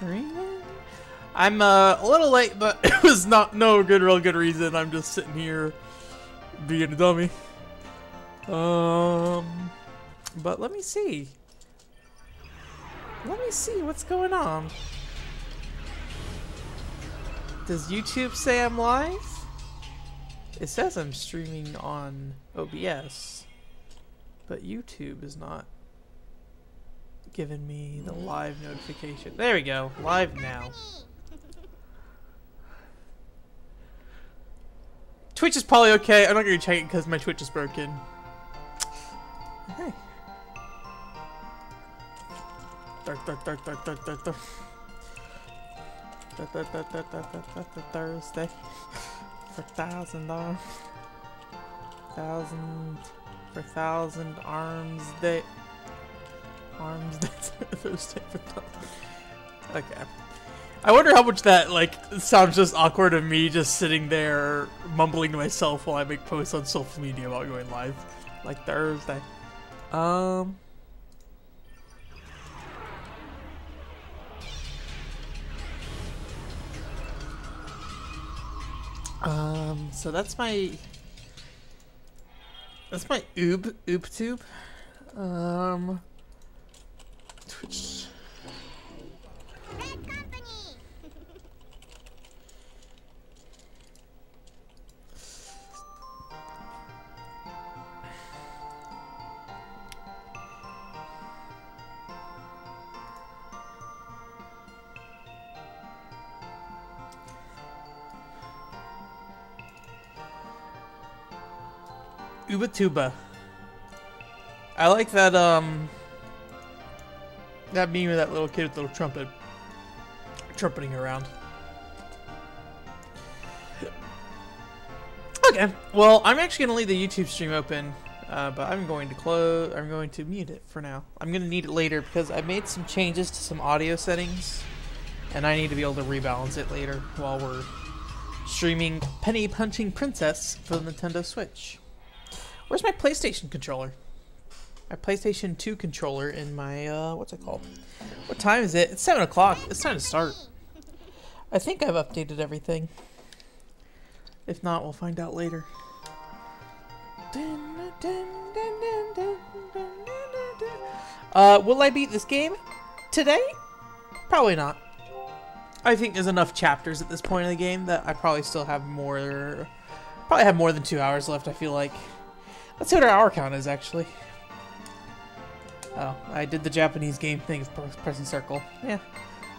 streaming? I'm a little late, but it was not real good reason. I'm just sitting here being a dummy. But let me see. Let me see what's going on. Does YouTube say I'm live? It says I'm streaming on OBS, but YouTube is not giving me the live notification. There we go, live now. Twitch is probably okay. I'm not gonna check it because my Twitch is broken. Hey. Thursday for $1,000. $1,000 arms day. Arms day Thursday for $1,000. Okay. I wonder how much that sounds just awkward of me just sitting there mumbling to myself while I make posts on social media about going live. Like Thursday. So that's my OobTube. Twitch. Ubatuba. I like that that meme of that little kid with the little trumpet trumpeting around. Okay, well, I'm actually gonna leave the YouTube stream open, but I'm going to mute it for now. I'm gonna need it later because I made some changes to some audio settings, and I need to be able to rebalance it later while we're streaming Penny Punching Princess for the Nintendo Switch. Where's my PlayStation controller? My PlayStation 2 controller in my, what's it called? What time is it? It's 7 o'clock. It's time to start. I think I've updated everything. If not, we'll find out later. Will I beat this game today? Probably not. I think there's enough chapters at this point in the game that I probably still have more... Probably have more than 2 hours left, I feel like. Let's see what our hour count is, actually. Oh, I did the Japanese game thing of pressing circle. Yeah.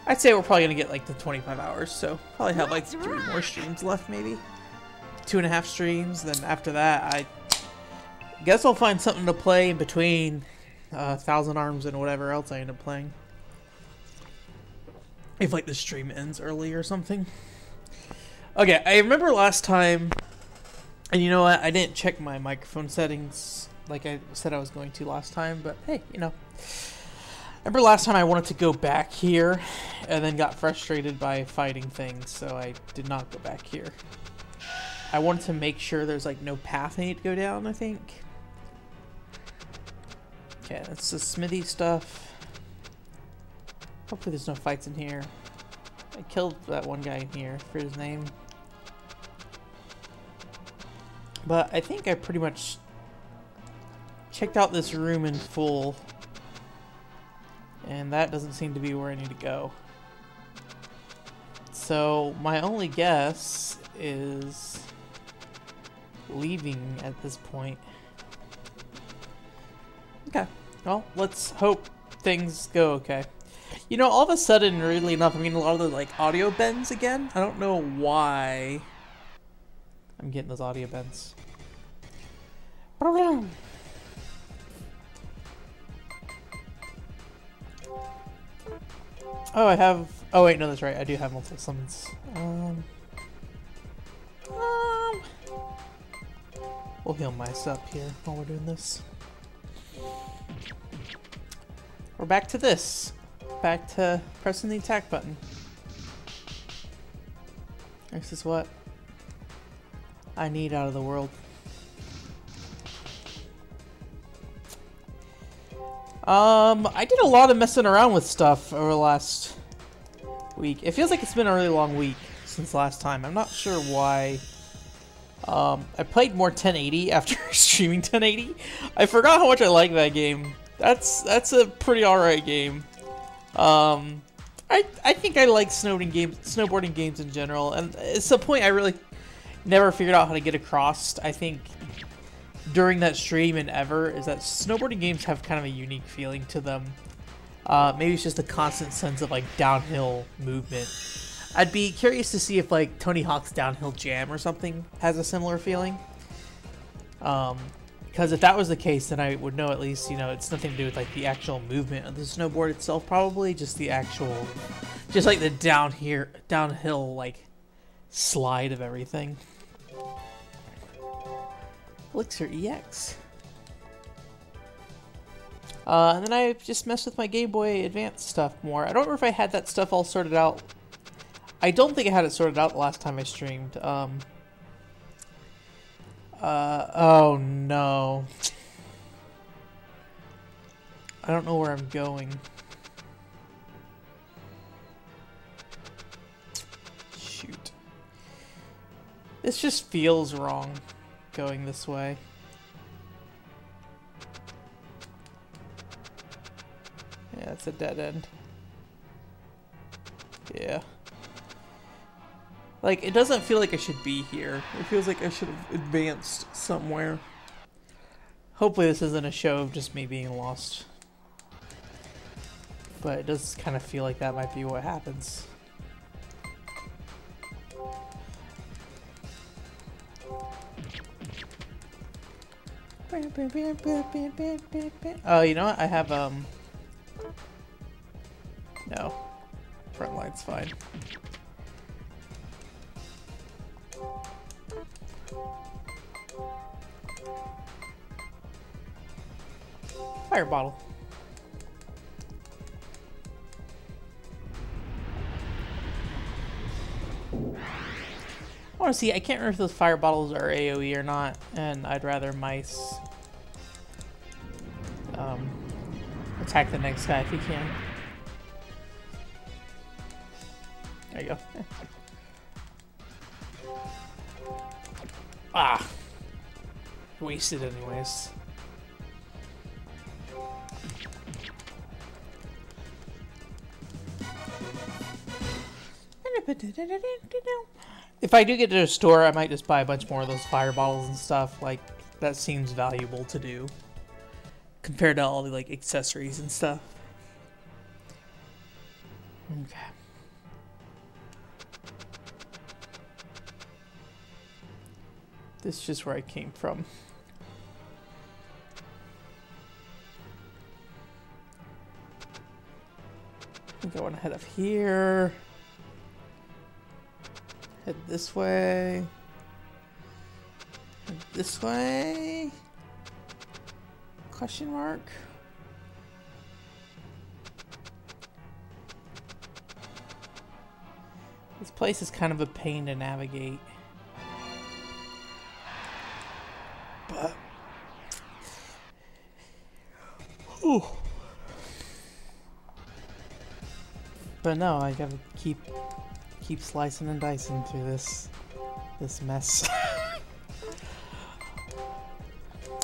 I'd say we're probably going to get, like, the 25 hours, so probably have, like, 3 more streams left, maybe. 2.5 streams, then after that, I guess I'll find something to play in between Thousand Arms and whatever else I end up playing. If, like, the stream ends early or something. Okay, I remember last time... And you know what? I didn't check my microphone settings like I said I was going to last time, but hey, you know. I remember last time I wanted to go back here and then got frustrated by fighting things, so I did not go back here. I wanted to make sure there's like no path I need to go down, I think. Okay, that's the smithy stuff. Hopefully there's no fights in here. I killed that one guy in here, for his name. But I think I pretty much checked out this room in full. And that doesn't seem to be where I need to go. So my only guess is leaving at this point. Okay. Well, let's hope things go okay. You know, all of a sudden, really enough, I'm getting a lot of the like audio bends again. I don't know why I'm getting those audio bends. Oh, I have... Oh, wait, no, that's right. I do have multiple summons. We'll heal mice up here while we're doing this. We're back to this. Back to pressing the attack button. This is what I need out of the world. I did a lot of messing around with stuff over the last week. It feels like it's been a really long week since last time. I'm not sure why. I played more 1080 after streaming 1080. I forgot how much I like that game. That's a pretty alright game. I think I like snowboarding games in general, and it's a point I really never figured out how to get across. I think during that stream and ever is that snowboarding games have kind of a unique feeling to them. Maybe it's just a constant sense of like downhill movement. I'd be curious to see if like Tony Hawk's Downhill Jam or something has a similar feeling. Because if that was the case, then I would know at least, you know, it's nothing to do with like the actual movement of the snowboard itself, probably just the actual, just like the downhill like slide of everything. Elixir EX. And then I just messed with my Game Boy Advance stuff more. I don't remember if I had that stuff all sorted out. I don't think I had it sorted out the last time I streamed. Oh no. I don't know where I'm going. Shoot. This just feels wrong, going this way. Yeah, it's a dead end. Yeah. Like, it doesn't feel like I should be here. It feels like I should have advanced somewhere. Hopefully this isn't a show of just me being lost. But it does kind of feel like that might be what happens. Oh, you know what? I have, no. Front light's fine. Fire bottle. I want to see, I can't remember if those fire bottles are AoE or not, and I'd rather mice attack the next guy if he can. There you go. Ah! Wasted anyways. If I do get to a store, I might just buy a bunch more of those fire bottles and stuff. Like, that seems valuable to do compared to all the like accessories and stuff. Okay. This is just where I came from. I think I want to head up here. Head this way. Head this way. Question mark. This place is kind of a pain to navigate. But ooh. But no, I gotta keep slicing and dicing through this mess.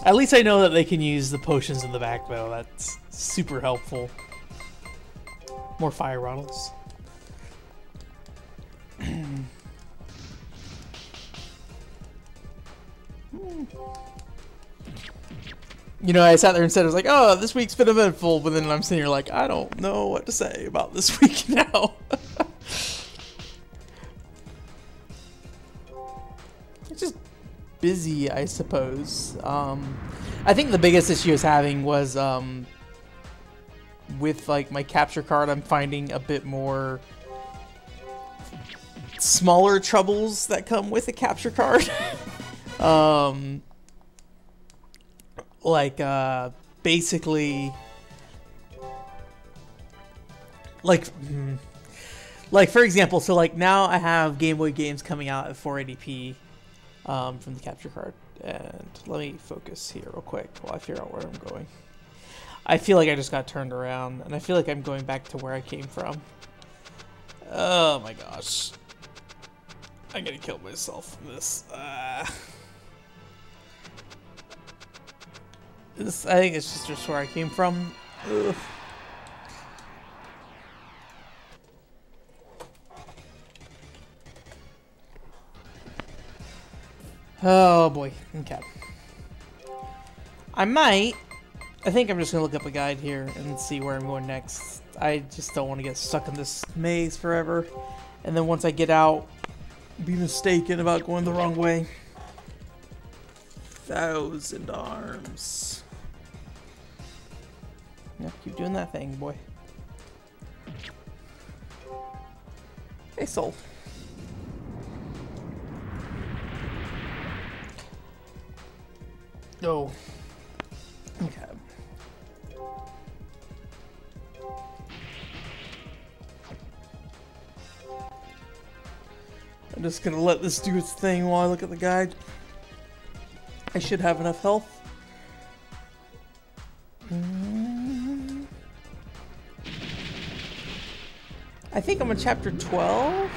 At least I know that they can use the potions in the back though. That's super helpful. More fire bottles. You know, I sat there and said, I was like, oh, this week's been eventful, but then I'm sitting here like, I don't know what to say about this week now. It's just busy, I suppose. I think the biggest issue I was having was with like my capture card, I'm finding a bit more smaller troubles that come with a capture card. Basically, like for example, so like now I have Game Boy games coming out at 480p from the capture card, and let me focus here real quick while I figure out where I'm going. I feel like I just got turned around, and I feel like I'm going back to where I came from. Oh my gosh. I'm gonna kill myself from this. I think it's just where I came from. Ugh. Oh boy. Okay. I think I'm just gonna look up a guide here and see where I'm going next. I just don't want to get stuck in this maze forever. And then once I get out, be mistaken about going the wrong way. 1,000 arms. Yep, keep doing that thing, boy. Hey, soul. Oh. Okay. I'm just gonna let this do its thing while I look at the guide. I should have enough health. I think I'm on chapter 12.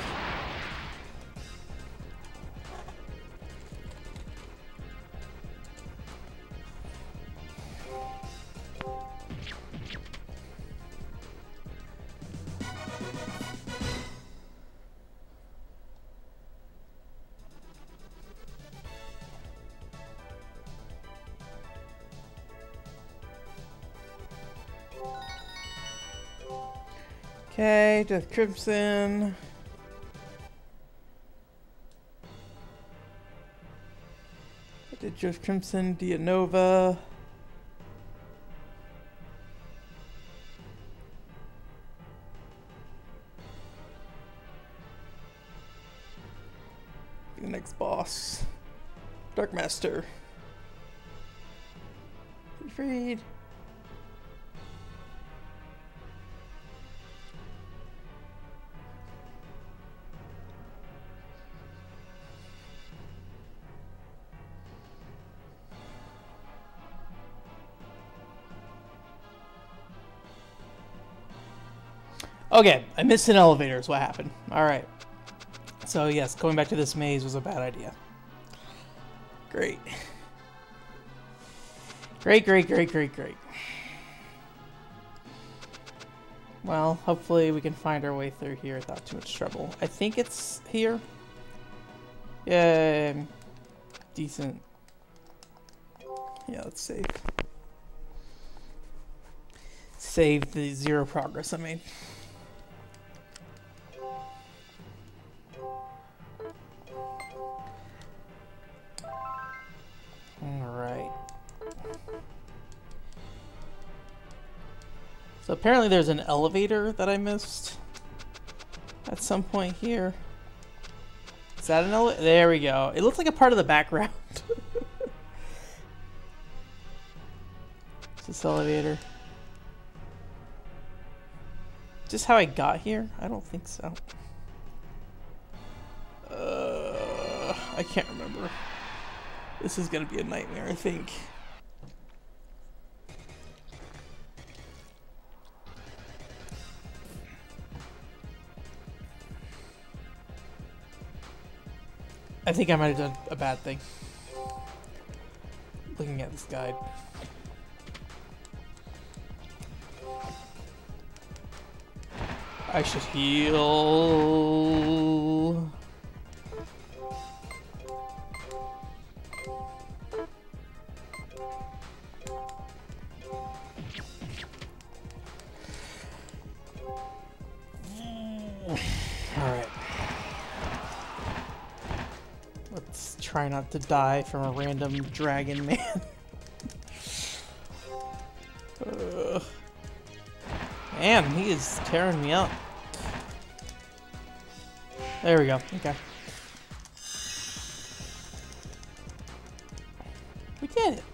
Okay, Death Crimson. I did Death Crimson, Dia Nova. The next boss. Dark Master. Be freed. Okay, I missed an elevator is what happened. Alright. So yes, going back to this maze was a bad idea. Great. Great. Well, hopefully we can find our way through here without too much trouble. I think it's here. Yeah, decent. Yeah, let's save. Save the 0 progress I made. Alright. So apparently there's an elevator that I missed at some point here. Is that an elevator? There we go. It looks like a part of the background. Is this elevator? Just how I got here? I don't think so. I can't remember. This is gonna be a nightmare, I think. I think I might have done a bad thing. Looking at this guide. I should heal. Alright. Let's try not to die from a random dragon man. Man, he is tearing me up. There we go. Okay. We did it.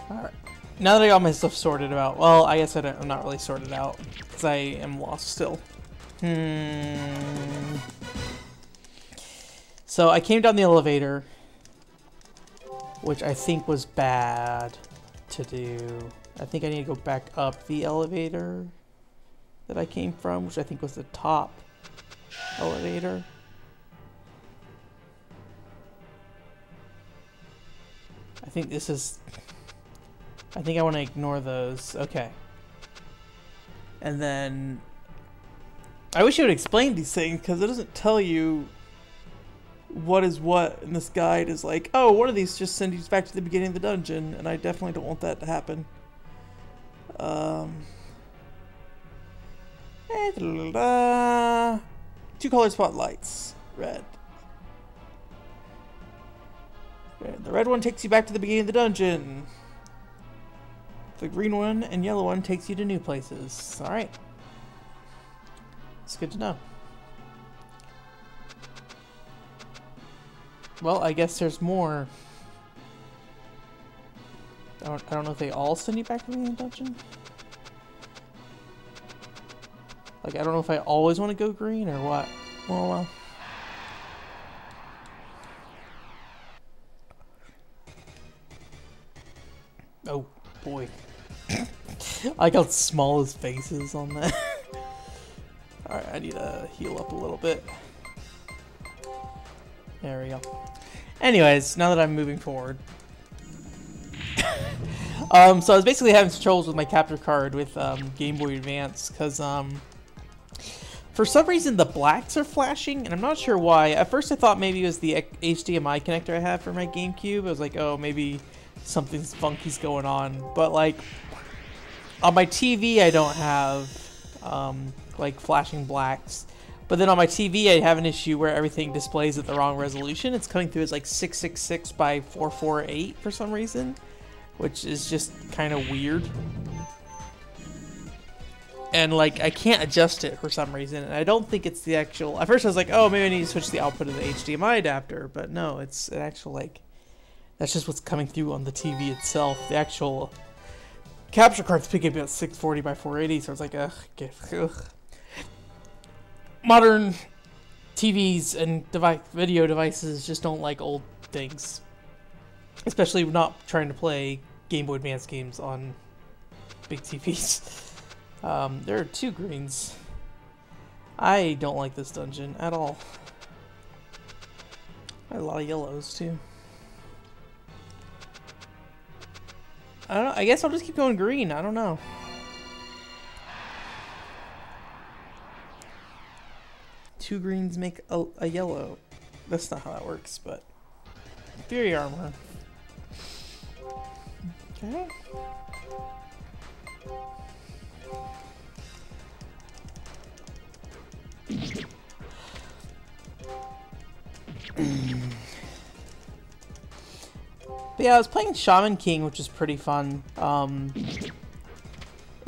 Alright. Now that I got my stuff sorted out. Well, I guess I'm not really sorted out. Because I am lost still. So I came down the elevator. Which I think was bad to do. I think I need to go back up the elevator that I came from, which I think was the top elevator. I think this is... I think I want to ignore those. Okay. And then... I wish it would explain these things, because it doesn't tell you what is what, and this guide is like, oh, one of these just sends you back to the beginning of the dungeon, and I definitely don't want that to happen. Two colored spotlights. Red. The red one takes you back to the beginning of the dungeon. The green one and yellow one takes you to new places. Alright. It's good to know. Well, I guess there's more. I don't know if they all send you back to the main dungeon. Like, I don't know if I always want to go green or what. Well. Oh, boy. I like how small his face is on that. Alright, I need to heal up a little bit. There we go. Anyways, now that I'm moving forward. So I was basically having some troubles with my capture card with Game Boy Advance, because for some reason the blacks are flashing, and I'm not sure why. At first I thought maybe it was the HDMI connector I had for my GameCube. I was like, oh, maybe something's funky's going on. But like, on my TV I don't have like flashing blacks. But then on my TV, I have an issue where everything displays at the wrong resolution. It's coming through as like 666 by 448 for some reason, which is just kind of weird. And like, I can't adjust it for some reason, and I don't think it's the actual... At first I was like, oh, maybe I need to switch the output of the HDMI adapter, but no, it's an actual, like... That's just what's coming through on the TV itself. The actual capture card's picking up at 640 by 480, so it's like, ugh. Modern TVs and video devices just don't like old things. Especially not trying to play Game Boy Advance games on big TVs. There are two greens. I don't like this dungeon at all. I have a lot of yellows too. I don't know, I guess I'll just keep going green. I don't know. Two greens make a yellow. That's not how that works, but... Fury armor. Okay. But yeah, I was playing Shaman King, which is pretty fun. I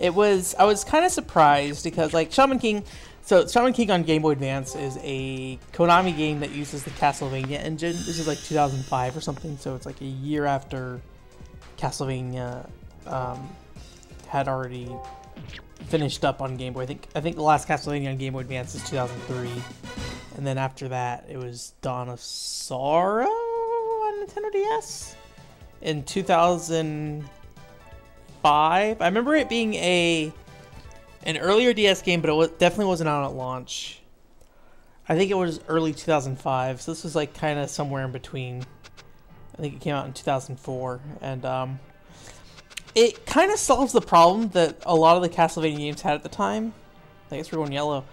was kind of surprised because, like, Shaman King on Game Boy Advance is a Konami game that uses the Castlevania engine. This is like 2005 or something, so it's like a year after Castlevania had already finished up on Game Boy. I think the last Castlevania on Game Boy Advance is 2003, and then after that it was Dawn of Sorrow on Nintendo DS in 2005. I remember it being an earlier DS game, but it definitely wasn't out at launch. I think it was early 2005, so this was like kind of somewhere in between. I think it came out in 2004, and it kind of solves the problem that a lot of the Castlevania games had at the time. I guess we're going yellow.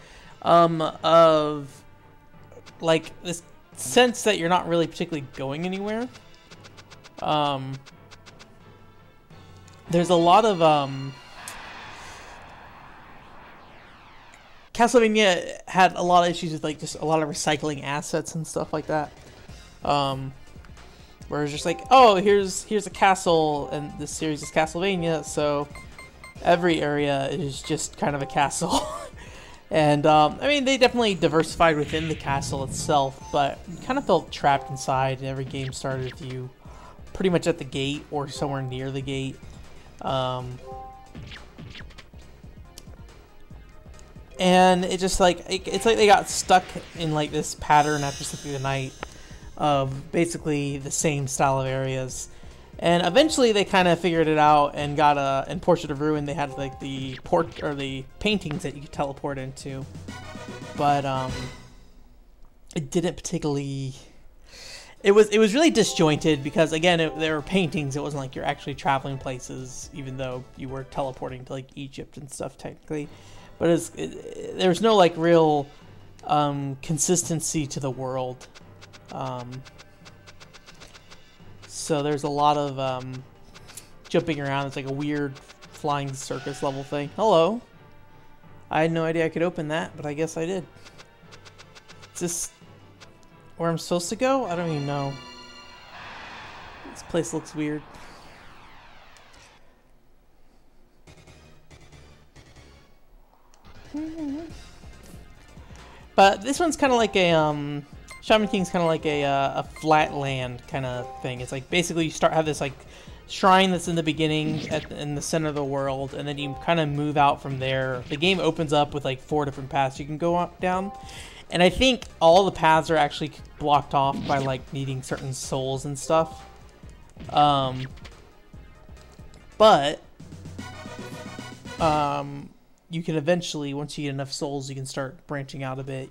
Of like this sense that you're not really particularly going anywhere. There's a lot of Castlevania had a lot of issues with like just a lot of recycling assets and stuff like that. Where it's just like, oh, here's a castle, and this series is Castlevania, so every area is just kind of a castle. And I mean, they definitely diversified within the castle itself, but you kind of felt trapped inside, and every game started with you pretty much at the gate or somewhere near the gate. And it just like, it's like they got stuck in like this pattern after Symphony of the Night of basically the same style of areas. And eventually they kind of figured it out and got in Portrait of Ruin they had like the paintings that you could teleport into. But it didn't particularly. It was really disjointed because again there were paintings. It wasn't like you're actually traveling places, even though you were teleporting to like Egypt and stuff technically. But there's no like real consistency to the world. So there's a lot of jumping around. It's like a weird flying circus level thing. Hello. I had no idea I could open that, but I guess I did. Is this where I'm supposed to go? I don't even know. This place looks weird. But this one's kind of like a Shaman King's kind of like a flat land kind of thing. It's like basically you have this like shrine that's in the beginning in the center of the world, and then you kind of move out from there. The game opens up with like 4 different paths you can go down, and I think all the paths are actually blocked off by like needing certain souls and stuff. But you can eventually, once you get enough souls, you can start branching out a bit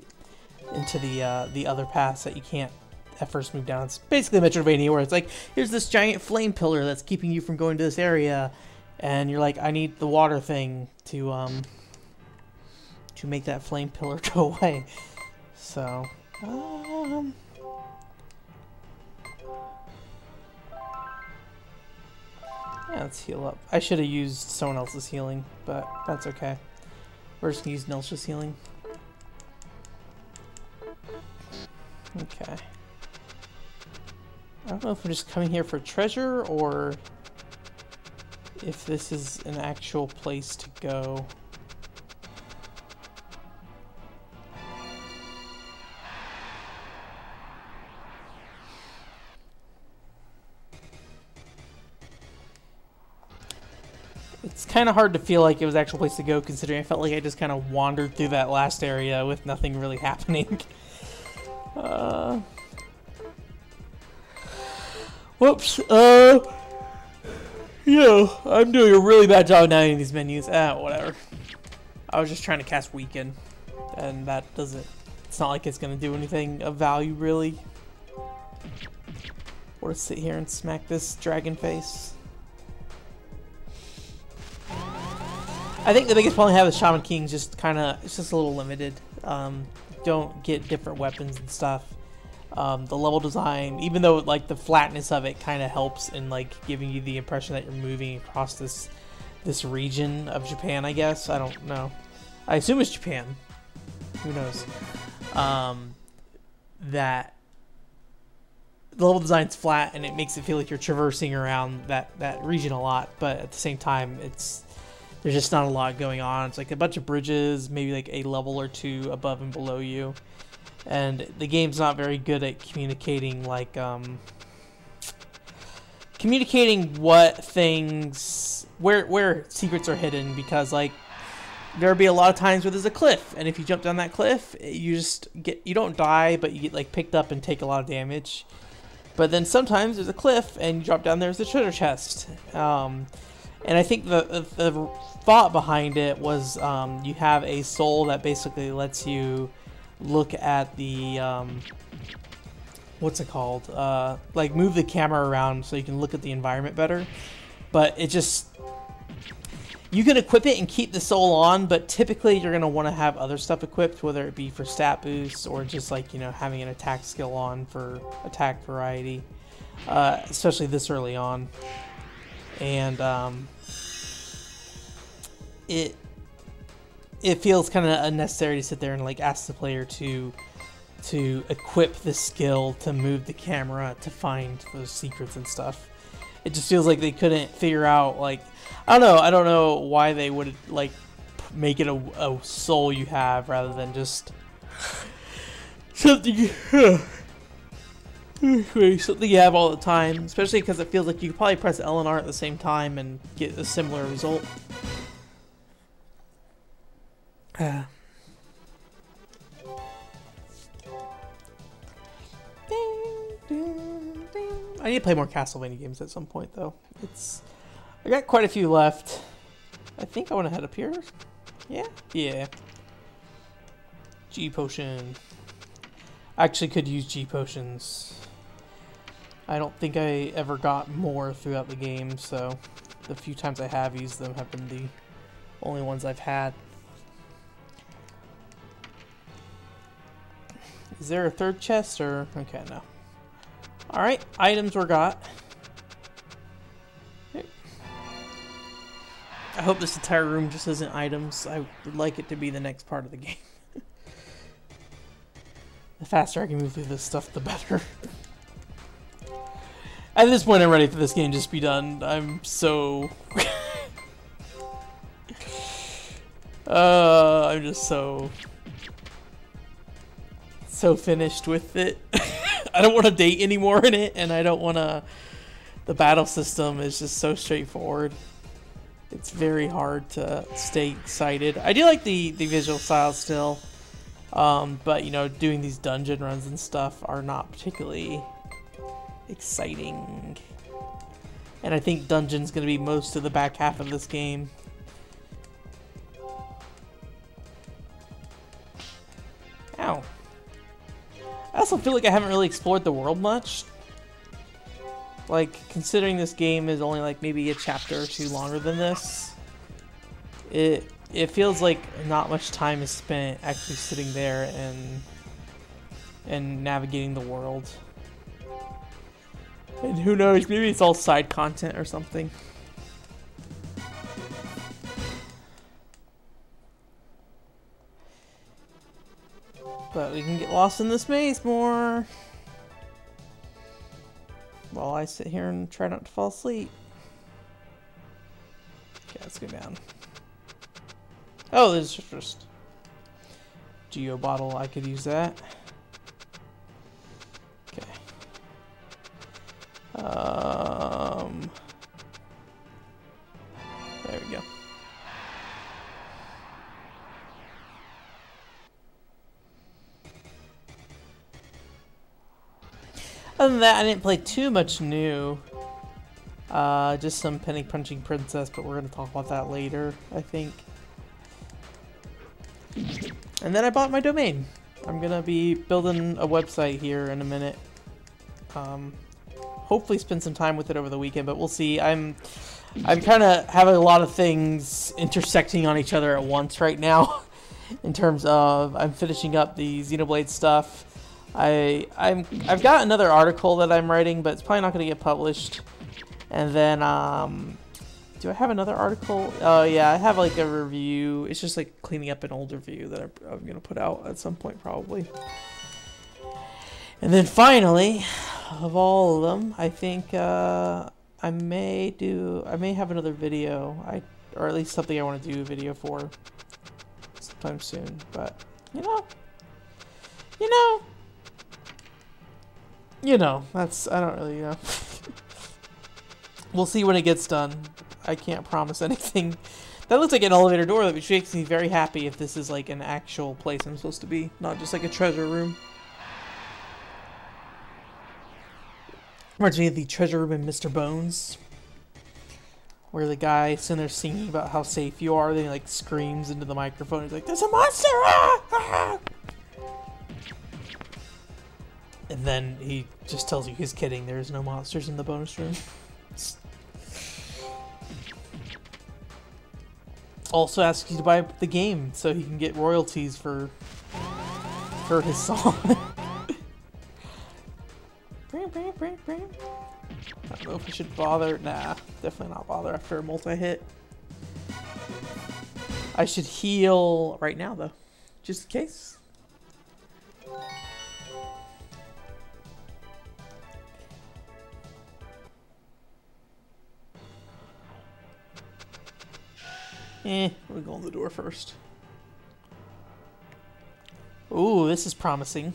into the other paths that you can't at first move down. It's basically a Metroidvania where it's like, here's this giant flame pillar that's keeping you from going to this area, and you're like, I need the water thing to make that flame pillar go away. So, yeah, let's heal up. I should have used someone else's healing, but that's okay. We're just gonna use Nelsha's healing. Okay. I don't know if I'm just coming here for treasure or if this is an actual place to go. It's kind of hard to feel like it was an actual place to go, considering I felt like I just kind of wandered through that last area with nothing really happening. Whoops. I'm doing a really bad job navigating these menus. Whatever. I was just trying to cast Weaken, and that doesn't. It's not like it's gonna do anything of value, really. Or to sit here and smack this dragon face. I think the biggest problem I have with Shaman King is just it's just a little limited. Don't get different weapons and stuff. The level design, even though like the flatness of it kind of helps in like giving you the impression that you're moving across this region of Japan, I guess. I don't know. I assume it's Japan. Who knows? That the level design's flat and it makes it feel like you're traversing around that region a lot, but at the same time there's just not a lot going on. It's like a bunch of bridges, maybe like a level or 2 above and below you. And the game's not very good at communicating, like, communicating what things, where secrets are hidden, because, like, there'll be a lot of times where there's a cliff, and if you jump down that cliff, you don't die, but you get, like, picked up and take a lot of damage. But then sometimes there's a cliff, and you drop down there's a treasure chest. And I think the thought behind it was you have a soul that basically lets you look at the what's it called, like move the camera around so you can look at the environment better. But it just, you can equip it and keep the soul on, but typically you're going to want to have other stuff equipped, whether it be for stat boosts or just like, you know, having an attack skill on for attack variety, especially this early on. And it feels kind of unnecessary to sit there and like ask the player to equip the skill to move the camera to find those secrets and stuff. It just feels like they couldn't figure out, like, I don't know why they would like make it a soul you have rather than just something you have all the time, especially because it feels like you could probably press L and R at the same time and get a similar result. I need to play more Castlevania games at some point, though. I got quite a few left. I think I want to head up here. Yeah? Yeah. G potion. I actually could use G potions. I don't think I ever got more throughout the game, so the few times I have used them have been the only ones I've had. Is there a third chest or... Okay, no. Alright, items were got. I hope this entire room just isn't items. I would like it to be the next part of the game. The faster I can move through this stuff, the better. At this point, I'm ready for this game to just be done. I'm so... I'm just so finished with it. I don't want to date anymore in it, and I don't want to... The battle system is just so straightforward. It's very hard to stay excited. I do like the visual style still, but you know, doing these dungeon runs and stuff are not particularly exciting. And I think dungeon's going to be most of the back half of this game. Ow. I also feel like I haven't really explored the world much. Like, considering this game is only like maybe a chapter or two longer than this, it feels like not much time is spent actually sitting there and navigating the world. And who knows, maybe it's all side content or something. But we can get lost in this maze more while I sit here and try not to fall asleep. Okay, let's go down. Oh, there's just Geo bottle. I could use that. Okay. There we go. Other than that, I didn't play too much new. Just some Penny Punching Princess, but we're going to talk about that later, I think. And then I bought my domain. I'm going to be building a website here in a minute. Hopefully spend some time with it over the weekend, but we'll see. I'm kind of having a lot of things intersecting on each other at once right now. In terms of, I'm finishing up the Xenoblade stuff. I've got another article that I'm writing, but it's probably not going to get published. And then, do I have another article? Oh yeah, I have like a review. It's just like cleaning up an older review that I'm going to put out at some point probably. And then finally, of all of them, I think I may have another video, or at least something I want to do a video for sometime soon. But you know, that's, I don't really know. We'll see when it gets done. I can't promise anything. That looks like an elevator door, which makes me very happy if this is like an actual place I'm supposed to be, not just like a treasure room. Reminds me of the treasure room in Mr. Bones, where the guy sitting there singing about how safe you are, then he like screams into the microphone. He's like, "There's a monster!" Ah! Ah! And then he just tells you he's kidding. There's no monsters in the bonus room. Also asks you to buy the game so he can get royalties for his song. I don't know if I should bother. Nah, definitely not bother after a multi-hit. I should heal right now though, just in case. We'll go on the door first. Ooh, this is promising.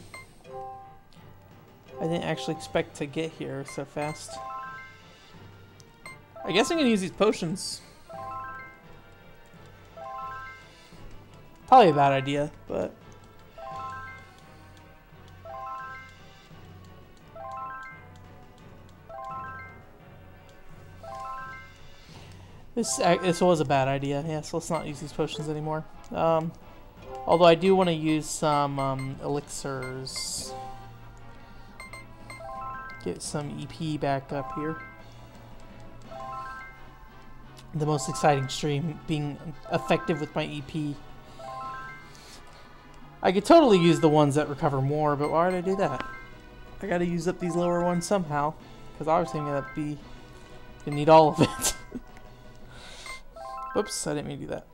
I didn't actually expect to get here so fast. I guess I'm gonna use these potions. Probably a bad idea, but... This was a bad idea. Yeah, so let's not use these potions anymore. Although I do want to use some elixirs. Get some EP back up here. The most exciting stream, being effective with my EP. I could totally use the ones that recover more, but why would I do that? I gotta use up these lower ones somehow, because obviously I'm gonna need all of it. Whoops, I didn't mean to do that.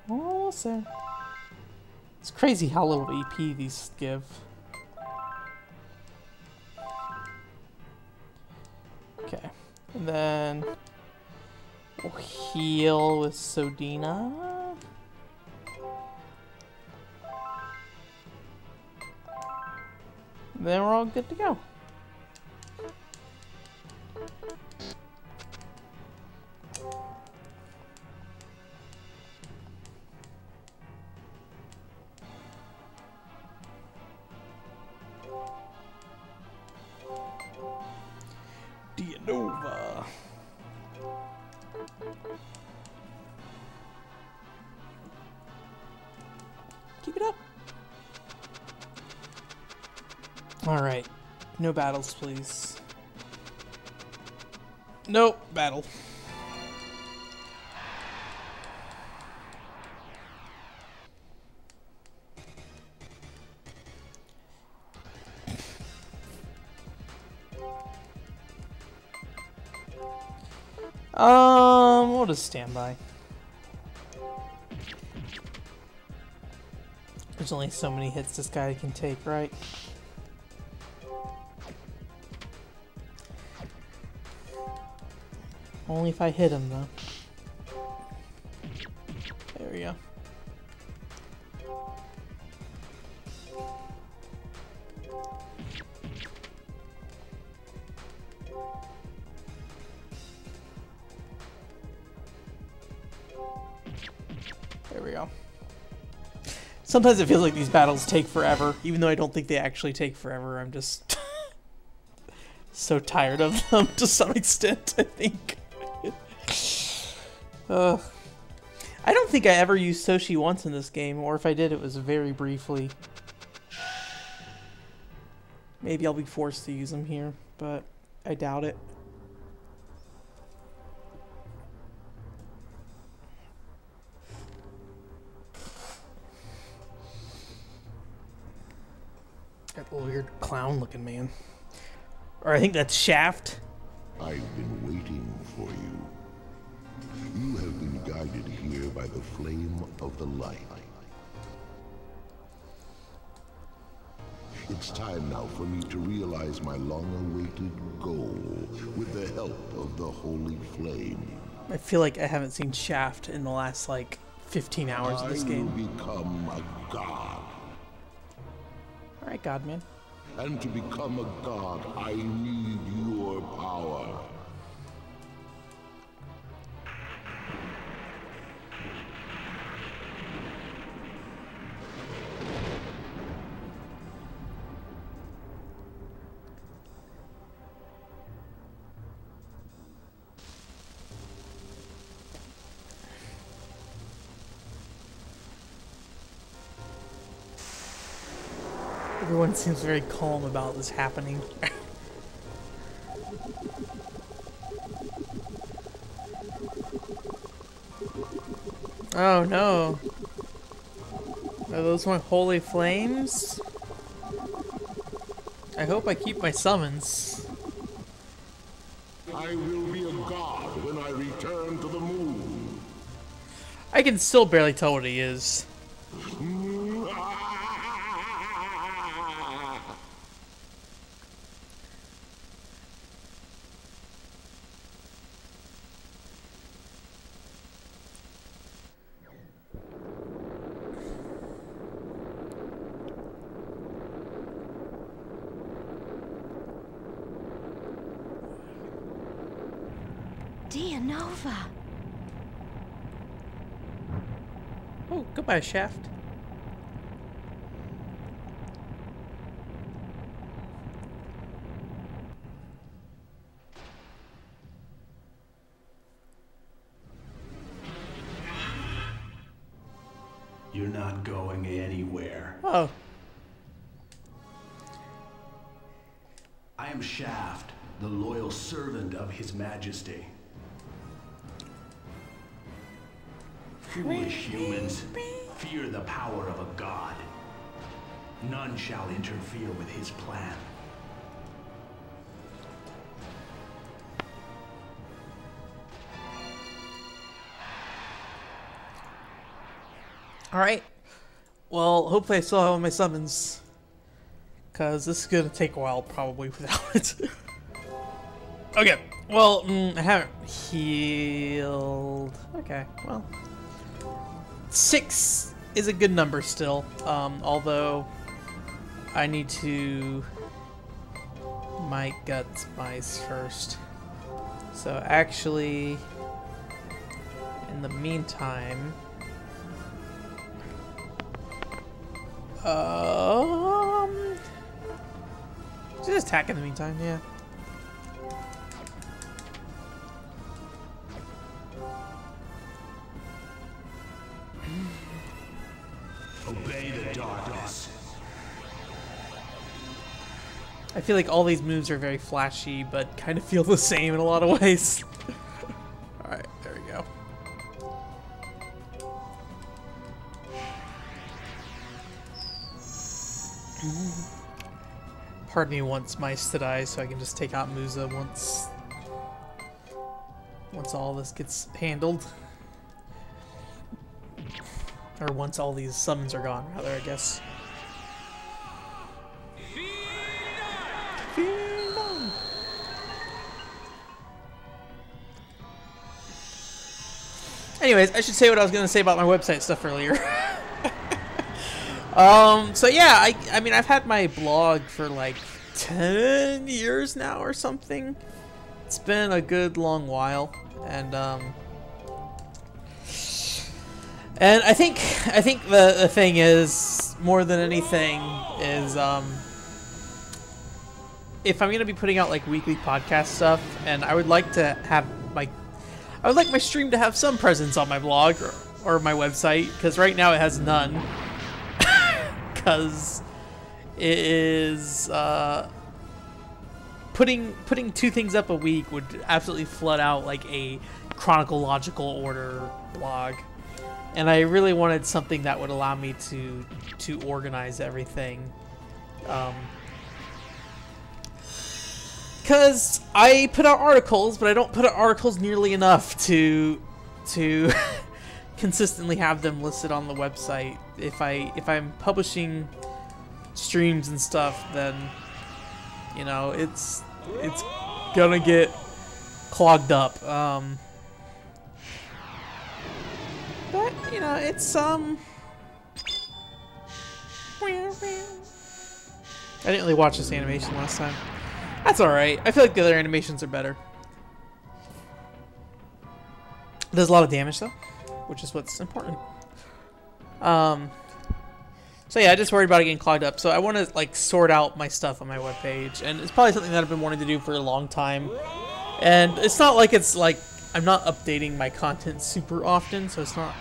Almost there. It's crazy how little EP these give. Okay, and then we'll heal with Sodina. Then we're all good to go. Nova. Keep it up. All right. No battles, please. Nope, battle. We'll just stand by. There's only so many hits this guy can take, right? Only if I hit him, though. There we go. There we go. Sometimes it feels like these battles take forever, even though I don't think they actually take forever. I'm just so tired of them to some extent, I think. I don't think I ever used Soshi once in this game, or if I did, it was very briefly. Maybe I'll be forced to use them here, but I doubt it. That weird clown-looking man. Or I think that's Shaft. I've been waiting for you. You have been guided here by the flame of the light. It's time now for me to realize my long-awaited goal with the help of the holy flame. I feel like I haven't seen Shaft in the last, like, 15 hours of this game. I will become a god. Alright, Godman. And to become a god, I need your power. Everyone seems very calm about this happening. Oh no. Are those my holy flames? I hope I keep my summons. I will be a god when I return to the moon. I can still barely tell what he is. Nova. Oh, goodbye, Shaft. You're not going anywhere. Oh. I am Shaft, the loyal servant of His Majesty. Foolish humans, fear the power of a god. None shall interfere with his plan. Alright. Well, hopefully I still have all my summons. Because this is going to take a while, probably, without it. Okay. Well, I haven't healed. Okay, well. 6 is a good number still. Although, I need to... my guts mice first. So, actually, in the meantime... just attack in the meantime, yeah. Obey the darkness. I feel like all these moves are very flashy, but kind of feel the same in a lot of ways. Alright, there we go. Part of me wants mice to die so I can just take out Musa once all this gets handled. Or once all these summons are gone, rather, I guess. Anyways, I should say what I was going to say about my website stuff earlier. So yeah, I mean, I've had my blog for like 10 years now or something. It's been a good long while, and I think the thing is, more than anything, is if I'm gonna be putting out like weekly podcast stuff, and I would like to have my stream to have some presence on my blog or my website, because right now it has none. Because it is putting 2 things up a week would absolutely flood out like a chronological order blog, and I really wanted something that would allow me to organize everything. Because I put out articles, but I don't put out articles nearly enough to consistently have them listed on the website. If I'm publishing streams and stuff, then you know it's gonna get clogged up. But you know, it's I didn't really watch this animation last time. That's alright. I feel like the other animations are better. It does a lot of damage though, which is what's important. So yeah, I just worried about it getting clogged up. So I want to like sort out my stuff on my webpage, and it's probably something that I've been wanting to do for a long time. And it's not like I'm not updating my content super often, so it's not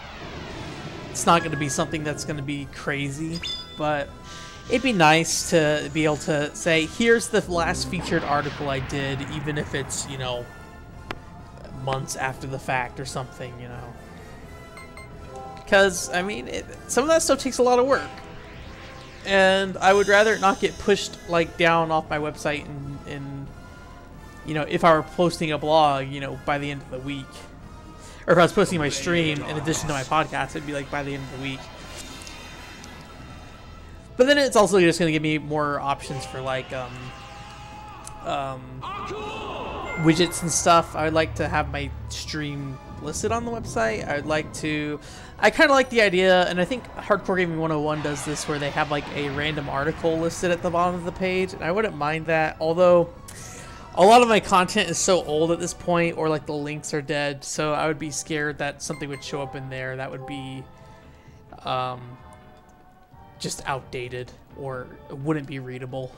going to be something that's going to be crazy. But it'd be nice to be able to say, here's the last featured article I did, even if it's, you know, months after the fact or something, you know. Because, I mean, some of that stuff takes a lot of work. And I would rather it not get pushed, like, down off my website and you know, if I were posting a blog, you know, by the end of the week. Or if I was posting my stream in addition to my podcast, it'd be, like, by the end of the week. But then it's also just going to give me more options for, like, widgets and stuff. I would like to have my stream listed on the website. I kind of like the idea, and I think Hardcore Gaming 101 does this, where they have like a random article listed at the bottom of the page, and I wouldn't mind that, although a lot of my content is so old at this point, or like the links are dead, so I would be scared that something would show up in there that would be just outdated or wouldn't be readable.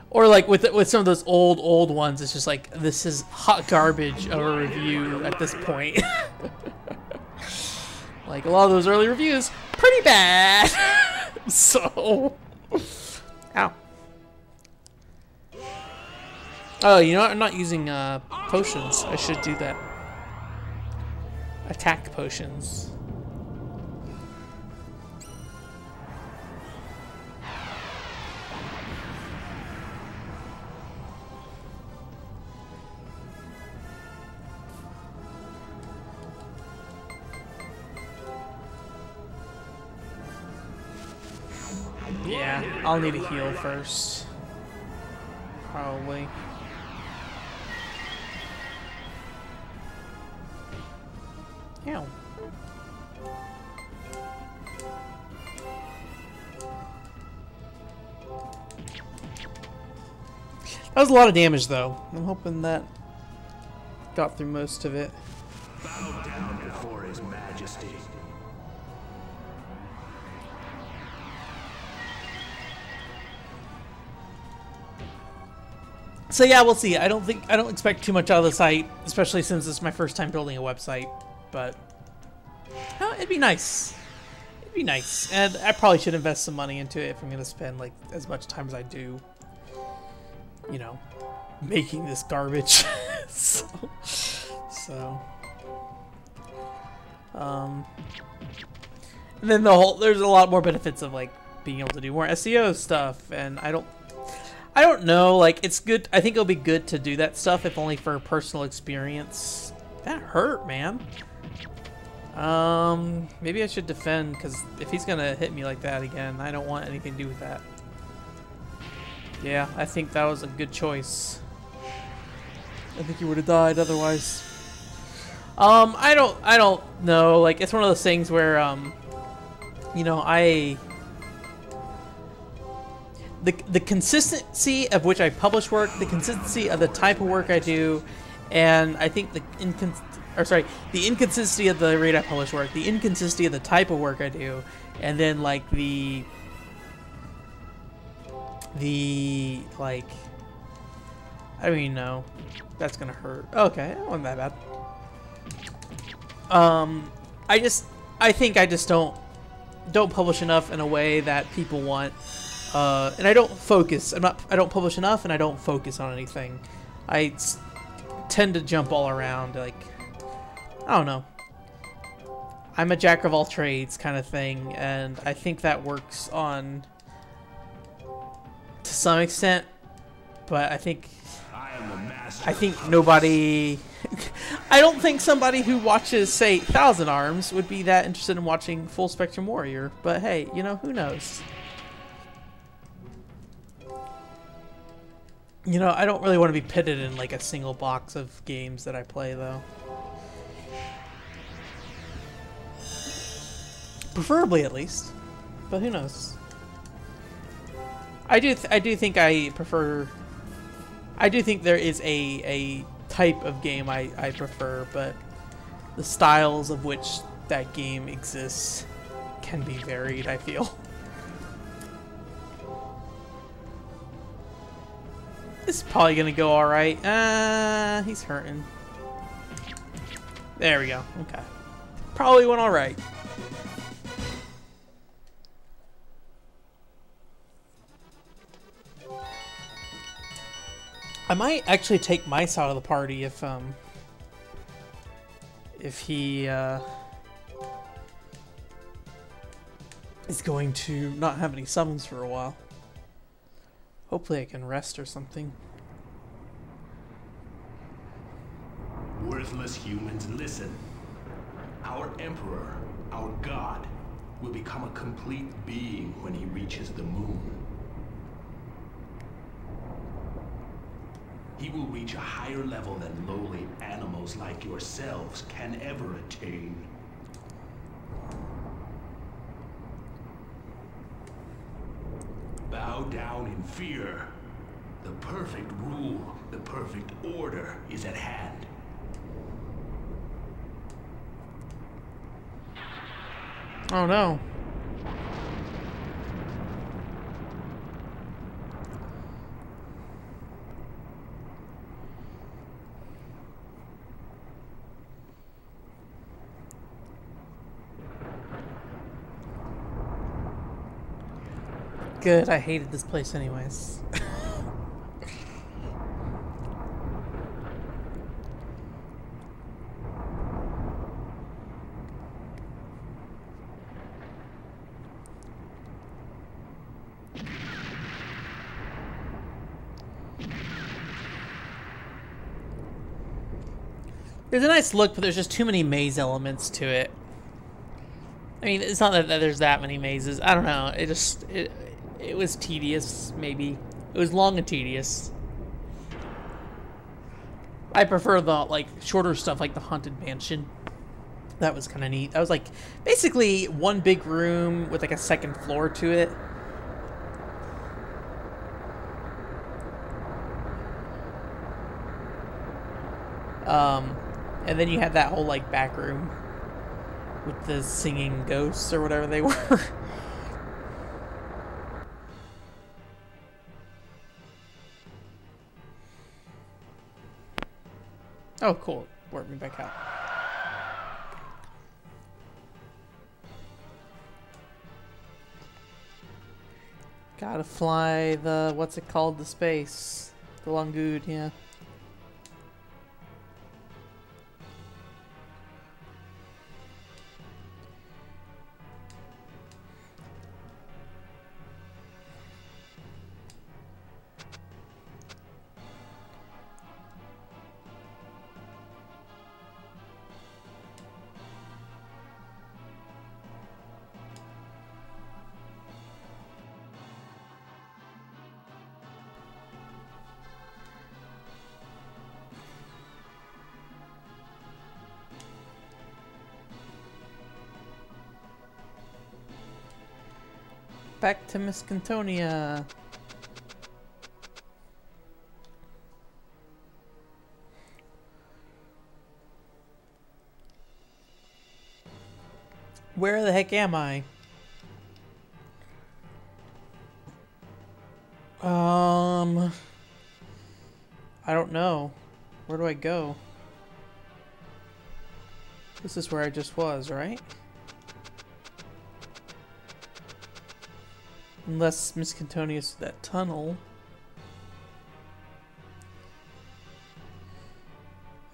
Or like with some of those old ones, it's just like, this is hot garbage of a review at this point. Like, a lot of those early reviews, pretty bad. So, ow. Oh, you know what? I'm not using potions. I should do that. Attack potions. Yeah, I'll need a heal first. Probably. Ow. That was a lot of damage, though. I'm hoping that got through most of it. Bow down before his majesty. So yeah, we'll see. I don't expect too much out of the site, especially since it's my first time building a website. But it'd be nice. It'd be nice, and I probably should invest some money into it if I'm gonna spend like as much time as I do. You know, making this garbage. so, and then there's a lot more benefits of like being able to do more SEO stuff, and I don't know, like, it's good. I think it'll be good to do that stuff, if only for personal experience. That hurt, man. Maybe I should defend, because if he's gonna hit me like that again, I don't want anything to do with that. Yeah, I think that was a good choice. I think he would have died otherwise. I don't know. Like, it's one of those things where, you know, the consistency of which I publish work, the consistency of the type of work I do, and I think the inconsistency of the rate I publish work, the inconsistency of the type of work I do, and then like the like, I don't even know. That's gonna hurt. Okay, it wasn't that bad. I think I just don't publish enough in a way that people want. And I don't focus. I don't publish enough, and I don't focus on anything. I tend to jump all around. Like, I don't know. I'm a jack of all trades kind of thing, and I think that works on to some extent. But I think nobody. I don't think somebody who watches, say, Thousand Arms would be that interested in watching Full Spectrum Warrior. But hey, you know, who knows? You know, I don't really want to be pitted in like a single box of games that I play, though. Preferably, at least. But who knows? I do think I prefer. I do think there is a type of game I prefer, but the styles of which that game exists can be varied, I feel. This is probably gonna go alright. He's hurting. There we go. Okay. Probably went alright. I might actually take Mice out of the party if he is going to not have any summons for a while. Hopefully I can rest or something. Worthless humans, listen. Our emperor, our god, will become a complete being when he reaches the moon. He will reach a higher level than lowly animals like yourselves can ever attain. Bow down in fear. The perfect rule, the perfect order is at hand. Oh no. Good, I hated this place anyways. There's a nice look, but there's just too many maze elements to it. I mean, it's not that there's that many mazes. I don't know. It was tedious, maybe. It was long and tedious. I prefer the, like, shorter stuff, like the Haunted Mansion. That was kind of neat. That was, like, basically one big room with, like, a second floor to it. And then you had that whole, like, back room with the singing ghosts or whatever they were. Oh, cool. Work me back out. Gotta fly the, what's it called, the space. The Langood, yeah. Back to Miss Cantonia. Where the heck am I? I don't know. Where do I go? This is where I just was, right? Unless Miss Cantonia's that tunnel.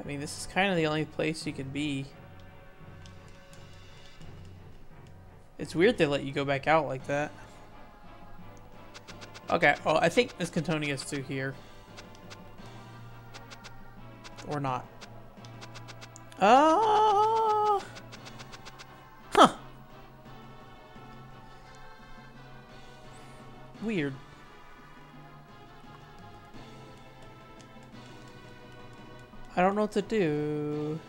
I mean, this is kind of the only place you can be. It's weird they let you go back out like that. Okay, well, I think Miss Cantonia's through here. Or not. Huh. Weird. I don't know what to do.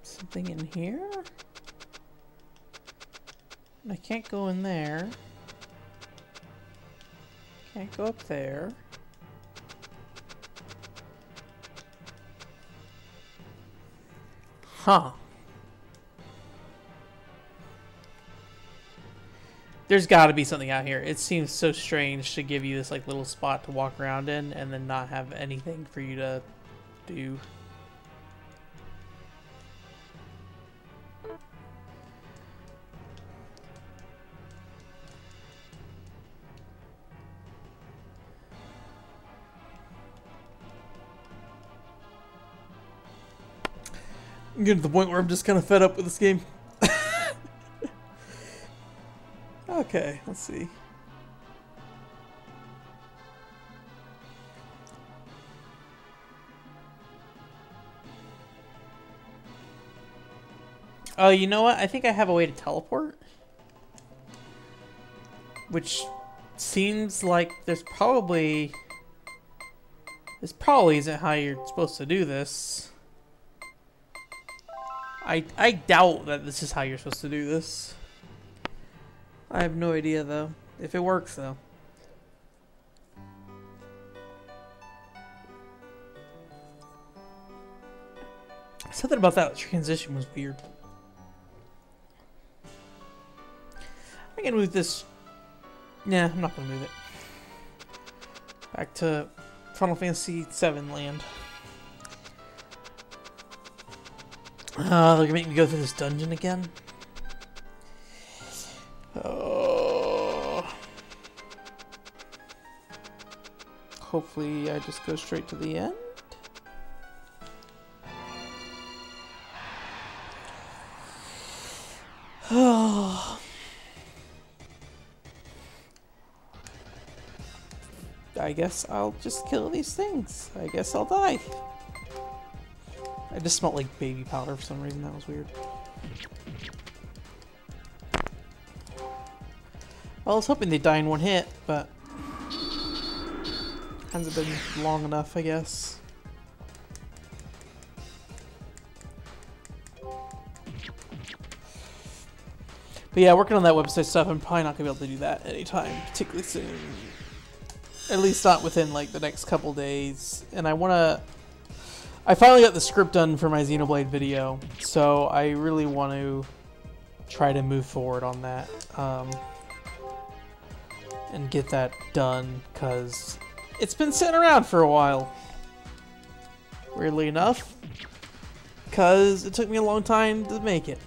Something in here? I can't go in there. Can't go up there. Huh. There's got to be something out here. It seems so strange to give you this like little spot to walk around in and then not have anything for you to do. I'm getting to the point where I'm just kind of fed up with this game. Okay, let's see. Oh, you know what? I think I have a way to teleport. Which seems like this probably isn't how you're supposed to do this. I doubt that this is how you're supposed to do this. I have no idea though. If it works though. Something about that transition was weird. I can move this. Nah, I'm not gonna move it. Back to Final Fantasy VII land. They're gonna make me go through this dungeon again. Oh. Hopefully I just go straight to the end. Oh. I guess I'll just kill these things. I guess I'll die. I just smelled like baby powder for some reason. That was weird. I was hoping they'd die in one hit, but hasn't been long enough, I guess. But yeah, working on that website stuff, I'm probably not gonna be able to do that anytime particularly soon. At least not within like the next couple days. And I finally got the script done for my Xenoblade video, so I really want to try to move forward on that and get that done, because it's been sitting around for a while, weirdly enough, because it took me a long time to make it.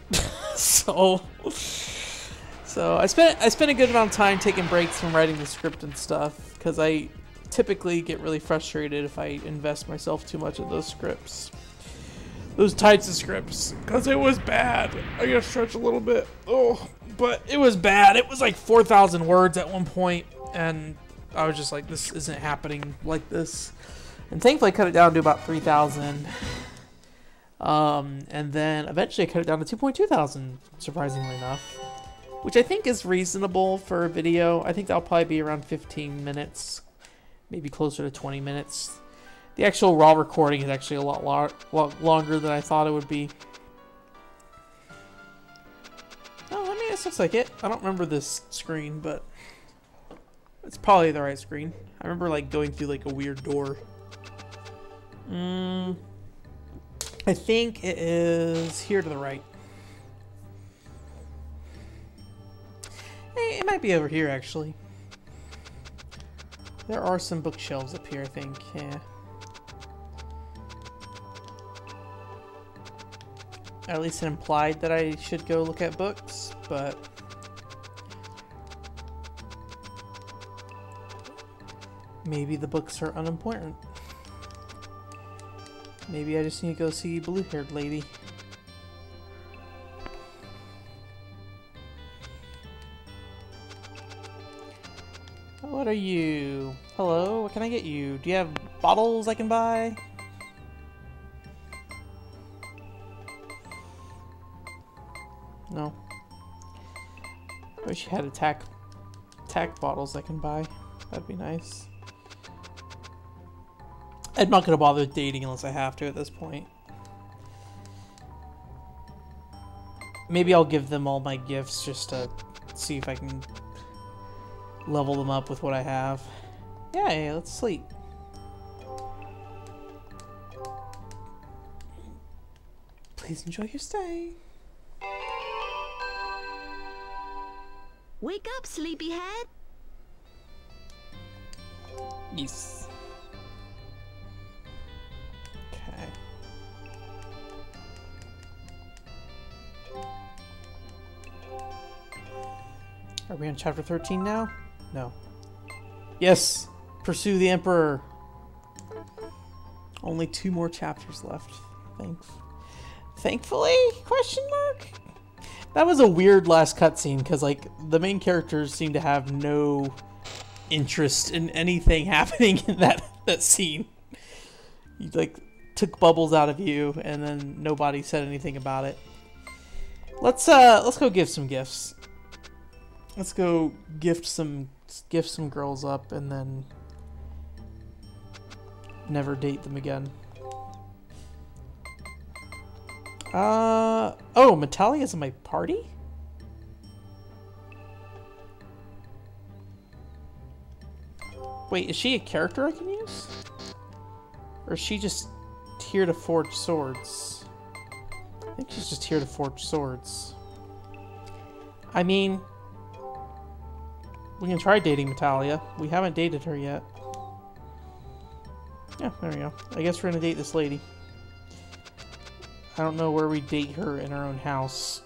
so I spent a good amount of time taking breaks from writing the script and stuff, because I typically get really frustrated if I invest myself too much in those scripts. Those types of scripts. Because it was bad. I gotta stretch a little bit. Oh, but it was bad. It was like 4,000 words at one point, and I was just like, this isn't happening like this. And thankfully I cut it down to about 3,000. And then eventually I cut it down to 2.2 thousand, surprisingly enough. Which I think is reasonable for a video. I think that'll probably be around 15 minutes. Maybe closer to 20 minutes. The actual raw recording is actually a lot longer than I thought it would be. Oh, I mean, this looks like it. I don't remember this screen, but it's probably the right screen. I remember like going through like a weird door. I think it is here to the right. Hey, it might be over here actually. There are some bookshelves up here, I think. Yeah. At least it implied that I should go look at books, but maybe the books are unimportant. Maybe I just need to go see blue-haired lady. What are you? Hello, what can I get you? Do you have bottles I can buy? No. I wish you had attack bottles I can buy. That'd be nice. I'm not gonna bother dating unless I have to at this point. Maybe I'll give them all my gifts just to see if I can level them up with what I have. Yeah, let's sleep. Please enjoy your stay. Wake up, sleepyhead. Yes. Okay. Are we on chapter 13 now? No. Yes! Pursue the Emperor! Only 2 more chapters left. Thankfully? Question mark? That was a weird last cutscene, because like the main characters seem to have no interest in anything happening in that scene. You like took bubbles out of you, and then nobody said anything about it. Let's go give some gifts. Let's go gift some girls up, and then never date them again. Oh, Metalia's in my party? Wait, is she a character I can use? Or is she just here to forge swords? I think she's just here to forge swords. I mean, we can try dating Metalia. We haven't dated her yet. Yeah, there we go. I guess we're gonna date this lady. I don't know where we date her in our own house.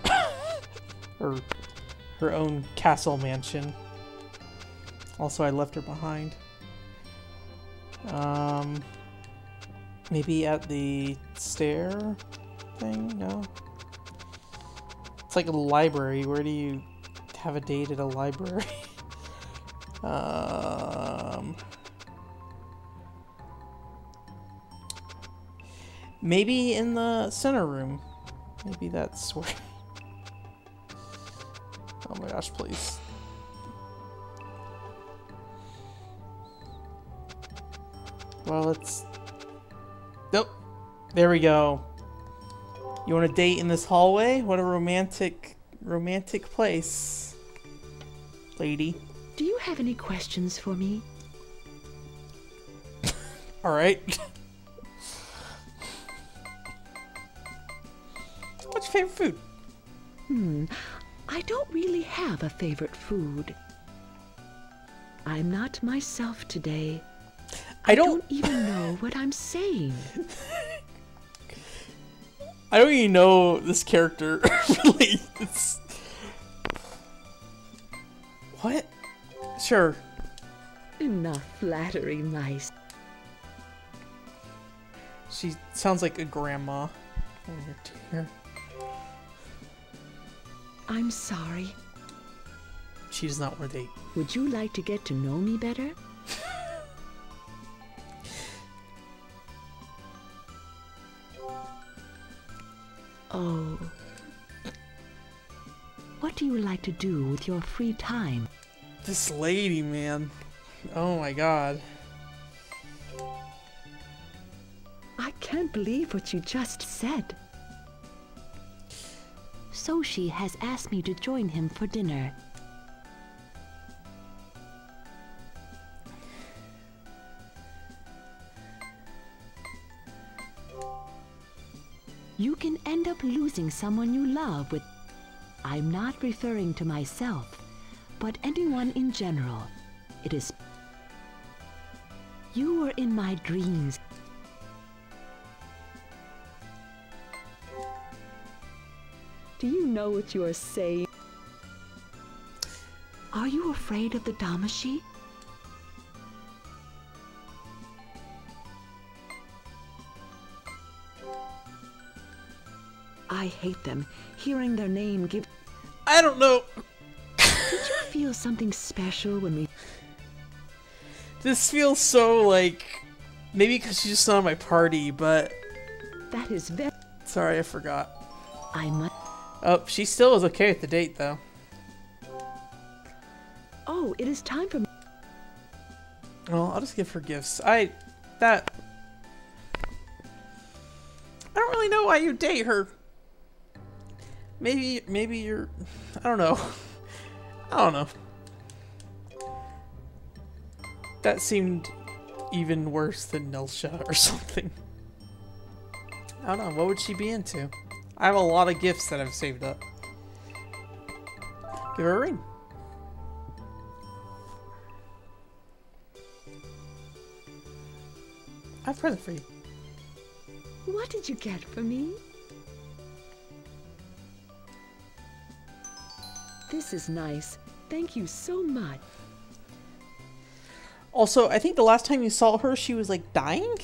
Or her own castle mansion. Also, I left her behind. Maybe at the stair thing? No? It's like a library. Where do you have a date at a library? Maybe in the center room. Maybe that's where... Oh my gosh, please. Well, let's... Nope. There we go. You want to date in this hallway? What a romantic place. Lady. Do you have any questions for me? Alright. What's your favorite food? I don't really have a favorite food. I'm not myself today. I don't even know what I'm saying. I don't even know this character. Really. It's... What? Sure. Enough flattery, mice. She sounds like a grandma. Oh, dear. I'm sorry. She does not want to date. Would you like to get to know me better? Oh. What do you like to do with your free time? This lady, man. Oh my god. I can't believe what you just said. Soshi has asked me to join him for dinner. You can end up losing someone you love with... I'm not referring to myself, but anyone in general. It is... You were in my dreams. Do you know what you are saying? Are you afraid of the Damashi? I hate them. Hearing their name gives... I don't know. Did you feel something special when we... This feels so like... Maybe because she's just not on my party, but... That is very... Sorry, I forgot. I must... Oh, she still is okay with the date, though. Oh, it is time for... Well, I'll just give her gifts. I don't really know why you date her. Maybe you're... I don't know. I don't know. That seemed even worse than Nilsha or something. I don't know. What would she be into? I have a lot of gifts that I've saved up. Give her a ring. I have a present for you. What did you get for me? This is nice. Thank you so much. Also, I think the last time you saw her, she was like dying?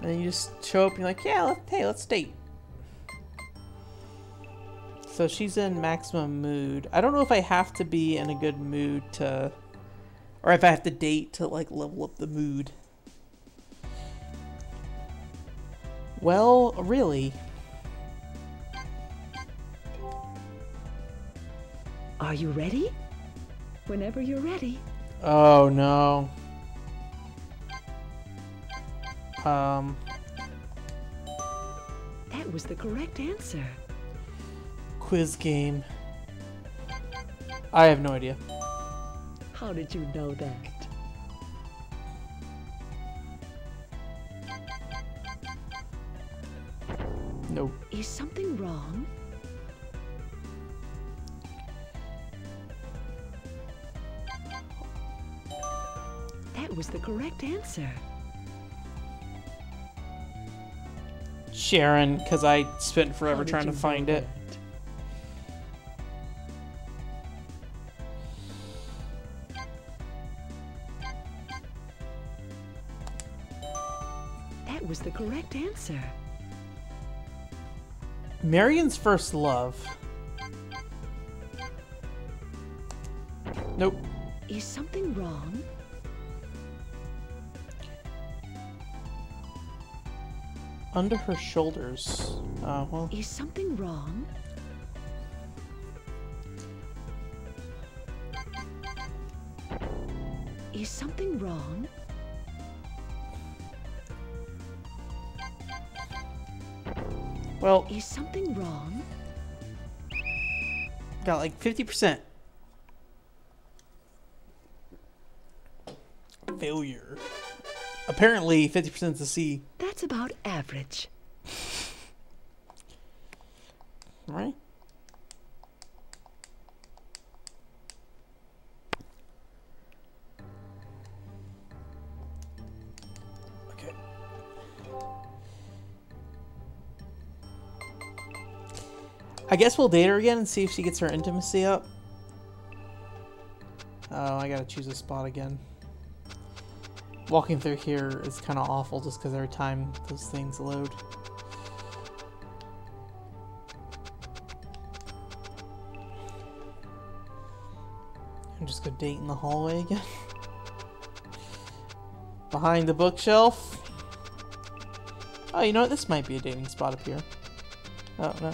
And then you just show up and you're like, yeah, hey, let's date. So she's in maximum mood. I don't know if I have to be in a good mood to... Or if I have to date to like level up the mood. Well, really. Are you ready? Whenever you're ready. Oh no. That was the correct answer. Quiz game. I have no idea. How did you know that? Nope. Is something wrong? That was the correct answer. Sharon, because I spent forever How did trying to you find know it. That was the correct answer. Marion's first love. Nope. Is something wrong? Under her shoulders. Oh, well. Is something wrong? Is something wrong? Well, Is something wrong? got like 50%. Failure. Apparently, 50% is a C. That's about average. Right? Okay. I guess we'll date her again and see if she gets her intimacy up. Oh, I gotta choose a spot again. Walking through here is kind of awful just because every time those things load. I'm just gonna date in the hallway again. Behind the bookshelf. Oh, you know what? This might be a dating spot up here. Oh, no.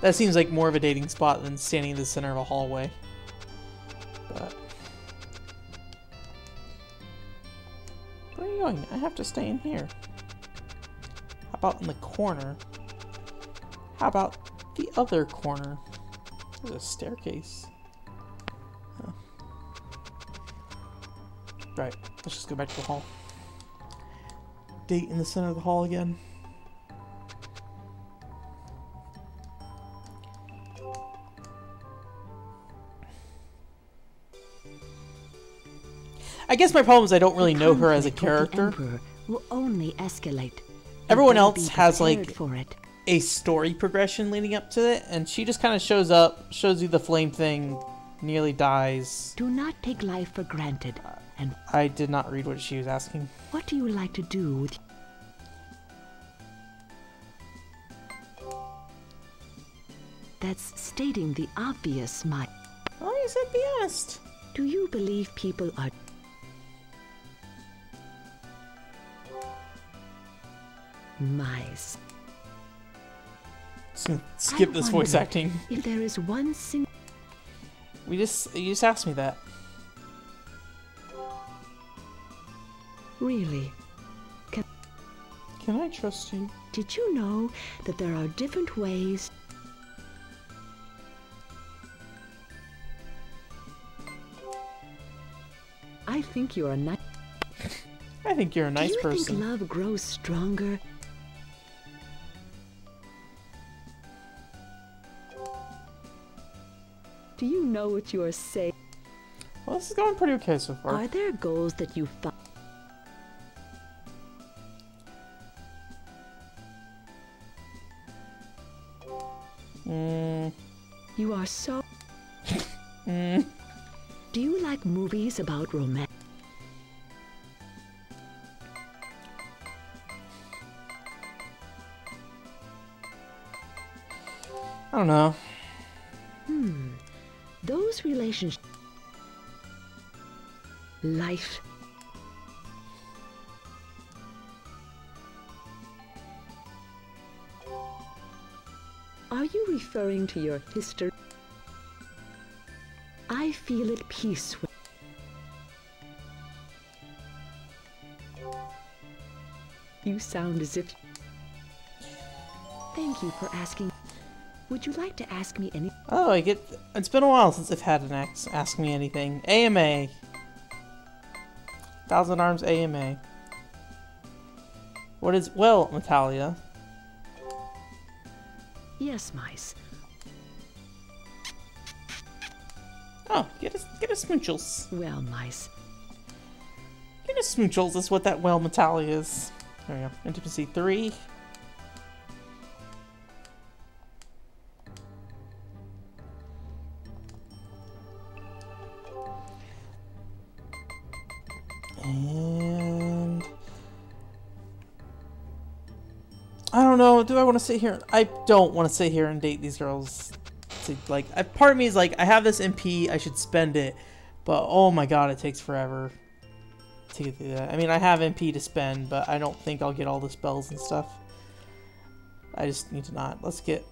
That seems like more of a dating spot than standing in the center of a hallway. But... where are you going? I have to stay in here. How about in the corner? How about the other corner? There's a staircase. Huh. Right, let's just go back to the hall. Date in the center of the hall again. I guess my problem is I don't really know her as a character. The Emperor will only escalate. Everyone You better else be has prepared like for it. a story progression leading up to it, and she just kind of shows up, shows you the flame thing, nearly dies. Do not take life for granted. And I did not read what she was asking. what do you like to do with... That's stating the obvious, my... Oh, you said be honest. Do you believe people are... mice? Skip I this voice wonder acting. If there is one single... You just asked me that. Really? Can I trust you? Did you know that there are different ways... I think you are not... I think you're a nice Do you person. think love grows stronger? Do you know what you are saying? Well, this is going pretty okay so far. Are there goals that you thought... You are so... Do you like movies about romance? I don't know. Those relationships... Life... Are you referring to your history? I feel at peace with... You sound as if... Thank you for asking. Would you like to ask me any... Oh, I get... It's been a while since I've had an ex ask me anything. AMA. Thousand Arms AMA. What is... Well, Natalia. Yes, mice. Oh, get a smoochels. Well, mice. Get a smoochels is what that well Natalia is. There we go. Intimacy 3. don't know. Do I want to sit here? I don't want to sit here and date these girls. Like, part of me is like, I have this MP, I should spend it. But, oh my god, it takes forever to get through that. I mean, I have MP to spend, but I don't think I'll get all the spells and stuff. I just need to not. Let's get...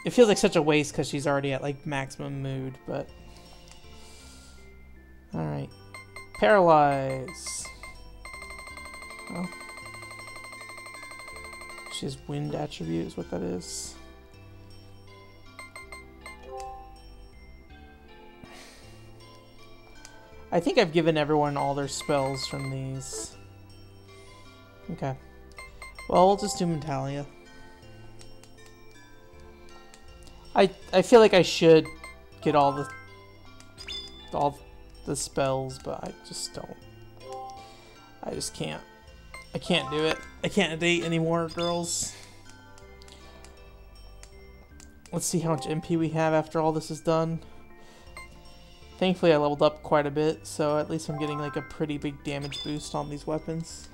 It feels like such a waste because she's already at, like, maximum mood, but... Alright. Paralyze. Oh. She has wind attribute is what that is. I think I've given everyone all their spells from these. Okay. Well, we'll just do Mentalia. I feel like I should get all the spells, but I just don't. I just can't. I can't do it. I can't date anymore, girls. Let's see how much MP we have after all this is done. Thankfully, I leveled up quite a bit, so at least I'm getting like a pretty big damage boost on these weapons.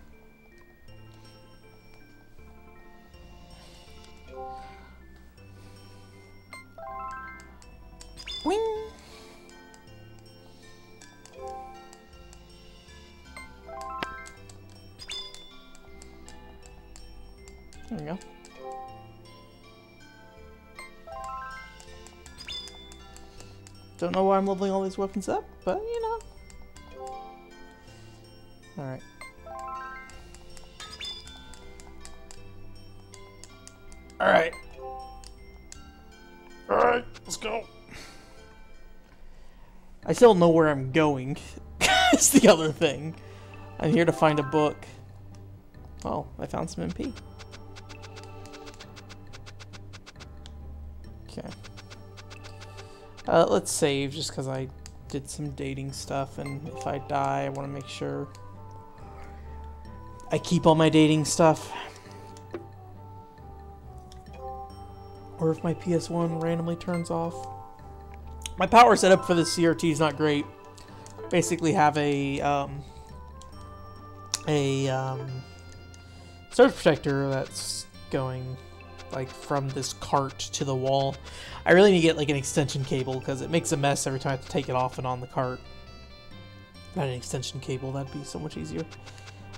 Wing! There we go. Don't know why I'm leveling all these weapons up, but you know. Alright. Alright. Alright, let's go. I still know where I'm going. That's the other thing. I'm here to find a book. Oh, I found some MP. Okay. Let's save just because I did some dating stuff, and if I die, I want to make sure I keep all my dating stuff. Or if my PS1 randomly turns off. My power setup for the CRT is not great. Basically have a surge protector that's going like from this cart to the wall. I really need to get like an extension cable because it makes a mess every time I have to take it off and on the cart. Not an extension cable, that'd be so much easier.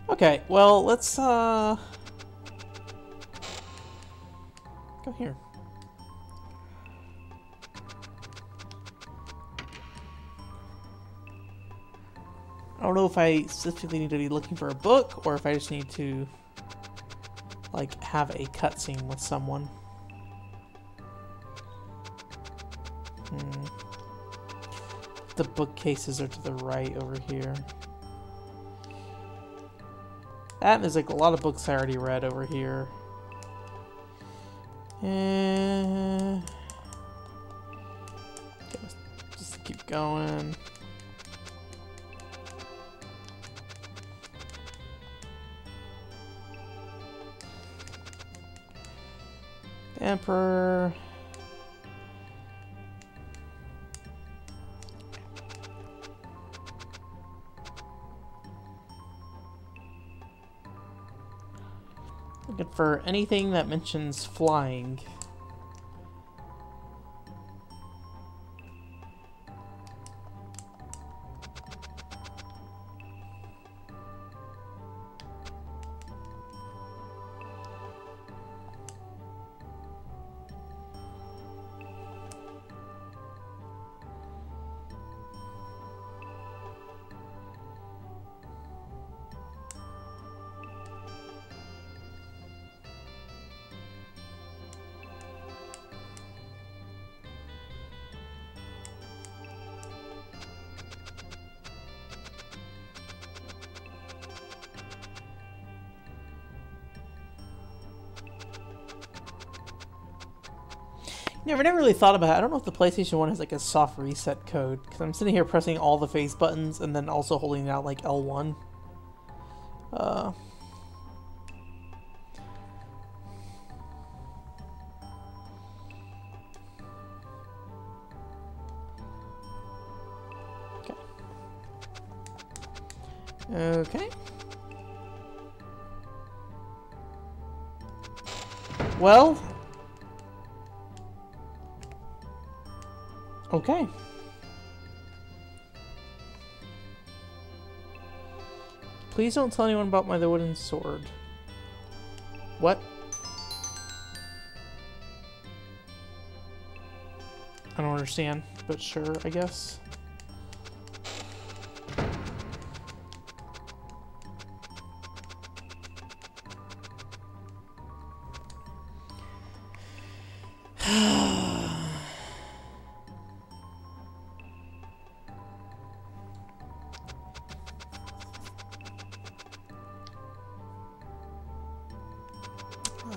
Okay, well, let's go here. I don't know if I specifically need to be looking for a book or if I just need to like have a cutscene with someone. The bookcases are to the right over here. That is like a lot of books I already read over here. Okay, let's just keep going. Emperor. Looking for anything that mentions flying. Yeah, I never really thought about it. I don't know if the PlayStation 1 has like a soft reset code, because I'm sitting here pressing all the face buttons and then also holding out like L1. Okay. Well. Okay. Please don't tell anyone about the wooden sword. What? I don't understand, but sure, I guess.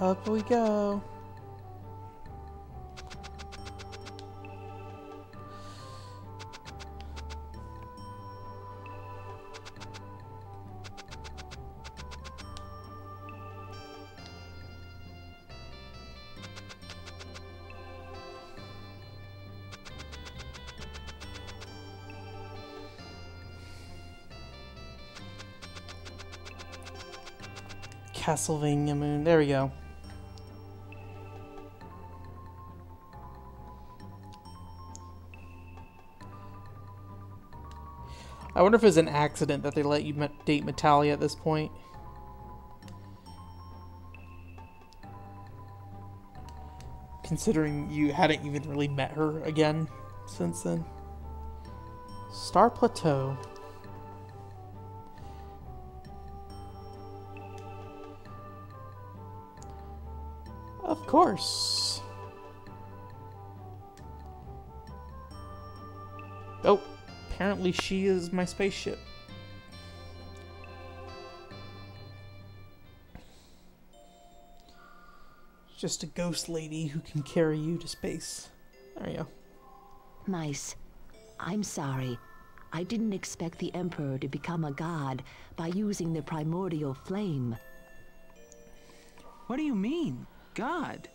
Up we go. Castlevania Moon. There we go. I wonder if it's an accident that they let you date Metalia at this point. Considering you hadn't even really met her again since then. Star Plateau. Of course. Oh. Apparently she is my spaceship. Just a ghost lady who can carry you to space. There you go. Mice, I'm sorry. I didn't expect the Emperor to become a god by using the primordial flame. What do you mean, God?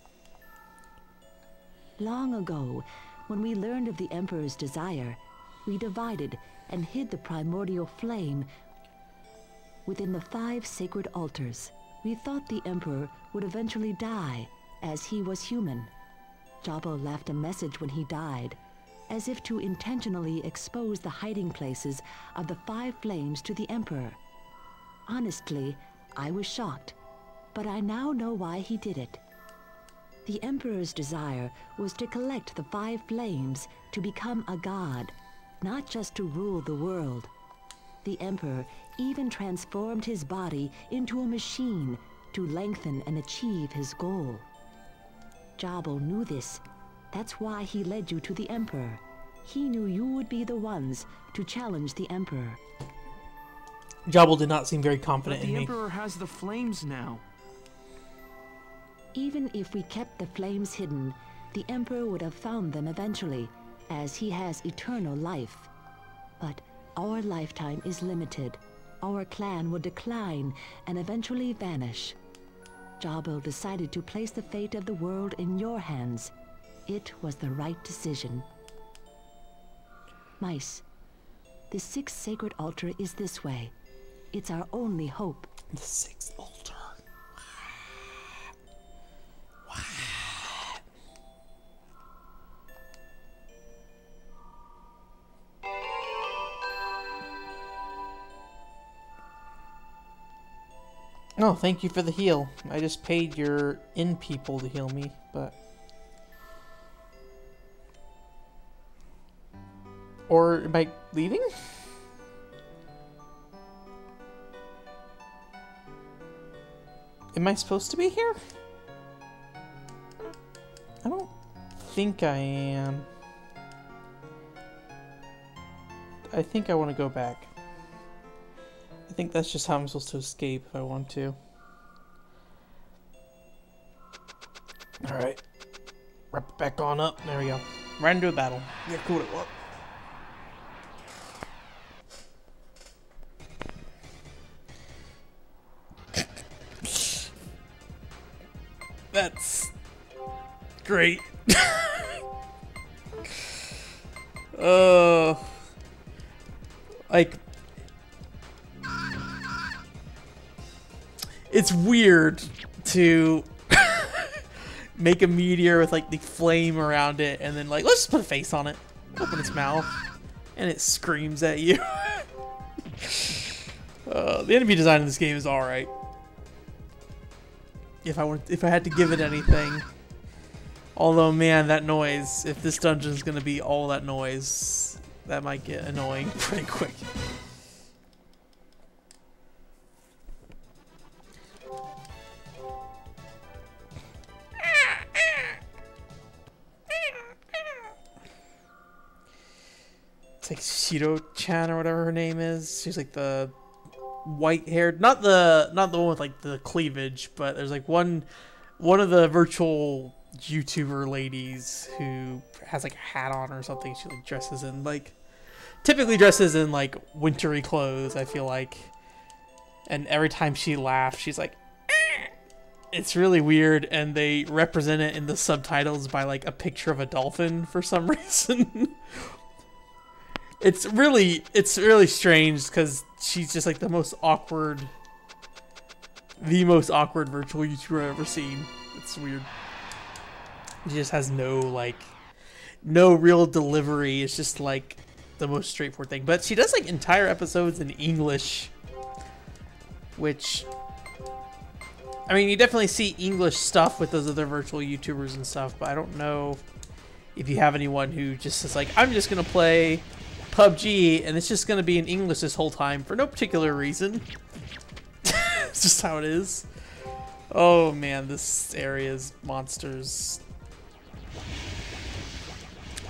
Long ago, when we learned of the Emperor's desire, we divided and hid the primordial flame within the 5 sacred altars. We thought the Emperor would eventually die, as he was human. Jabba left a message when he died, as if to intentionally expose the hiding places of the 5 flames to the Emperor. Honestly, I was shocked, but I now know why he did it. The Emperor's desire was to collect the 5 flames to become a god, not just to rule the world. The Emperor even transformed his body into a machine to lengthen and achieve his goal. Jabba knew this. That's why he led you to the Emperor. He knew you would be the ones to challenge the Emperor. Jabba did not seem very confident But in the me. Emperor has the flames now. Even if we kept the flames hidden, the Emperor would have found them eventually, as he has eternal life. But our lifetime is limited. Our clan would decline and eventually vanish. Jabba decided to place the fate of the world in your hands. It was the right decision. Mice, the 6th sacred altar is this way. It's our only hope. The 6th altar. No, thank you for the heal. I just paid your inn people to heal me, but... Or am I leaving? Am I supposed to be here? I don't think I am. I think I want to go back. I think that's just how I'm supposed to escape if I want to. Alright. Wrap it back on up. There we go. Right into a battle. Yeah, cool it was. That's great. Like, it's weird to make a meteor with like the flame around it, and then like let's just put a face on it, open its mouth, and it screams at you. The enemy design in this game is all right. If I had to give it anything, although man, that noise. If this dungeon is gonna be all that noise, that might get annoying pretty quick. It's like Shiro-chan or whatever her name is. She's like the white-haired, not the one with like the cleavage, but there's like one of the virtual YouTuber ladies who has like a hat on or something. She like dresses in like, typically dresses in like wintry clothes, I feel like. And every time she laughs, she's like, it's really weird, and they represent it in the subtitles by like a picture of a dolphin for some reason. It's really strange because she's just like the most awkward virtual YouTuber I've ever seen. It's weird. She just has no real delivery. It's just like the most straightforward thing. But she does like entire episodes in English, which, I mean, you definitely see English stuff with those other virtual YouTubers and stuff, but I don't know if you have anyone who just is like, I'm just gonna play PUBG and it's just gonna be in English this whole time for no particular reason. It's just how it is. Oh man, this area's monsters.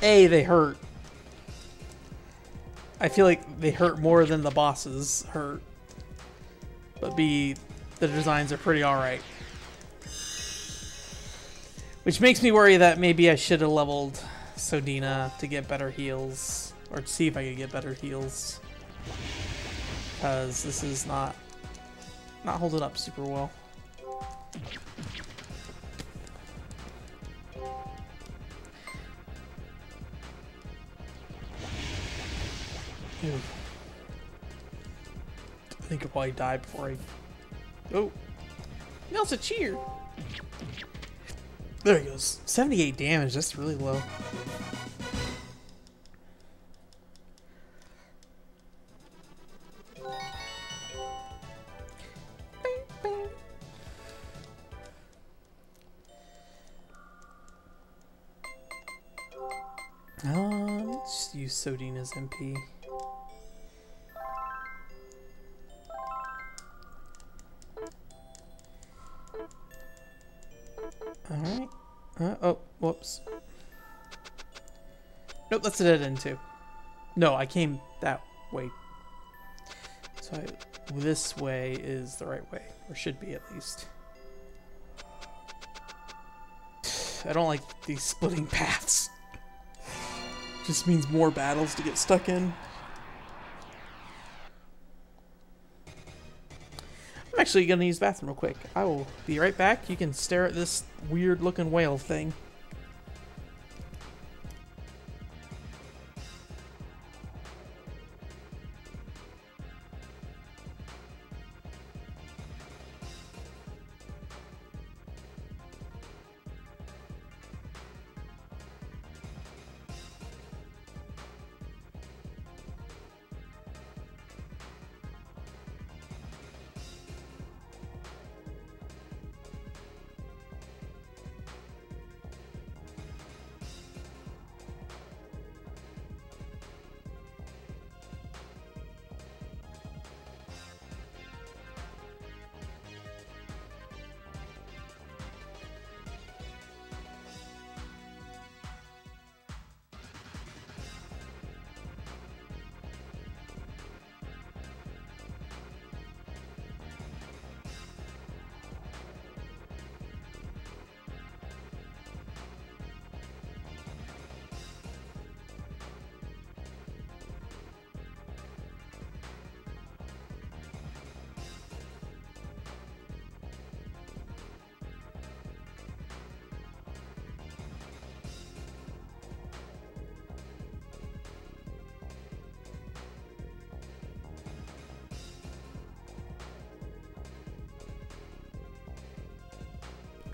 A, they hurt. I feel like they hurt more than the bosses hurt. But B, the designs are pretty alright. Which makes me worry that maybe I should have leveled Sodina to get better heals. Or to see if I could get better heals. Because this is not holding up super well. Ew. I think I'll probably die before I... Oh! Nelson, cheer! There he goes. 78 damage, that's really low. Let's just use Sodina's MP. Alright. Oh, whoops. Nope, that's a dead end too. No, I came that way. So this way is the right way. Or should be, at least. I don't like these splitting paths. Just means more battles to get stuck in. I'm actually gonna use the bathroom real quick. I will be right back. You can stare at this weird looking whale thing.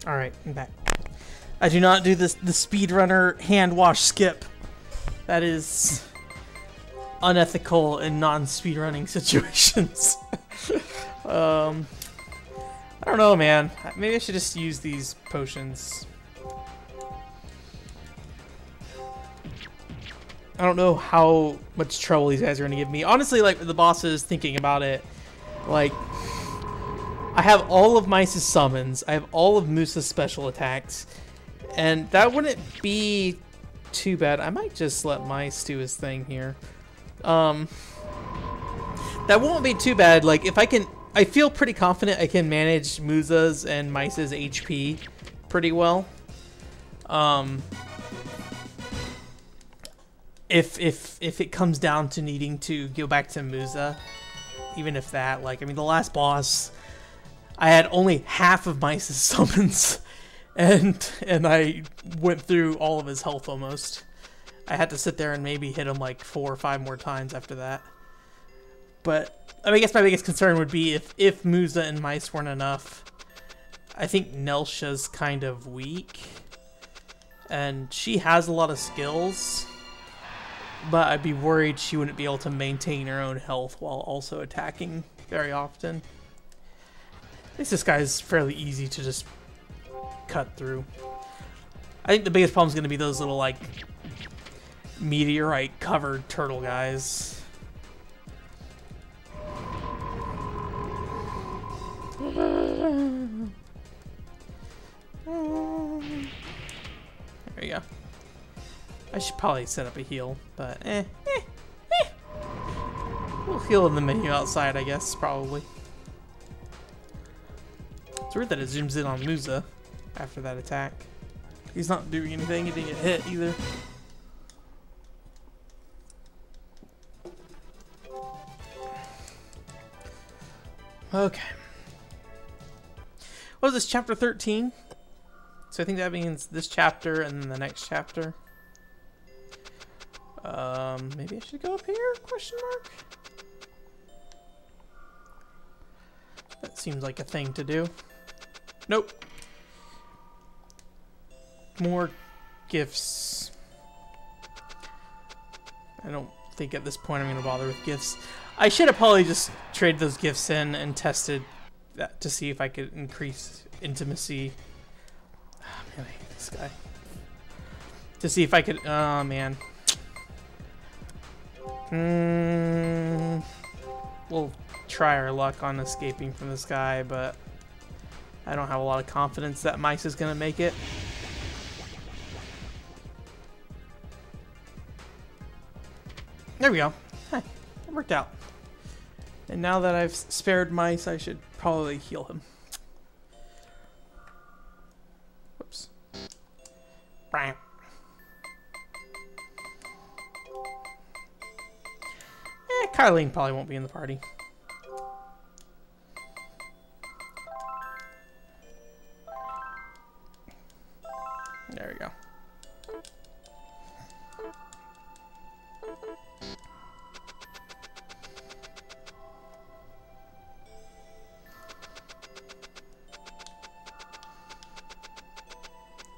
Alright, I'm back. I do not do the speedrunner hand wash skip. That is unethical in non-speedrunning situations. I don't know, man. Maybe I should just use these potions. I don't know how much trouble these guys are gonna give me. Honestly, like, the bosses, thinking about it, like, I have all of Mice's summons, I have all of Musa's special attacks, and that wouldn't be too bad. I might just let Mice do his thing here. That won't be too bad. Like, if I can, I feel pretty confident I can manage Musa's and Mice's HP pretty well. If it comes down to needing to go back to Musa, even if that, like, I mean, the last boss, I had only half of Mice's summons, and I went through all of his health almost. I had to sit there and maybe hit him like 4 or 5 more times after that. But I mean, I guess my biggest concern would be if Musa and Mice weren't enough. I think Nelsha's kind of weak, and she has a lot of skills, but I'd be worried she wouldn't be able to maintain her own health while also attacking very often. At least this guy's fairly easy to just cut through. I think the biggest problem is going to be those little, like, meteorite covered turtle guys. There we go. I should probably set up a heal, but we'll heal in the menu outside, I guess, probably. It's weird that it zooms in on Musa after that attack. He's not doing anything, he didn't get hit either. Okay. What was this, chapter 13? So I think that means this chapter and then the next chapter. Maybe I should go up here? Question mark? That seems like a thing to do. Nope. More gifts. I don't think at this point I'm going to bother with gifts. I should have probably just traded those gifts in and tested that to see if I could increase intimacy. Oh, man, I hate this guy. To see if I could... Oh, man. We'll try our luck on escaping from this guy, but I don't have a lot of confidence that Mice is going to make it. There we go. Hey, it worked out. And now that I've spared Mice, I should probably heal him. Whoops. Bam. Kylene probably won't be in the party. There we go.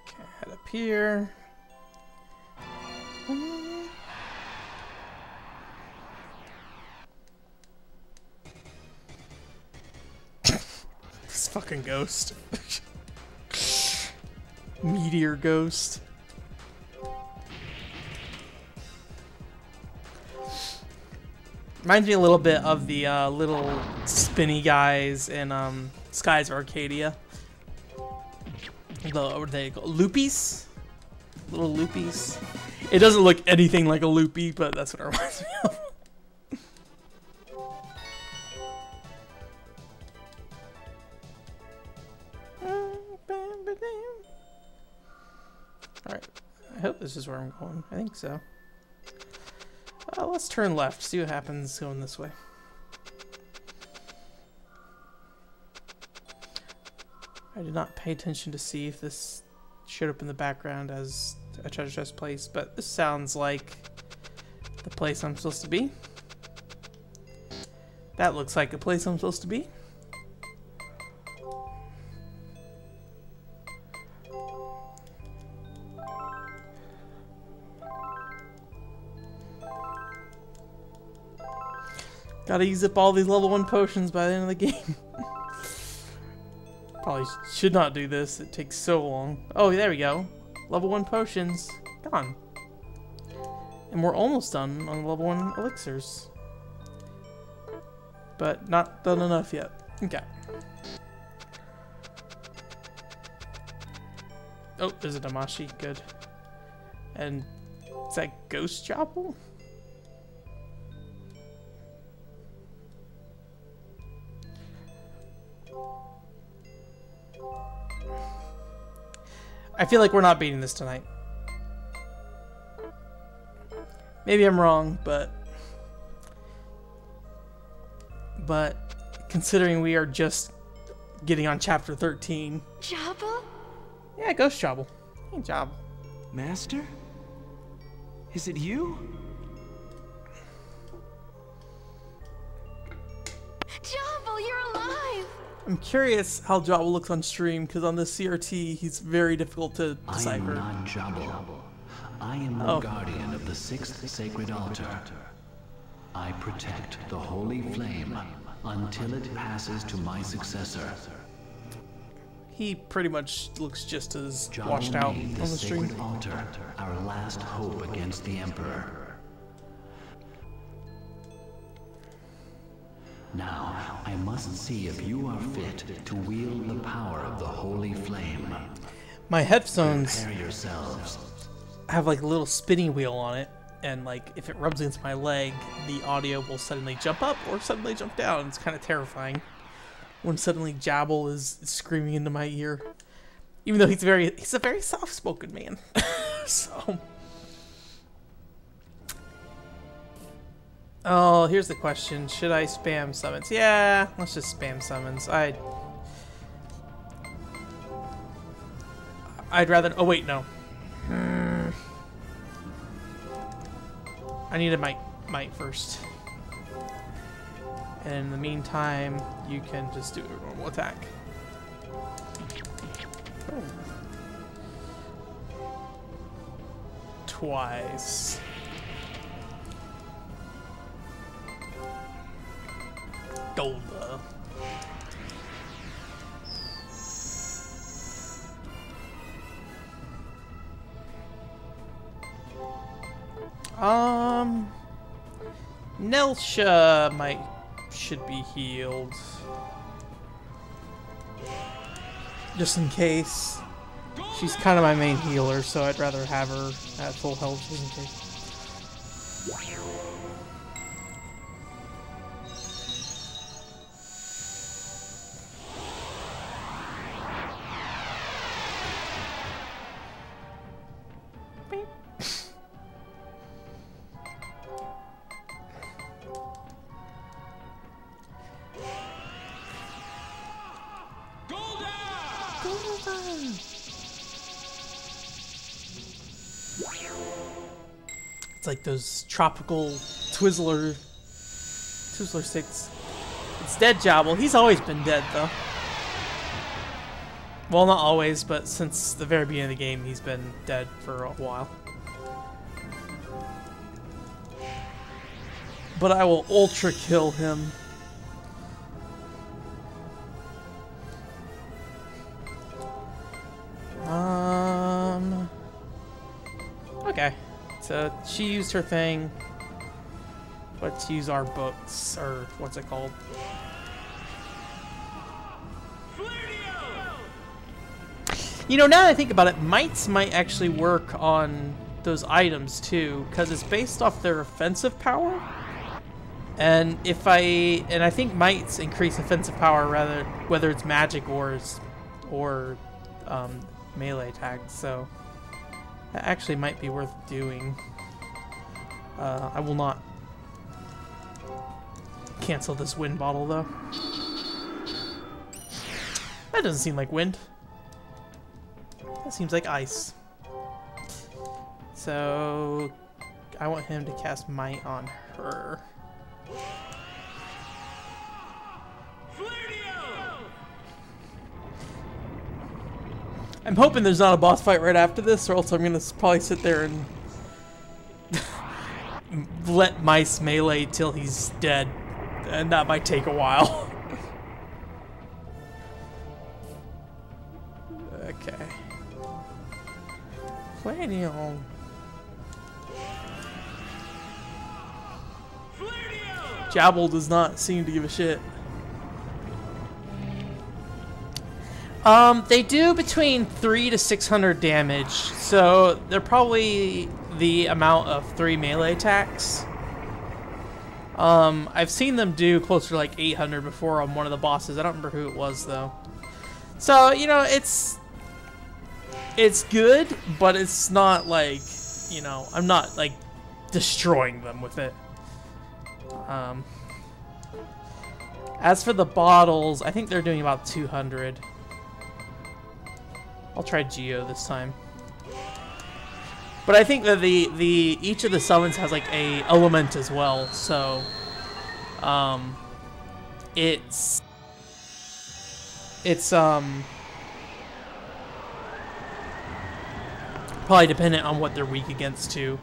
Okay, head up here. This fucking ghost. Meteor ghost. Reminds me a little bit of the little spinny guys in Skies of Arcadia. What are they called? Loopies? Little loopies. It doesn't look anything like a loopy, but that's what it reminds me of. Alright, I hope this is where I'm going. I think so. Let's turn left, see what happens going this way. I did not pay attention to see if this showed up in the background as a treasure chest place, but this sounds like the place I'm supposed to be. That looks like a place I'm supposed to be. Gotta use up all these level 1 potions by the end of the game. Probably should not do this. It takes so long. Oh, there we go. Level 1 potions. Gone. And we're almost done on level 1 elixirs. But not done enough yet. Okay. Oh, there's a Damashi. Good. And is that Ghost Jobble? I feel like we're not beating this tonight. Maybe I'm wrong, but considering we are just getting on chapter 13. Jabba? Yeah, Ghost Jobble. Hey, job. Master? Is it you? Jabba, you're alive! I'm curious how Jobble looks on stream, because on the CRT, he's very difficult to decipher. I am not Jabba. I am the guardian of the 6th sacred altar. I protect the holy flame until it passes to my successor. He pretty much looks just as Jabba washed out made on the the stream. sacred altar our last hope against the Emperor. Now, I must see if you are fit to wield the power of the holy flame. My headphones Prepare yourselves. have like a little spinning wheel on it, and like if it rubs against my leg, the audio will suddenly jump up or suddenly jump down. It's kind of terrifying when suddenly Jabble is screaming into my ear, even though he's a very soft-spoken man. So, oh, here's the question: should I spam summons? Yeah, let's just spam summons. I'd rather. Oh wait, no. I need a might first. And in the meantime, you can just do a normal attack. Oh. Twice. Golda. Nelsha should be healed. Just in case. She's kind of my main healer, so I'd rather have her at full health just in case. It's like those tropical Twizzler sticks. It's dead Jobble. He's always been dead though. Well, not always, but since the very beginning of the game, he's been dead for a while. But I will ultra kill him. Okay. So she used her thing. Let's use our books, or what's it called? You know, now that I think about it, mites might actually work on those items too, because it's based off their offensive power. And I think mites increase offensive power rather, whether it's magic or melee attacks. So that actually might be worth doing. I will not cancel this wind bottle though. That doesn't seem like wind. That seems like ice. So I want him to cast Might on her. I'm hoping there's not a boss fight right after this, or else I'm gonna probably sit there and let Mice melee till he's dead. And that might take a while. Okay. Flaniel. Jabble does not seem to give a shit. They do between 300 to 600 damage, so they're probably the amount of 3 melee attacks. I've seen them do closer to like 800 before on one of the bosses. I don't remember who it was though. So, you know, it's good, but it's not like, you know, I'm not like destroying them with it. As for the bottles, I think they're doing about 200. I'll try Geo this time. But I think that each of the summons has like a element as well, so it's probably dependent on what they're weak against too.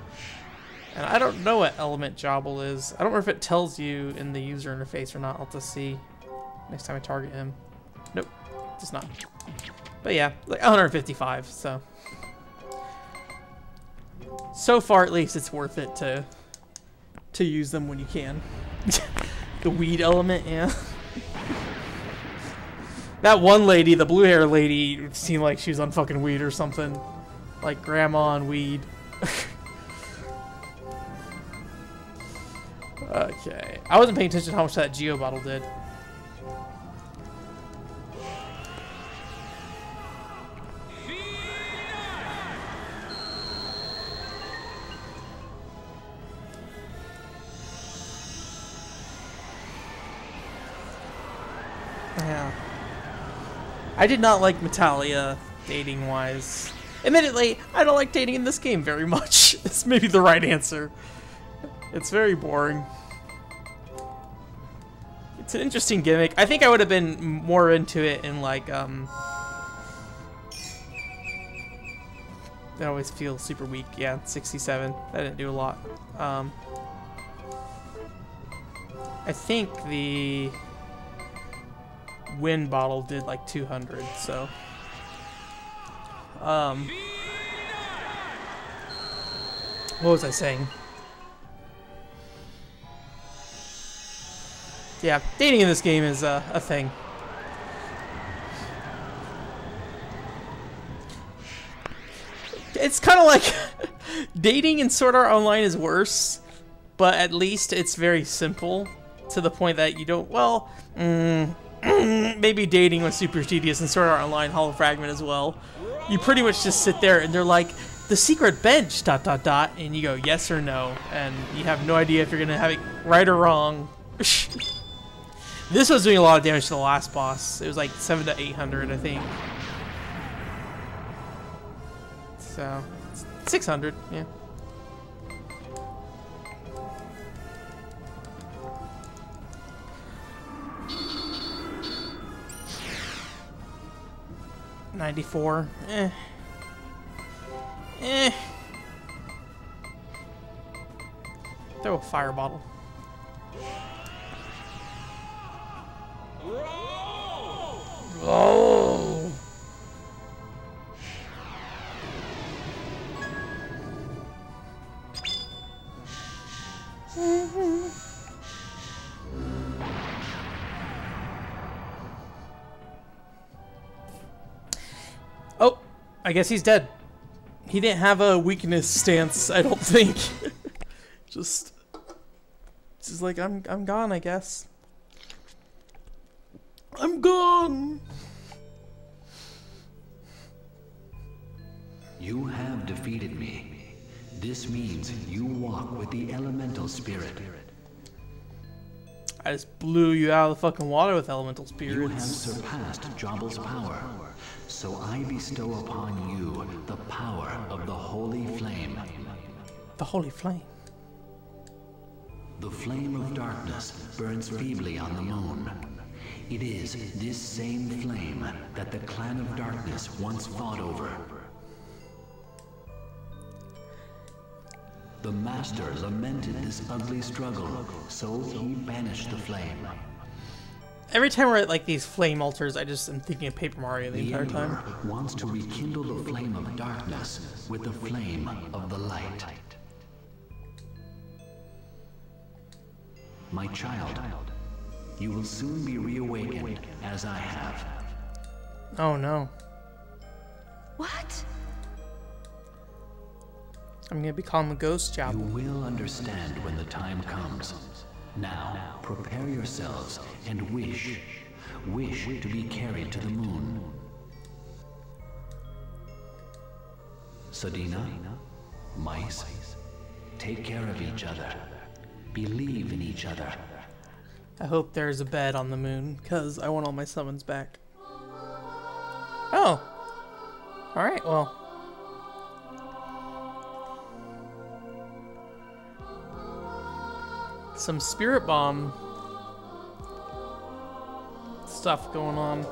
And I don't know what element Jobble is. I don't know if it tells you in the user interface or not. I'll have to see next time I target him. Nope, does not. But yeah, like 155, so. So far, at least, it's worth it to use them when you can. The weed element, yeah. That one lady, the blue hair lady, seemed like she was on fucking weed or something. Like grandma on weed. Okay. I wasn't paying attention to how much that Geo bottle did. Yeah. I did not like Metalia dating-wise. Admittedly, I don't like dating in this game very much. It's maybe the right answer. It's very boring. It's an interesting gimmick. I think I would have been more into it in like, I always feel super weak. Yeah, 67. That didn't do a lot. I think the wind bottle did like 200, so what was I saying? Yeah, dating in this game is a thing. It's kind of like dating in Sword Art Online is worse, but at least it's very simple to the point that you don't, well, maybe dating was super tedious in Sword Art Online Hollow Fragment as well. You pretty much just sit there and they're like, the secret bench, ... and you go yes or no, and you have no idea if you're gonna have it right or wrong. This was doing a lot of damage to the last boss. It was like 700 to 800, I think. So, 600, yeah. $94. Throw a fire bottle. Oh. Oh, I guess he's dead. He didn't have a weakness stance, I don't think. just like I'm gone, I guess. I'm gone. You have defeated me. This means you walk with the elemental spirit. I just blew you out of the fucking water with elemental spirits. You have surpassed Jobble's power, so I bestow upon you the power of the Holy Flame. The Holy Flame? The flame of darkness burns feebly on the moon. It is this same flame that the Clan of Darkness once fought over. The Master lamented this ugly struggle, so he banished the flame. Every time we're at like these flame altars, I just am thinking of Paper Mario the entire time. Emperor wants to rekindle the flame of darkness with the flame of the light. My child, you will soon be reawakened as I have. Oh no. What? I'm gonna become a ghost You chapel. will understand when the time comes. Now, prepare yourselves and wish to be carried to the moon. Sadina, Mice, take care of each other. Believe in each other. I hope there's a bed on the moon, because I want all my summons back. Oh! Alright, well. Some spirit bomb stuff going on.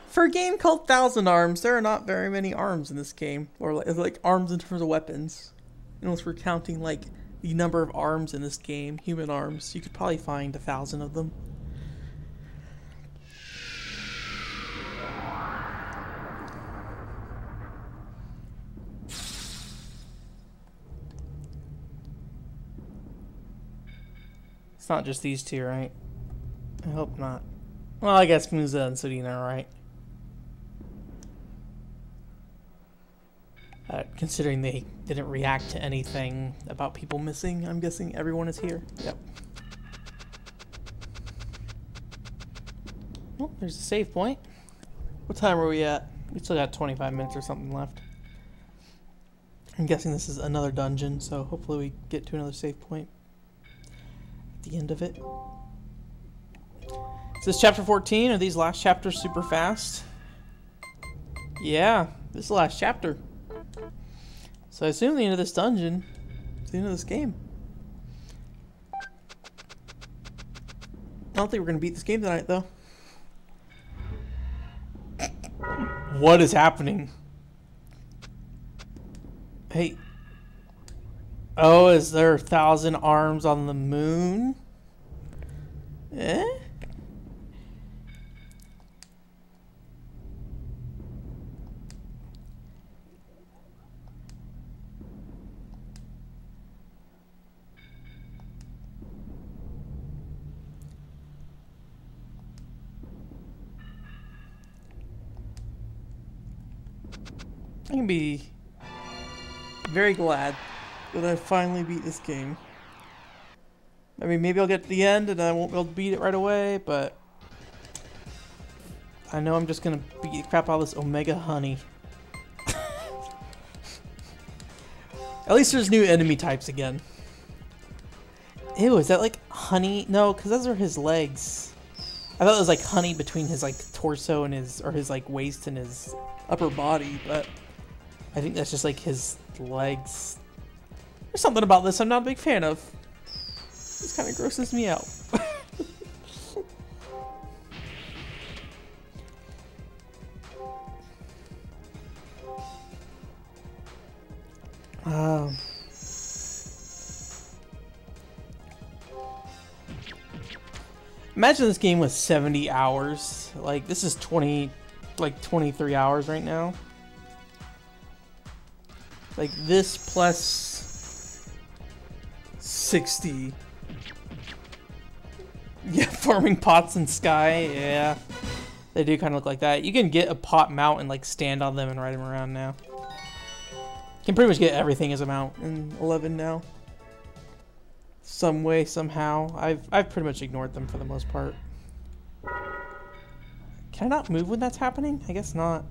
For a game called Thousand Arms, there are not very many arms in this game, or like arms in terms of weapons. Unless we're counting like the number of arms in this game, human arms, you could probably find 1,000 of them. It's not just these two, right? I hope not. Well, I guess Musa and Sudina are right. Considering they didn't react to anything about people missing, I'm guessing everyone is here. Yep. Well, there's a save point. What time are we at? We still got 25 minutes or something left. I'm guessing this is another dungeon, so hopefully we get to another save point at the end of it. Is this chapter 14? Are these last chapters super fast? Yeah, this is the last chapter. So I assume the end of this dungeon is the end of this game. I don't think we're going to beat this game tonight, though. What is happening? Hey. Oh, is there 1,000 arms on the moon? Eh? I can be very glad that I finally beat this game. I mean, maybe I'll get to the end and I won't be able to beat it right away, but I know I'm just gonna beat the crap out of this Omega Honey. At least there's new enemy types again. Ew, is that like honey? No, because those are his legs. I thought it was like honey between his like torso and his, or his like waist and his upper body, but I think that's just like his legs. There's something about this I'm not a big fan of. This kind of grosses me out. Imagine this game was 70 hours. Like, this is 23 hours right now. Like, this plus 60. Yeah, farming pots in Sky, yeah. They do kind of look like that. You can get a pot mount and, like, stand on them and ride them around now. You can pretty much get everything as a mount in 11 now. Some way, somehow. I've pretty much ignored them for the most part. Can I not move when that's happening? I guess not.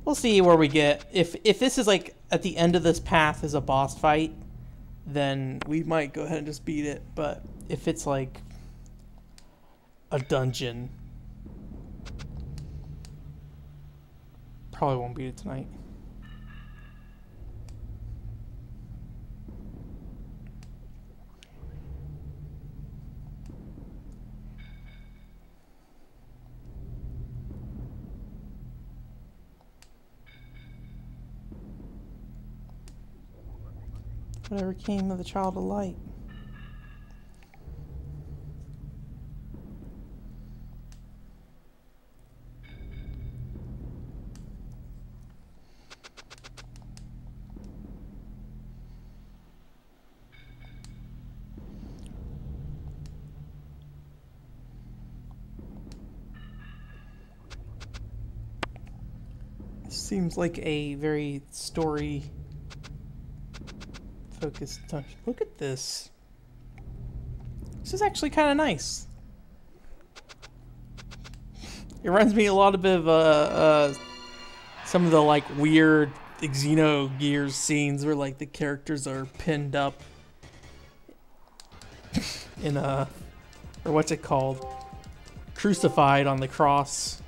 We'll see where we get. If this is like at the end of this path is a boss fight, then we might go ahead and just beat it. But if it's like a dungeon. Probably won't beat it tonight. Whatever came of the Child of Light. Seems like a very story focused touch. Look at this. This is actually kind of nice. It reminds me a lot of some of the like weird Xenogears scenes where like the characters are pinned up in a, or what's it called? Crucified on the cross.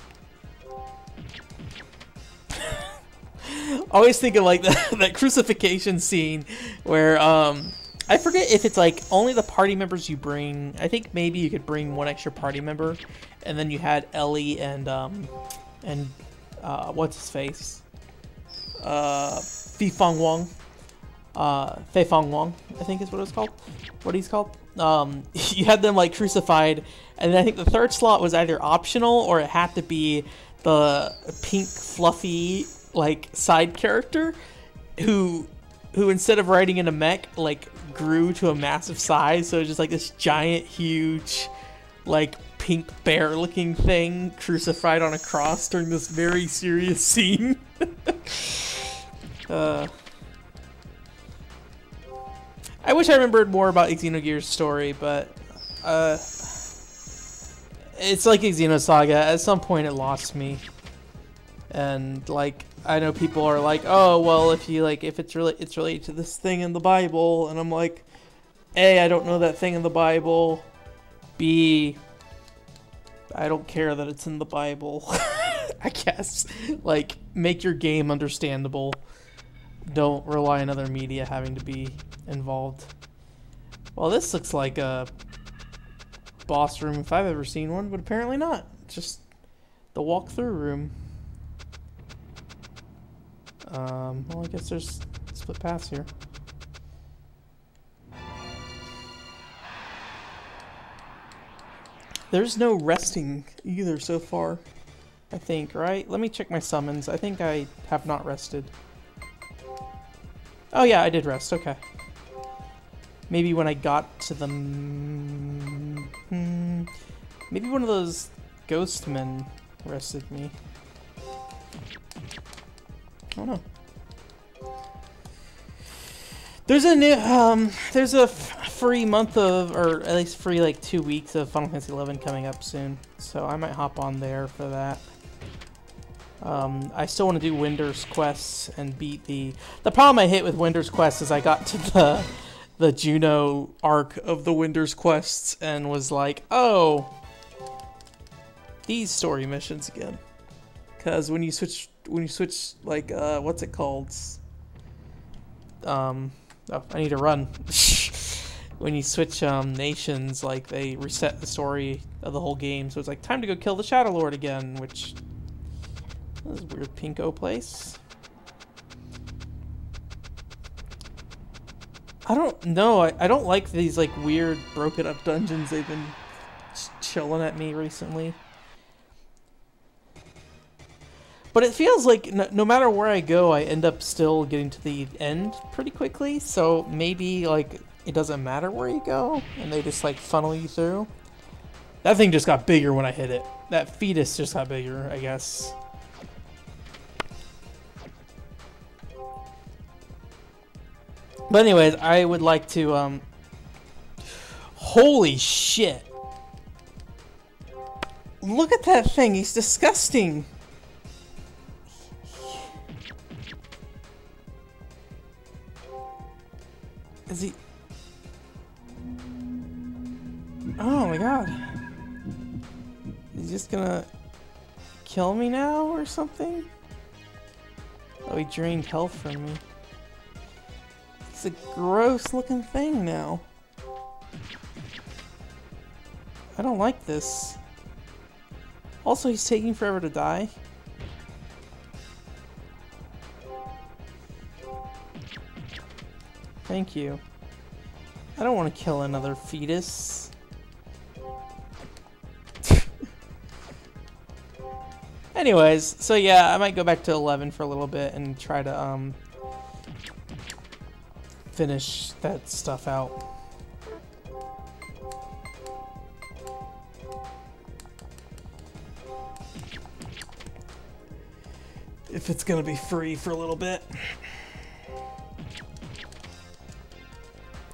Always think of like that crucifixion scene where I forget if it's like only the party members you bring. I think maybe you could bring one extra party member, and then you had Ellie and what's his face? Fei Fong Wong, I think is what it's called. What he's called. You had them like crucified, and then I think the third slot was either optional or it had to be the pink fluffy like side character who instead of riding in a mech like grew to a massive size, so it's just like this giant huge like pink bear looking thing crucified on a cross during this very serious scene. I wish I remembered more about Xenogears' story, but it's like a Xenosaga. At some point it lost me. And like I know people are like, oh well, if it's related to this thing in the Bible, and I'm like, A, I don't know that thing in the Bible. B, I don't care that it's in the Bible. I guess like make your game understandable. Don't rely on other media having to be involved. Well, this looks like a boss room if I've ever seen one, but apparently not. It's just the walkthrough room. Well, I guess there's split paths here. There's no resting either so far, I think, right? Let me check my summons. I think I have not rested. Oh yeah, I did rest, okay. Maybe when I got to the... maybe one of those ghost men rested me. I don't know. There's a new, there's a free month of, or at least free like 2 weeks of Final Fantasy XI coming up soon, so I might hop on there for that. I still want to do Winter's quests and beat the problem I hit with Winter's quests is I got to the Juno arc of the Winter's quests and was like, oh, these story missions again. Because when you switch like what's it called? Oh, I need to run. When you switch nations, like they reset the story of the whole game, so it's like time to go kill the Shadow Lord again, which is a weird pinko place. I don't know. I don't like these like weird broken up dungeons they've been chilling at me recently. But it feels like no matter where I go, I end up still getting to the end pretty quickly. So maybe like it doesn't matter where you go, and they just like funnel you through. That thing just got bigger when I hit it. That fetus just got bigger, I guess. But anyways, I would like to holy shit. Look at that thing. He's disgusting. Is he? Oh my god. just gonna kill me now or something? Oh, he drained health from me. It's a gross looking thing now. I don't like this. Also, he's taking forever to die. Thank you. I don't want to kill another fetus. Anyways, so yeah, I might go back to 11 for a little bit and try to finish that stuff out. If it's gonna be free for a little bit.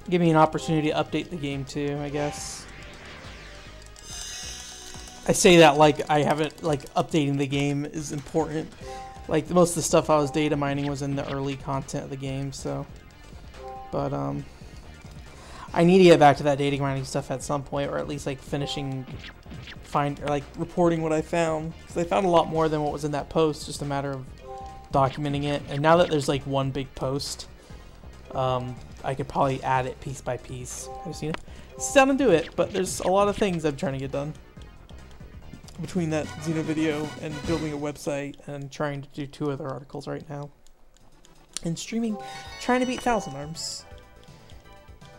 Give me an opportunity to update the game too, I guess. I say that like I haven't, like, updating the game is important. Like, most of the stuff I was data mining was in the early content of the game, so. But, I need to get back to that data mining stuff at some point, or at least, like, finishing, or, like, reporting what I found. Because I found a lot more than what was in that post, just a matter of documenting it. And now that there's, like, one big post, I could probably add it piece by piece. I just need to sit down and do it, but there's a lot of things I'm trying to get done. Between that Xeno video and building a website and trying to do 2 other articles right now. And streaming, trying to beat Thousand Arms.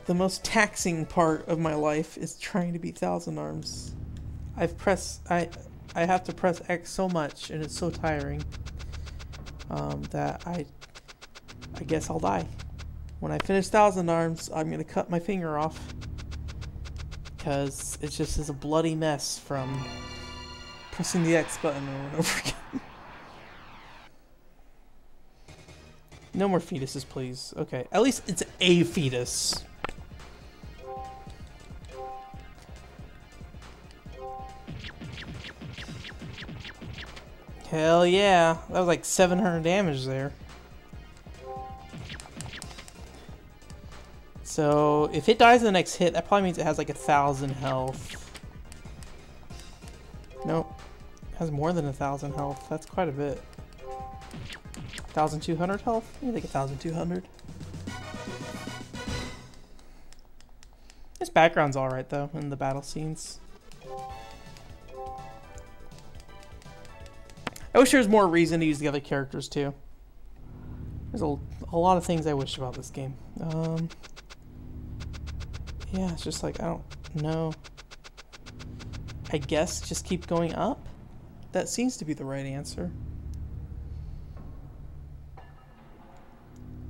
The most taxing part of my life is trying to beat Thousand Arms. I have to press X so much and it's so tiring that I guess I'll die. When I finish Thousand Arms, I'm gonna cut my finger off because it just is a bloody mess from pressing the X button over and over again. No more fetuses, please. Okay, at least it's a fetus. Hell yeah, that was like 700 damage there. So if it dies in the next hit, that probably means it has like 1,000 health. Nope. It has more than 1,000 health. That's quite a bit. 1,200 health? I think 1,200. This background's alright though, in the battle scenes. I wish there was more reason to use the other characters too. There's a lot of things I wish about this game. Yeah, it's just like, I don't know. I guess just keep going up? That seems to be the right answer.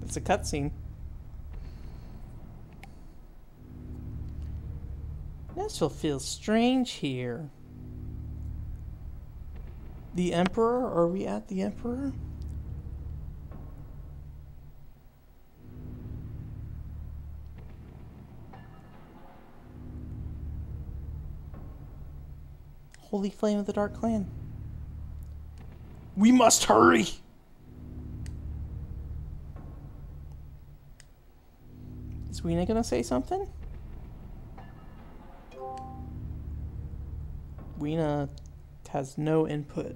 It's a cutscene. This will feel strange here. The Emperor? Are we at the Emperor? Holy Flame of the Dark Clan. We must hurry! Is Weena gonna say something? Weena has no input.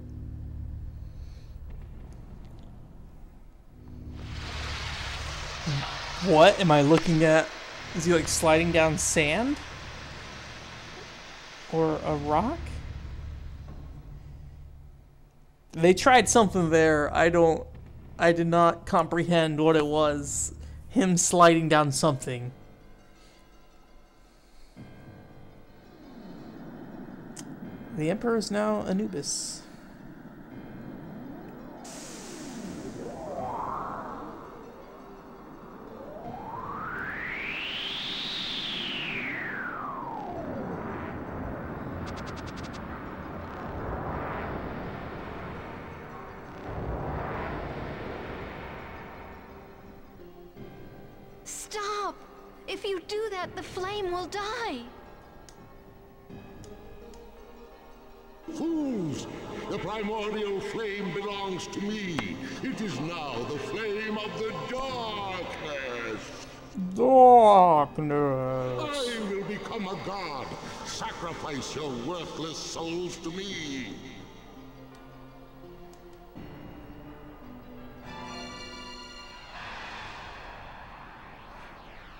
What am I looking at? Is he like sliding down sand? Or a rock? They tried something there. I did not comprehend what it was. Him sliding down something. The Emperor is now Anubis. Stop! If you do that, the flame will die. Fools! The primordial flame belongs to me. It is now the flame of the darkness. Darkness. I will become a god. Sacrifice your worthless souls to me.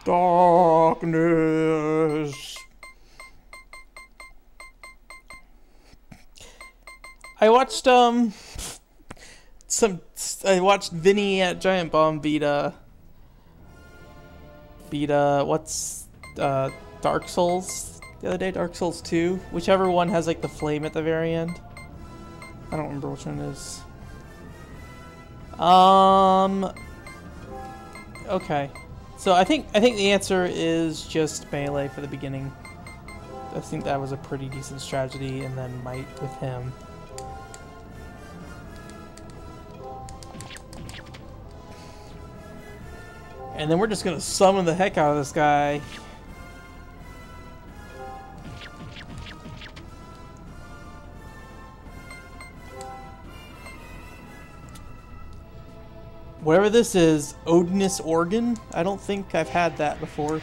Darkness. I watched Vinny at Giant Bomb beat what's Dark Souls the other day, Dark Souls 2, whichever one has like the flame at the very end. I don't remember which one it is. Okay. So I think the answer is just melee for the beginning. I think that was a pretty decent strategy, and then might with him. And then we're just gonna summon the heck out of this guy. Whatever this is, Odinus Organ? I don't think I've had that before.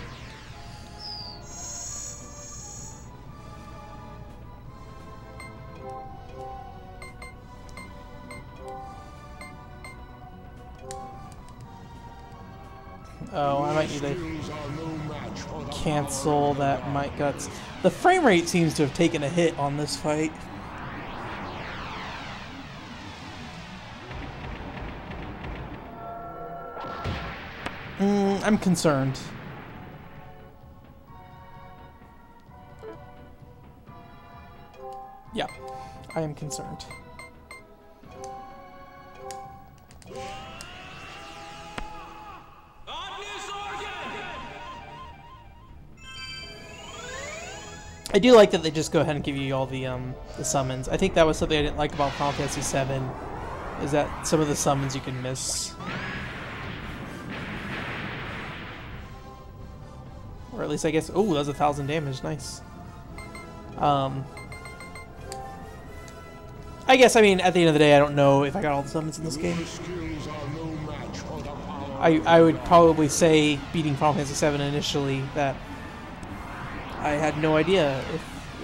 Oh, I might need to cancel that Might Guts. The frame rate seems to have taken a hit on this fight. I'm concerned. Yeah, I am concerned. I do like that they just go ahead and give you all the summons. I think that was something I didn't like about Final Fantasy VII, is that some of the summons you can miss. Or at least I guess, oh, that was 1,000 damage, nice. I guess, I mean, at the end of the day, I don't know if I got all the summons in this game. I would probably say, beating Final Fantasy VII initially, that I had no idea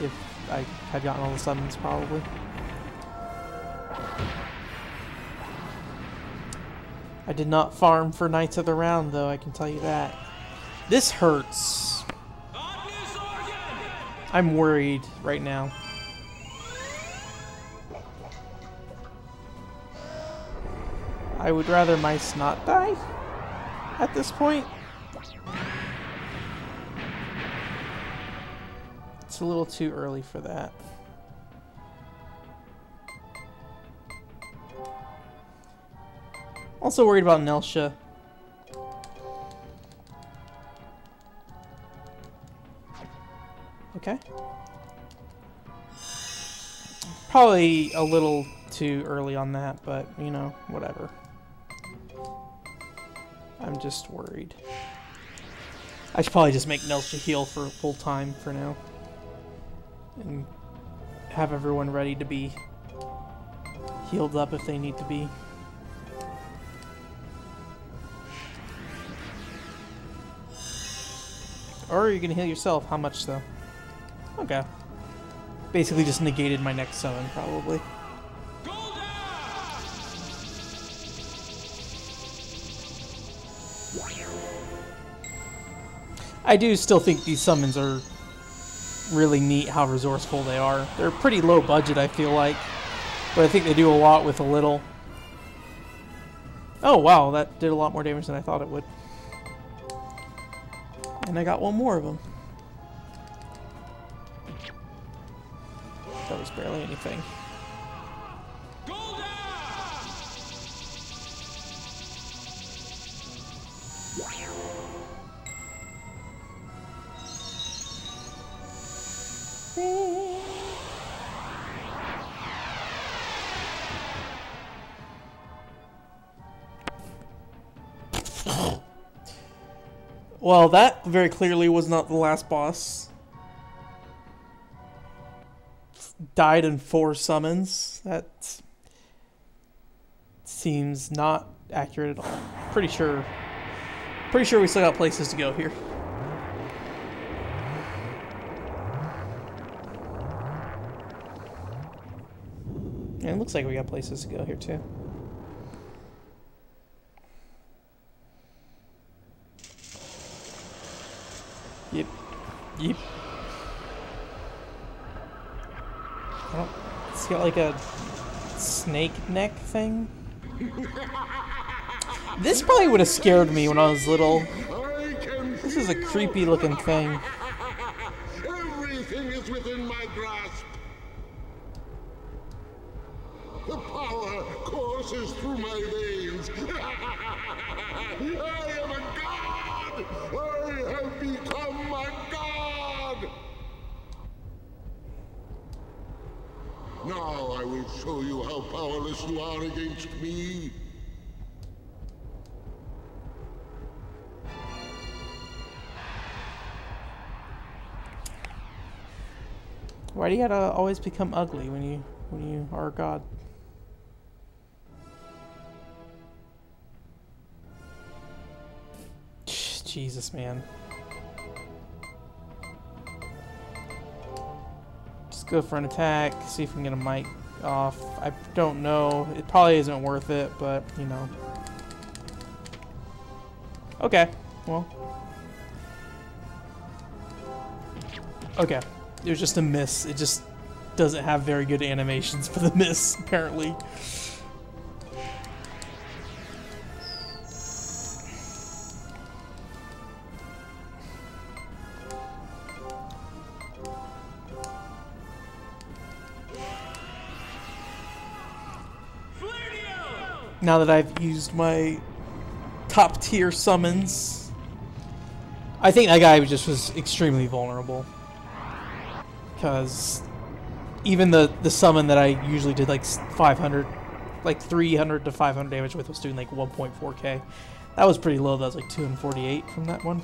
if I had gotten all the summons, probably. I did not farm for Knights of the Round, though, I can tell you that. This hurts. I'm worried right now. I would rather mice not die at this point. It's a little too early for that. Also worried about Nelsha. Okay. Probably a little too early on that, but, you know, whatever. I'm just worried. I should probably just make Nelsha heal for full time for now. And have everyone ready to be healed up if they need to be. Or you're gonna heal yourself. How much though? Okay. Basically just negated my next summon, probably. I do still think these summons are really neat how resourceful they are. They're pretty low budget, I feel like. But I think they do a lot with a little. Oh wow, that did a lot more damage than I thought it would. And I got one more of them. That was barely anything. Well, that very clearly was not the last boss. Died in 4 summons. That seems not accurate at all. Pretty sure Pretty sure we still got places to go here. And it looks like we got places to go here too. Yep. Yep. Oh, it's got like a snake neck thing. This probably would have scared me when I was little. This is a creepy looking thing. Everything is within my grasp. The power courses through my veins. I am a god! I have become a god! Now I will show you how powerless you are against me. Why do you gotta always become ugly when you are a god? Jesus, man. Just go for an attack, see if we can get a mic off. I don't know. It probably isn't worth it, but, you know. Okay, well. Okay. It was just a miss. It just doesn't have very good animations for the miss, apparently. Now that I've used my top tier summons, I think that guy just was extremely vulnerable. Because even the summon that I usually did like 500, like 300 to 500 damage with was doing like 1.4k. That was pretty low. That was like 248 from that one.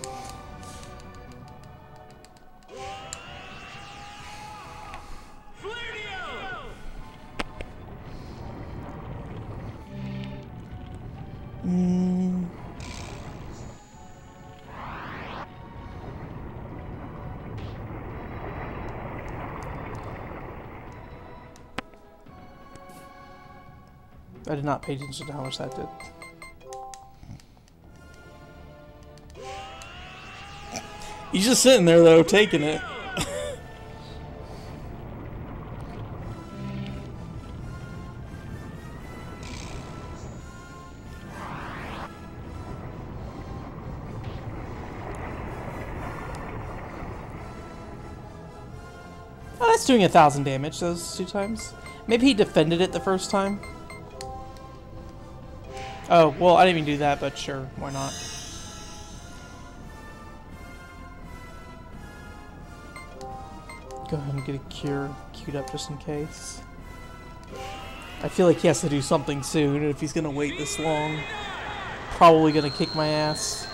I did not pay attention to how much that did. He's just sitting there though, taking it. Oh, that's doing 1,000 damage those 2 times. Maybe he defended it the first time. Oh, well, I didn't even do that, but sure, why not? Go ahead and get a cure queued up just in case. I feel like he has to do something soon, and if he's gonna wait this long, probably gonna kick my ass.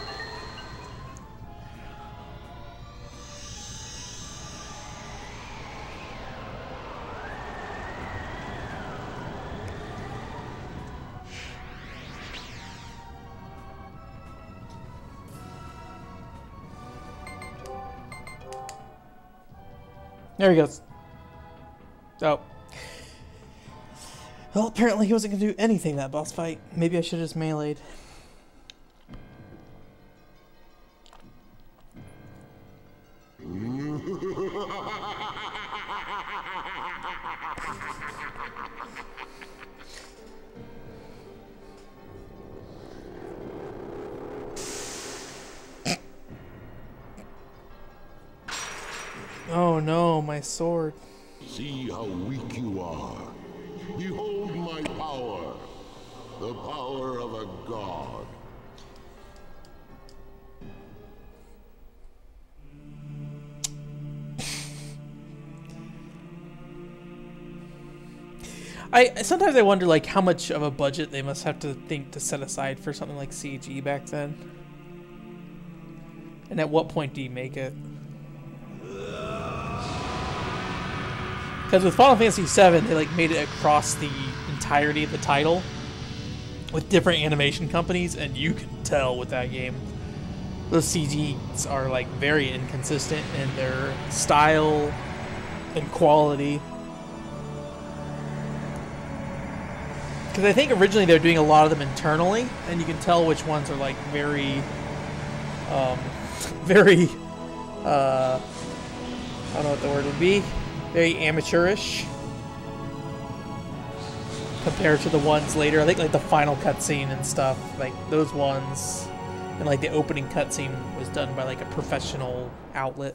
There he goes. Oh. Well, apparently he wasn't going to do anything that boss fight. Maybe I should have just meleeed. Oh no, my sword. See how weak you are. Behold my power. The power of a god. Sometimes I wonder like how much of a budget they must have to think to set aside for something like CG back then. And at what point do you make it? Because with Final Fantasy VII, they like made it across the entirety of the title with different animation companies, and you can tell with that game those CGs are like very inconsistent in their style and quality. Because I think originally they were doing a lot of them internally, and you can tell which ones are like very, very, I don't know what the word would be, very amateurish compared to the ones later. I think like the final cutscene and stuff, like those ones, and like the opening cutscene was done by like a professional outlet.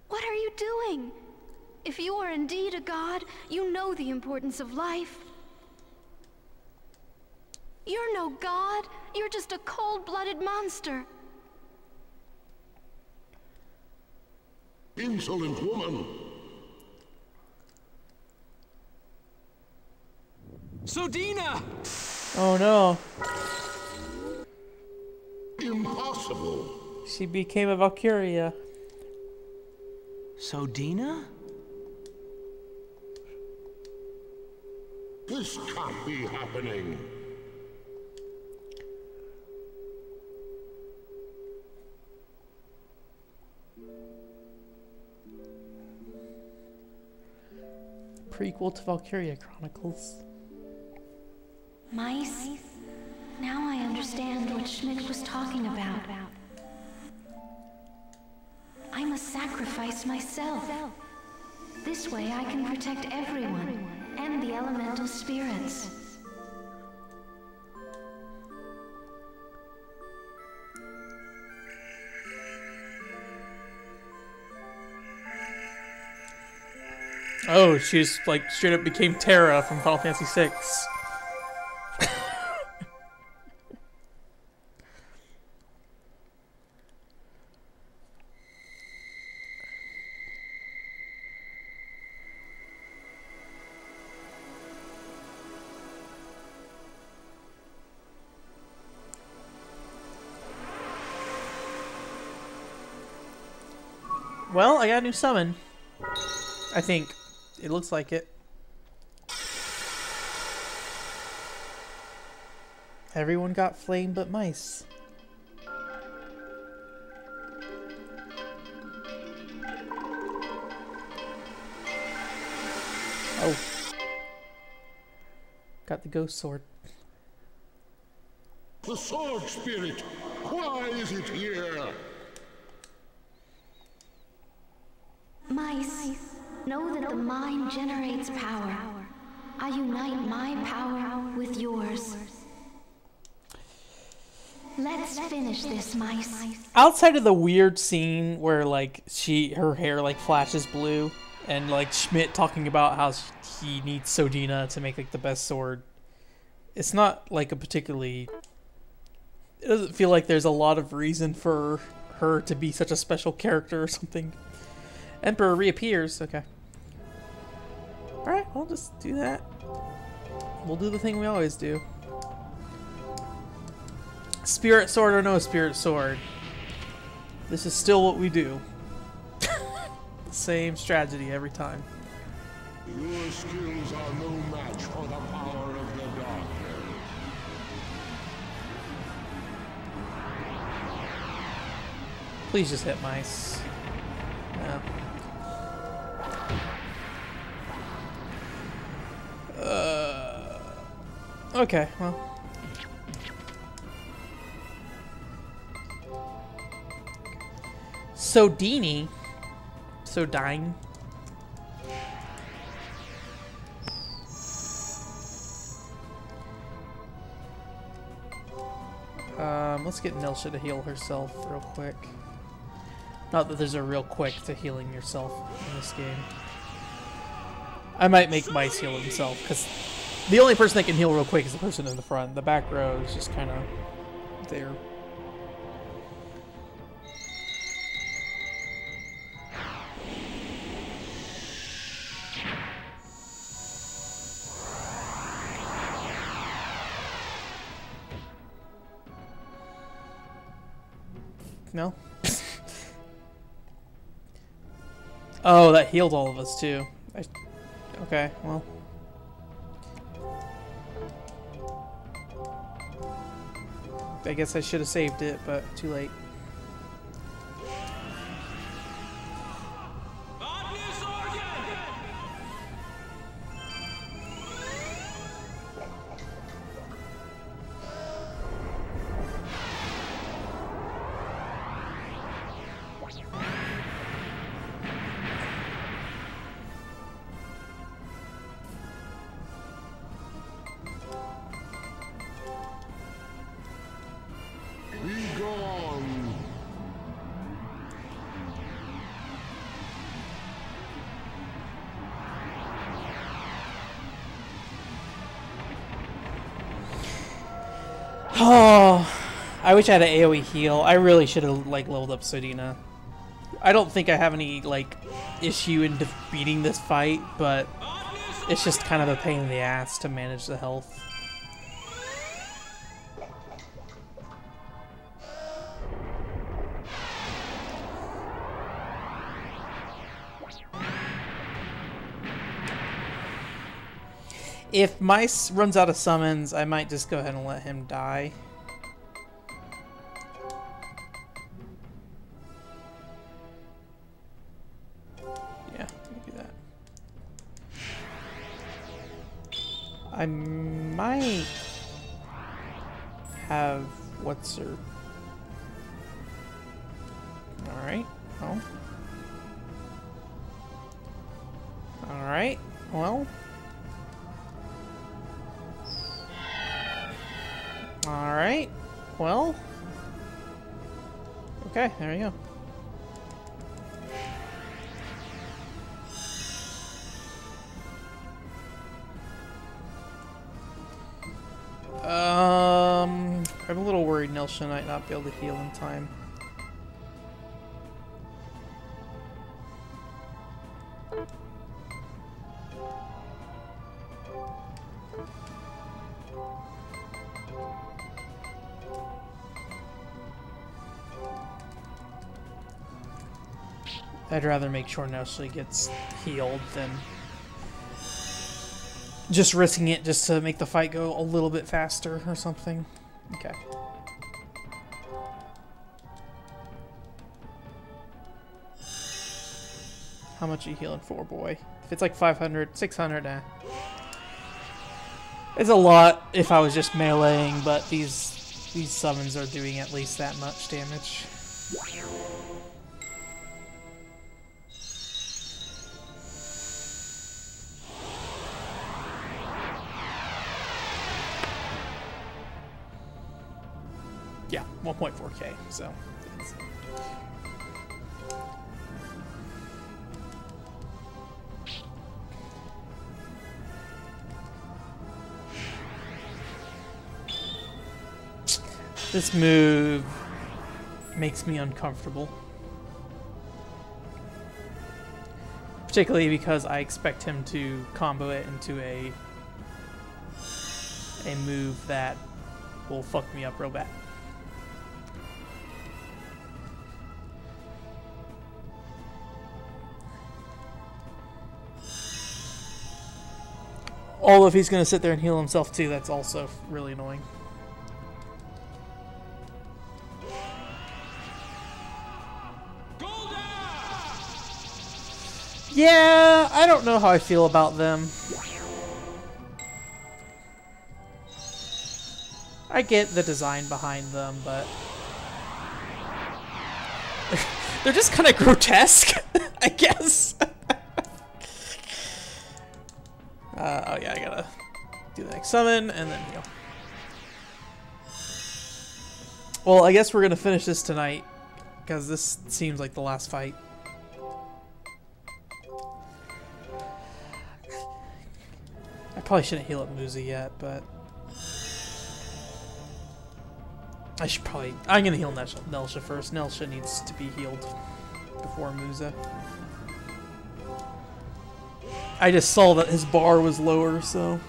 What are you doing? If you are indeed a god, you know the importance of life. You're no god. You're just a cold-blooded monster. Insolent woman! Sodina! Oh no. Impossible! She became a Valkyria. Sodina? This can't be happening. Prequel to Valkyria Chronicles. Mice? Now I understand what Schmidt was talking about. I must sacrifice myself. This way I can protect everyone and the elemental spirits. Oh, she's like straight up became Terra from Final Fantasy VI. Well, I got a new summon. I think. It looks like it. Everyone got flame but mice. Oh. Got the ghost sword. The sword spirit! Why is it here? Mice, know that the mind generates power. I unite my power with yours. Let's finish this, mice. Outside of the weird scene where like her hair like flashes blue, and like Schmidt talking about how he needs Sodina to make like the best sword, it's not like a particularly. It doesn't feel like there's a lot of reason for her to be such a special character or something. Emperor reappears. Okay. Alright, I'll just do that. We'll do the thing we always do. Spirit sword or no spirit sword. This is still what we do. Same strategy every time. Your skills are no match for the power of the darkness. Please just hit mice. No. Okay, well. Sodini. Sodine. Let's get Nilsha to heal herself real quick. Not that there's a real quick to healing yourself in this game. I might make Mice heal himself, because the only person that can heal real quick is the person in the front. The back row is just kind of there. No? Oh, that healed all of us too. Okay, well. I guess I should have saved it, but too late. Be gone. Oh, I wish I had an AoE heal. I really should have like leveled up Sodina. I don't think I have any like issue in defeating this fight, but it's just kind of a pain in the ass to manage the health. If Mice runs out of summons, I might just go ahead and let him die. Yeah, let me do that. I might have what's her. Alright, well. Alright, well. Alright, well. Okay, there we go. I'm a little worried Nelsha might not be able to heal in time. I'd rather make sure Nelsha gets healed than just risking it just to make the fight go a little bit faster or something. Okay. How much are you healing for, boy? If it's like 500, 600, eh. It's a lot if I was just meleeing, but these summons are doing at least that much damage. Yeah, 1.4k, so it's... This move makes me uncomfortable. Particularly because I expect him to combo it into a move that will fuck me up real bad. Although if he's going to sit there and heal himself too, that's also really annoying. Yeah, I don't know how I feel about them. I get the design behind them, but they're just kind of grotesque, I guess. Oh yeah, I gotta do the next summon and then heal. Well, I guess we're gonna finish this tonight because this seems like the last fight. I probably shouldn't heal up Musa yet, but I should probably. I'm gonna heal Nelsha first. Nelsha needs to be healed before Musa. I just saw that his bar was lower, so.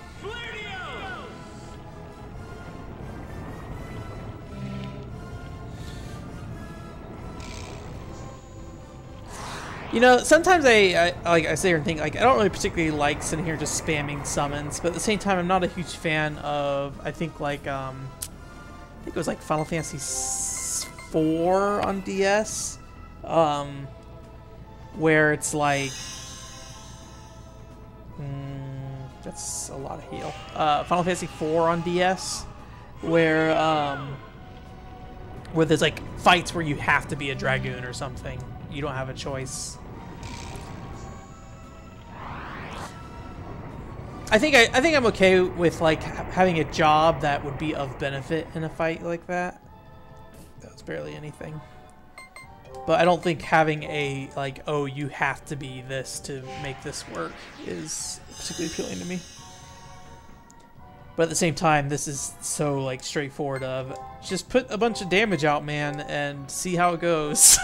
You know, sometimes I sit here and think, like, I don't really particularly like sitting here just spamming summons, but at the same time, I'm not a huge fan of, I think it was like Final Fantasy IV on DS, where it's like, that's a lot of heal. Final Fantasy IV on DS, where there's like fights where you have to be a dragoon or something. You don't have a choice. I think I'm okay with like having a job that would be of benefit in a fight like that. That's barely anything. But I don't think having a like, oh, you have to be this to make this work is particularly appealing to me. But at the same time, this is so like straightforward of just put a bunch of damage out, man, and see how it goes.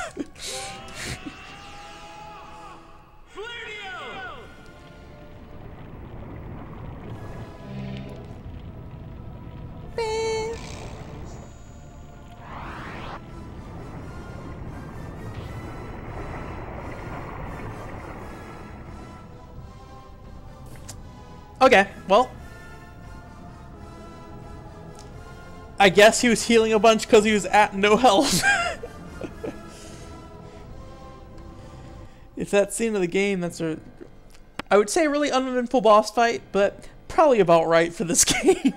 Okay, well, I guess he was healing a bunch because he was at no health. If that's the end of the game, that's I would say a really uneventful boss fight, but probably about right for this game.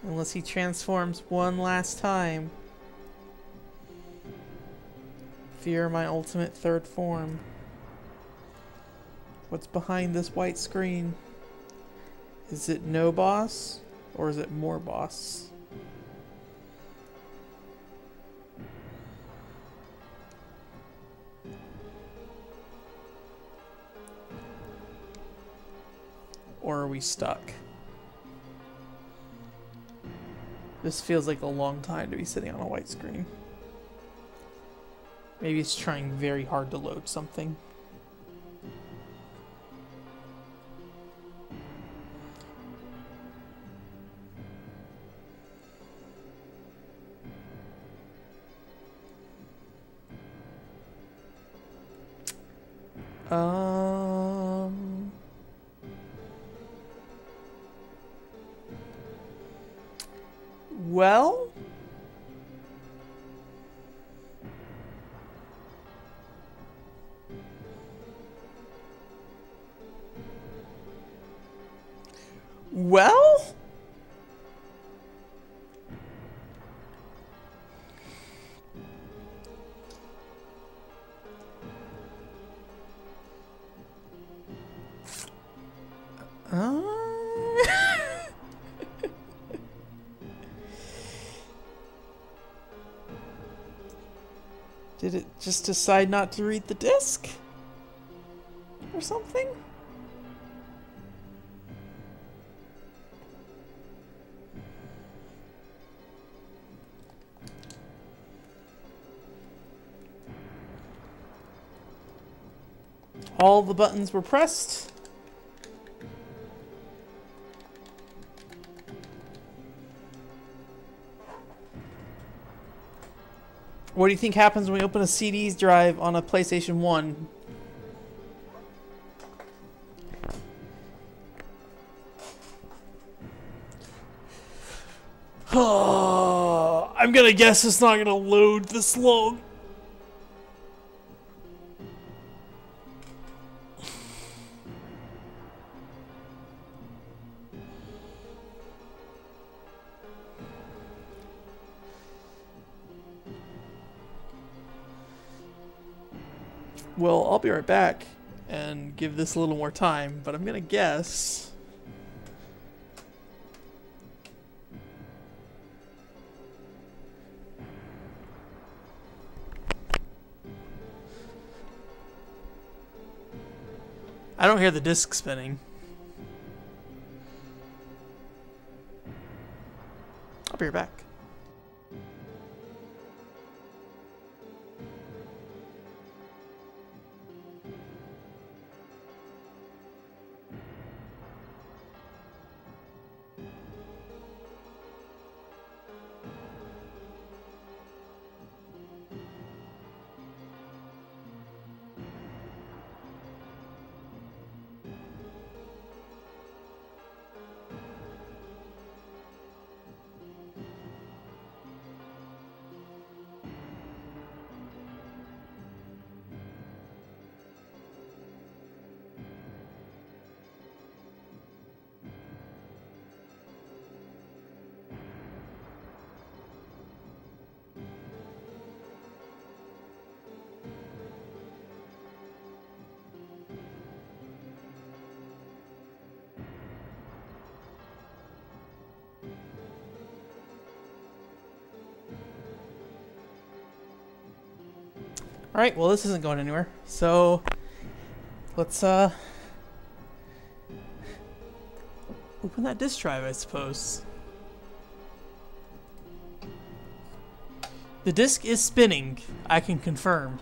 Unless he transforms one last time. Fear my ultimate third form. What's behind this white screen? Is it no boss? Or is it more boss? Or are we stuck? This feels like a long time to be sitting on a white screen. Maybe it's trying very hard to load something. Well, did it just decide not to read the disc? Or something? All the buttons were pressed. What do you think happens when we open a CD's drive on a PlayStation 1? I'm gonna guess it's not gonna load this long. Well, I'll be right back and give this a little more time, but I'm gonna guess. I don't hear the disc spinning. I'll be right back. Alright, well this isn't going anywhere. So let's open that disk drive, I suppose. The disk is spinning, I can confirm.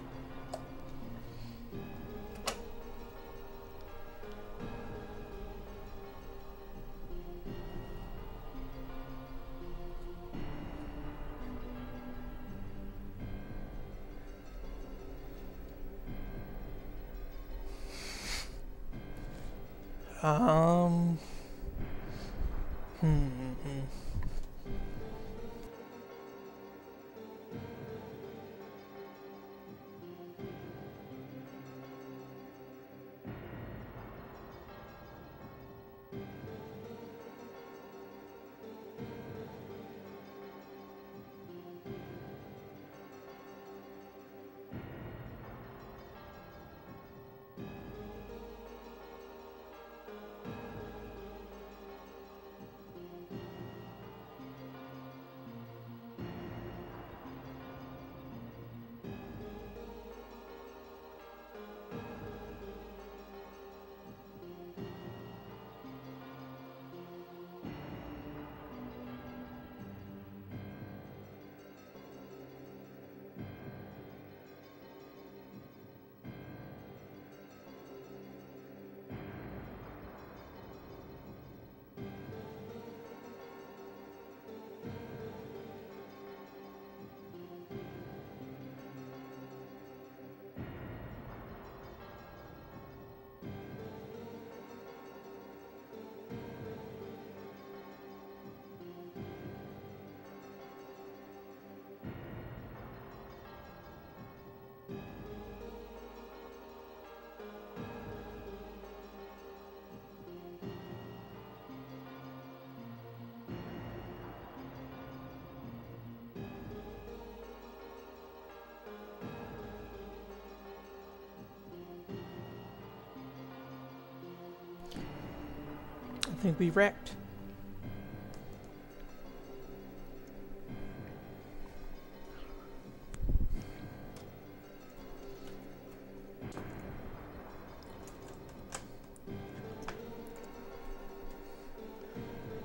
I think we wrecked.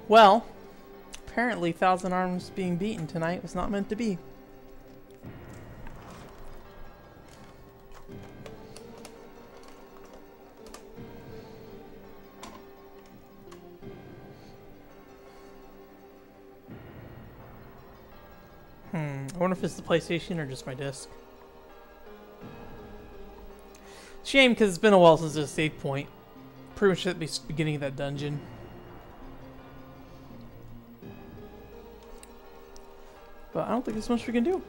Well, apparently Thousand Arms being beaten tonight was not meant to be. I wonder if it's the PlayStation or just my disc. Shame, because it's been a while since this save point. Pretty much at the beginning of that dungeon. But I don't think there's much we can do.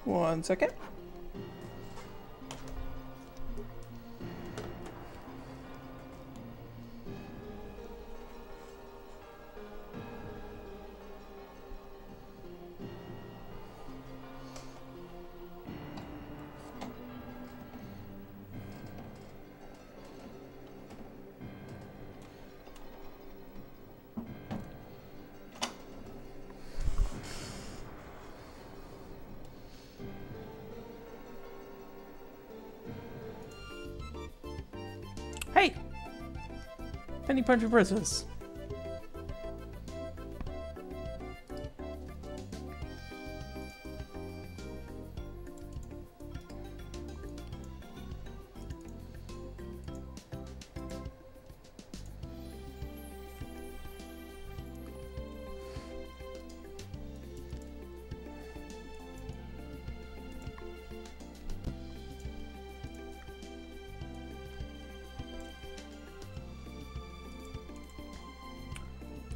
One second. Hey! Penny Puncher Princess.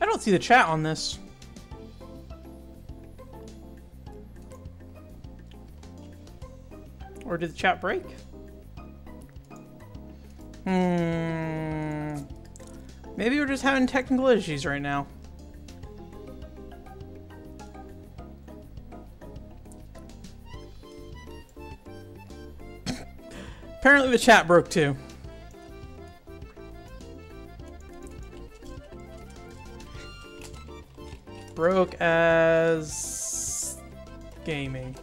I don't see the chat on this. Or did the chat break? Maybe we're just having technical issues right now. Apparently the chat broke too. Broke as gaming.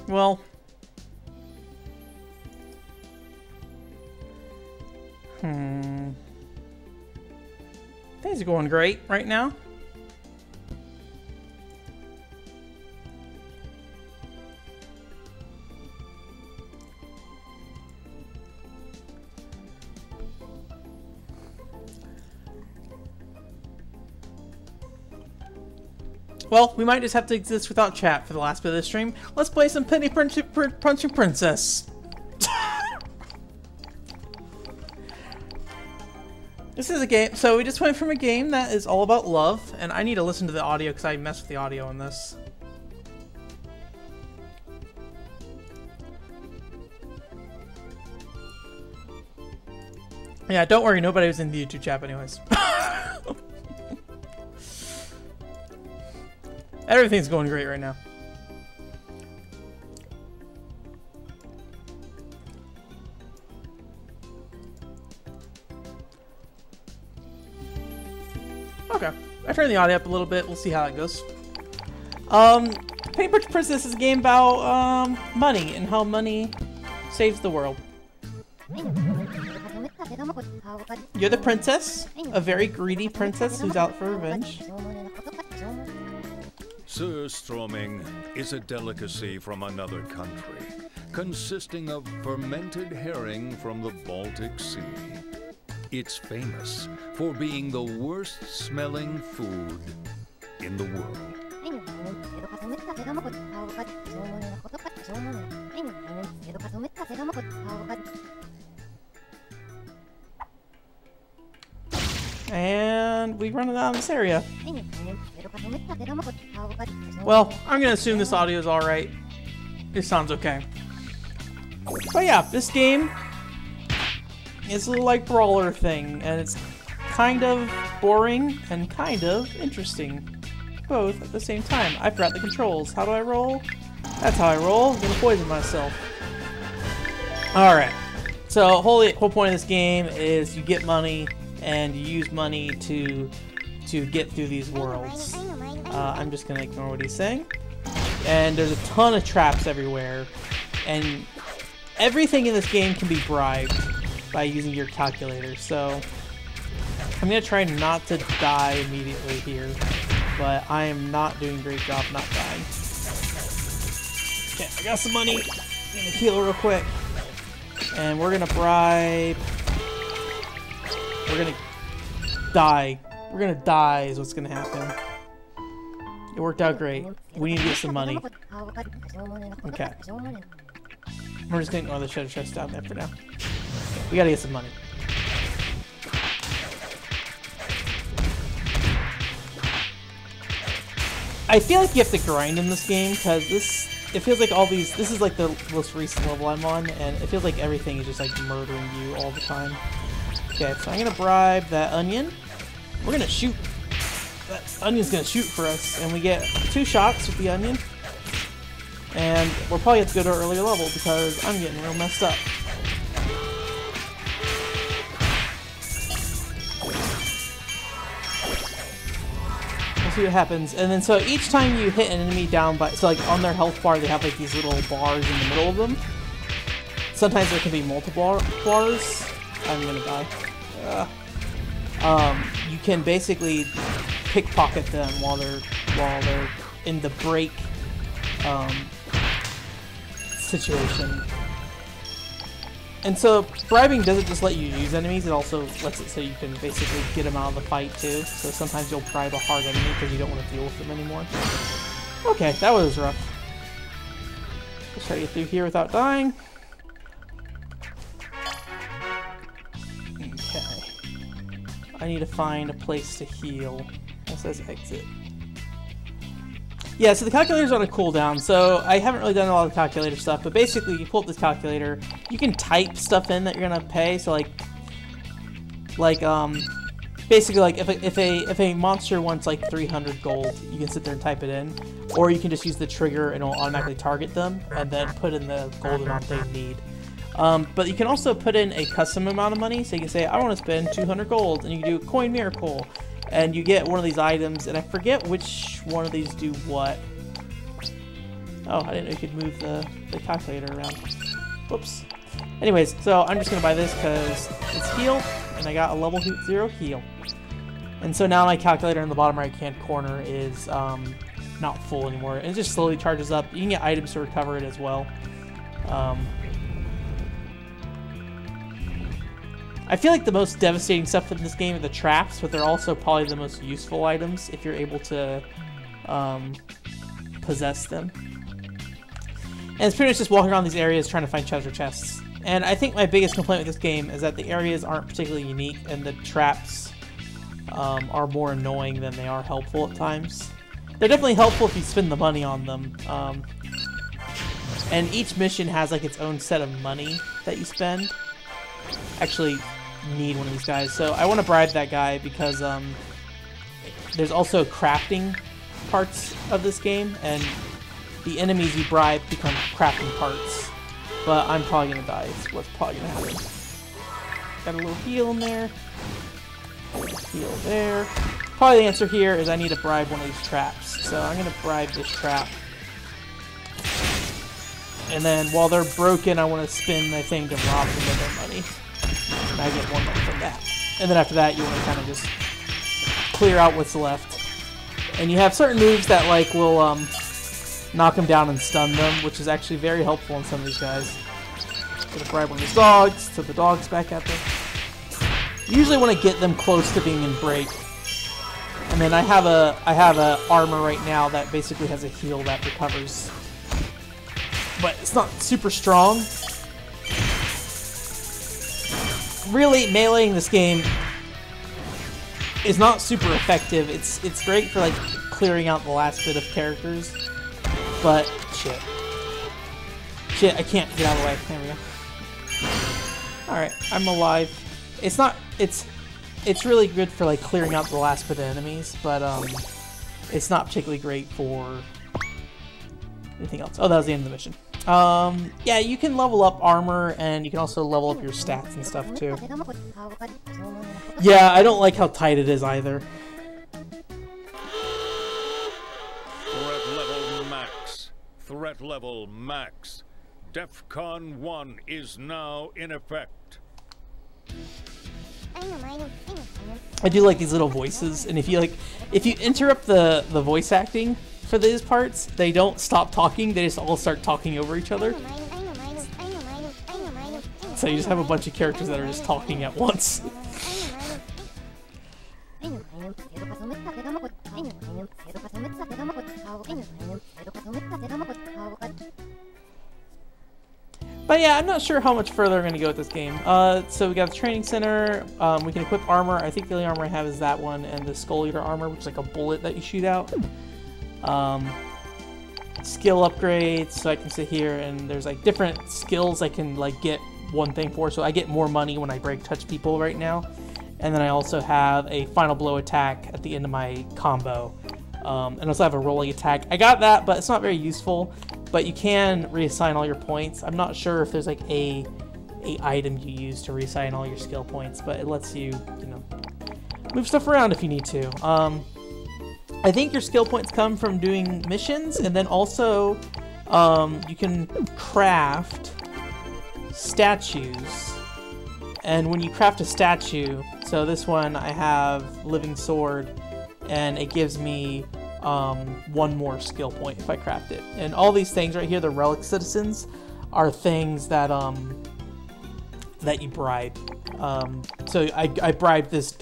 Well, things are going great right now. Well, we might just have to exist without chat for the last bit of the stream. Let's play some Penny Punching Princess. This is a game, so we just went from a game that is all about love, and I need to listen to the audio because I messed with the audio on this. Yeah, don't worry, nobody was in the YouTube chat anyways. Everything's going great right now. Okay, I turned the audio up a little bit. We'll see how it goes. Penny Punching Princess is a game about money and how money saves the world. You're the princess, a very greedy princess who's out for revenge. Surströmming is a delicacy from another country, consisting of fermented herring from the Baltic Sea. It's famous for being the worst-smelling food in the world. And we run it out of this area. Well, I'm gonna assume this audio is alright. It sounds okay. But yeah, this game is a little like brawler thing, and it's kind of boring and kind of interesting. Both at the same time. I forgot the controls. How do I roll? That's how I roll. I'm gonna poison myself. Alright. So, whole point of this game is you get money, and you use money to get through these worlds. I'm just gonna ignore what he's saying. And there's a ton of traps everywhere, and everything in this game can be bribed by using your calculator. So I'm gonna try not to die immediately here, but I am not doing a great job not dying. Okay, I got some money. I'm gonna heal real quick, and we're gonna bribe. We're gonna die. We're gonna die is what's gonna happen. It worked out great. We need to get some money. Okay. We're just gonna ignore the treasure chest down there for now. We gotta get some money. I feel like you have to grind in this game because it feels like all these, this is like the most recent level I'm on, and it feels like everything is just like murdering you all the time. Okay, so I'm gonna bribe that onion. We're gonna shoot. That onion's gonna shoot for us, and we get 2 shots with the onion. And we'll probably have to go to an earlier level because I'm getting real messed up. We'll see what happens. And then so each time you hit an enemy down by, so like on their health bar they have like these little bars in the middle of them. Sometimes there can be multiple bars. I'm gonna die. You can basically pickpocket them while they're in the break situation. And so bribing doesn't just let you use enemies; it also lets it so you can basically get them out of the fight too. So sometimes you'll bribe a hard enemy because you don't want to deal with them anymore. Okay, that was rough. Let's try to get through here without dying. Okay. I need to find a place to heal. It says exit. Yeah, so the calculator's on a cooldown, so I haven't really done a lot of calculator stuff, but basically you pull up this calculator, you can type stuff in that you're gonna pay, so basically like if a monster wants like 300 gold, you can sit there and type it in, or you can just use the trigger and it'll automatically target them, and then put in the gold amount they need. But you can also put in a custom amount of money, so you can say, I want to spend 200 gold, and you can do Coin Miracle, and you get one of these items, and I forget which one of these do what. Oh, I didn't know you could move the calculator around. Whoops. Anyways, so I'm just going to buy this because it's heal, and I got a level 0 heal. And so now my calculator in the bottom right-hand corner is not full anymore. It just slowly charges up. You can get items to recover it as well. I feel like the most devastating stuff in this game are the traps, but they're also probably the most useful items if you're able to possess them. And it's pretty much just walking around these areas trying to find treasure chests. And I think my biggest complaint with this game is that the areas aren't particularly unique, and the traps are more annoying than they are helpful at times. They're definitely helpful if you spend the money on them. And each mission has like its own set of money that you spend. Actually need one of these guys, so I want to bribe that guy because there's also crafting parts of this game, and the enemies you bribe become crafting parts. But I'm probably gonna die. It's what's probably gonna happen. Got a little heal in there. Heal there. Probably the answer here is I need to bribe one of these traps. So I'm gonna bribe this trap. And then while they're broken, I want to spin my thing to rob them of their money. And I get 1 money from that. And then after that, you want to kind of just clear out what's left. And you have certain moves that like will knock them down and stun them, which is actually very helpful in some of these guys. Gonna bribe one of these dogs, so the dog's back at them. Usually want to get them close to being in break. And then I have a armor right now that basically has a heal that recovers. But it's not super strong. Really, meleeing this game is not super effective. It's great for like clearing out the last bit of characters, but shit, I can't get out of the way. There we go. All right, I'm alive. It's really good for like clearing out the last bit of enemies, but it's not particularly great for anything else. Oh, that was the end of the mission. Yeah, you can level up armor, and you can also level up your stats and stuff too. Yeah, I don't like how tight it is either. Threat level max. Threat level max. DEFCON 1 is now in effect. I do like these little voices, and if you interrupt the voice acting for these parts, they don't stop talking, they just all start talking over each other. So you just have a bunch of characters that are just talking at once. But yeah, I'm not sure how much further I'm going to go with this game. So we got the training center, we can equip armor. I think the only armor I have is that one, and the Skull Eater armor, which is like a bullet that you shoot out. Skill upgrades, so I can sit here and there's like different skills I can like get one thing for. So I get more money when I break touch people right now. And then I also have a final blow attack at the end of my combo. And also have a rolling attack. I got that, but it's not very useful. But you can reassign all your points. I'm not sure if there's like a item you use to reassign all your skill points, but it lets you, you know, move stuff around if you need to. I think your skill points come from doing missions, and then also you can craft statues. And when you craft a statue, so this one I have Living Sword, and it gives me 1 more skill point if I craft it. And all these things right here, the Relic Citizens, are things that that you bribe. So I bribed this.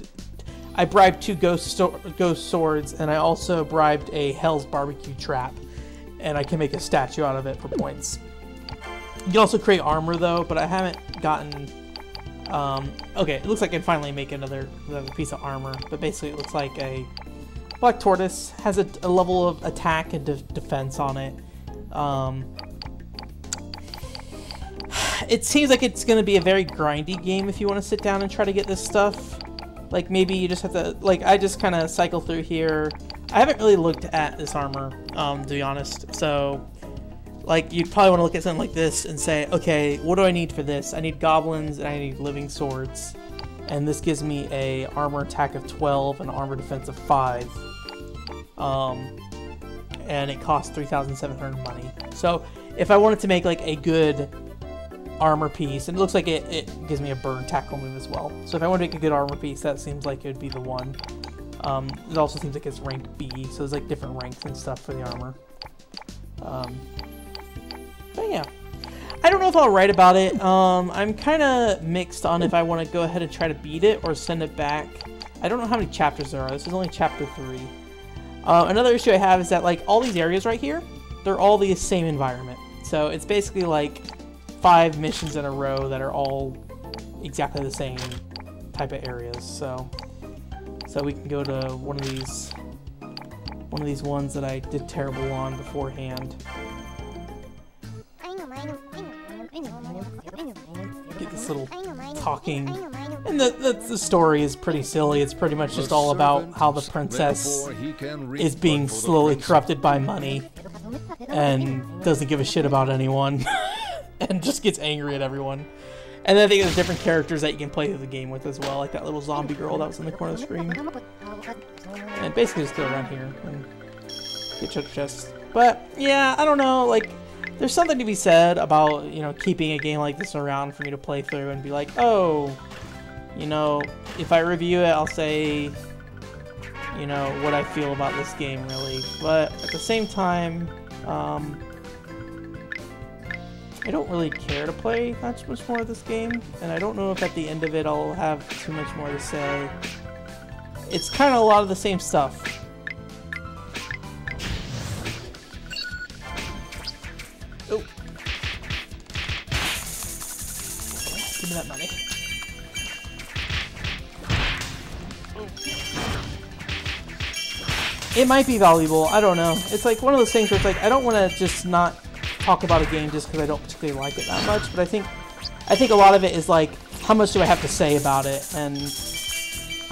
I bribed 2 ghost swords, and I also bribed a Hell's Barbecue trap. and I can make a statue out of it for points. You can also create armor though, but I haven't gotten... okay, it looks like I can finally make another piece of armor, but basically it looks like a black tortoise, has a level of attack and defense on it. It seems like it's going to be a very grindy game if you want to sit down and try to get this stuff. Like, maybe you just have to, like, I just kind of cycle through here. I haven't really looked at this armor, to be honest. So, like, you'd probably want to look at something like this and say, okay, what do I need for this? I need goblins and I need living swords. And this gives me a armor attack of 12 and armor defense of 5. And it costs 3,700 money. So, if I wanted to make, like, a good armor piece, and it looks like it gives me a burn tackle move as well. So if I want to make a good armor piece, that seems like it would be the one. It also seems like it's rank B, so there's like different ranks and stuff for the armor. But yeah, I don't know if I'll write about it. I'm kind of mixed on if I want to go ahead and try to beat it or send it back. I don't know how many chapters there are. This is only chapter 3. Another issue I have is that like all these areas right here, they're all the same environment. So it's basically like 5 missions in a row that are all exactly the same type of areas. So we can go to one of these ones that I did terrible on beforehand. Get this little talking, and the story is pretty silly. It's pretty much just all about how the princess is being slowly corrupted by money and doesn't give a shit about anyone. And just gets angry at everyone. And then I think there's different characters that you can play through the game with as well, like that little zombie girl that was in the corner of the screen. And basically just go around here and get treasure chests. But yeah, I don't know, like, there's something to be said about, you know, keeping a game like this around for me to play through and be like, oh, you know, if I review it, I'll say, you know, what I feel about this game, really. But at the same time, I don't really care to play much more of this game, and I don't know if at the end of it I'll have too much more to say. It's kind of a lot of the same stuff. Oh. Give me that money. Oh. It might be valuable, I don't know. It's like one of those things where it's like, I don't want to just not talk about a game just because I don't particularly like it that much, but I think a lot of it is like, how much do I have to say about it? And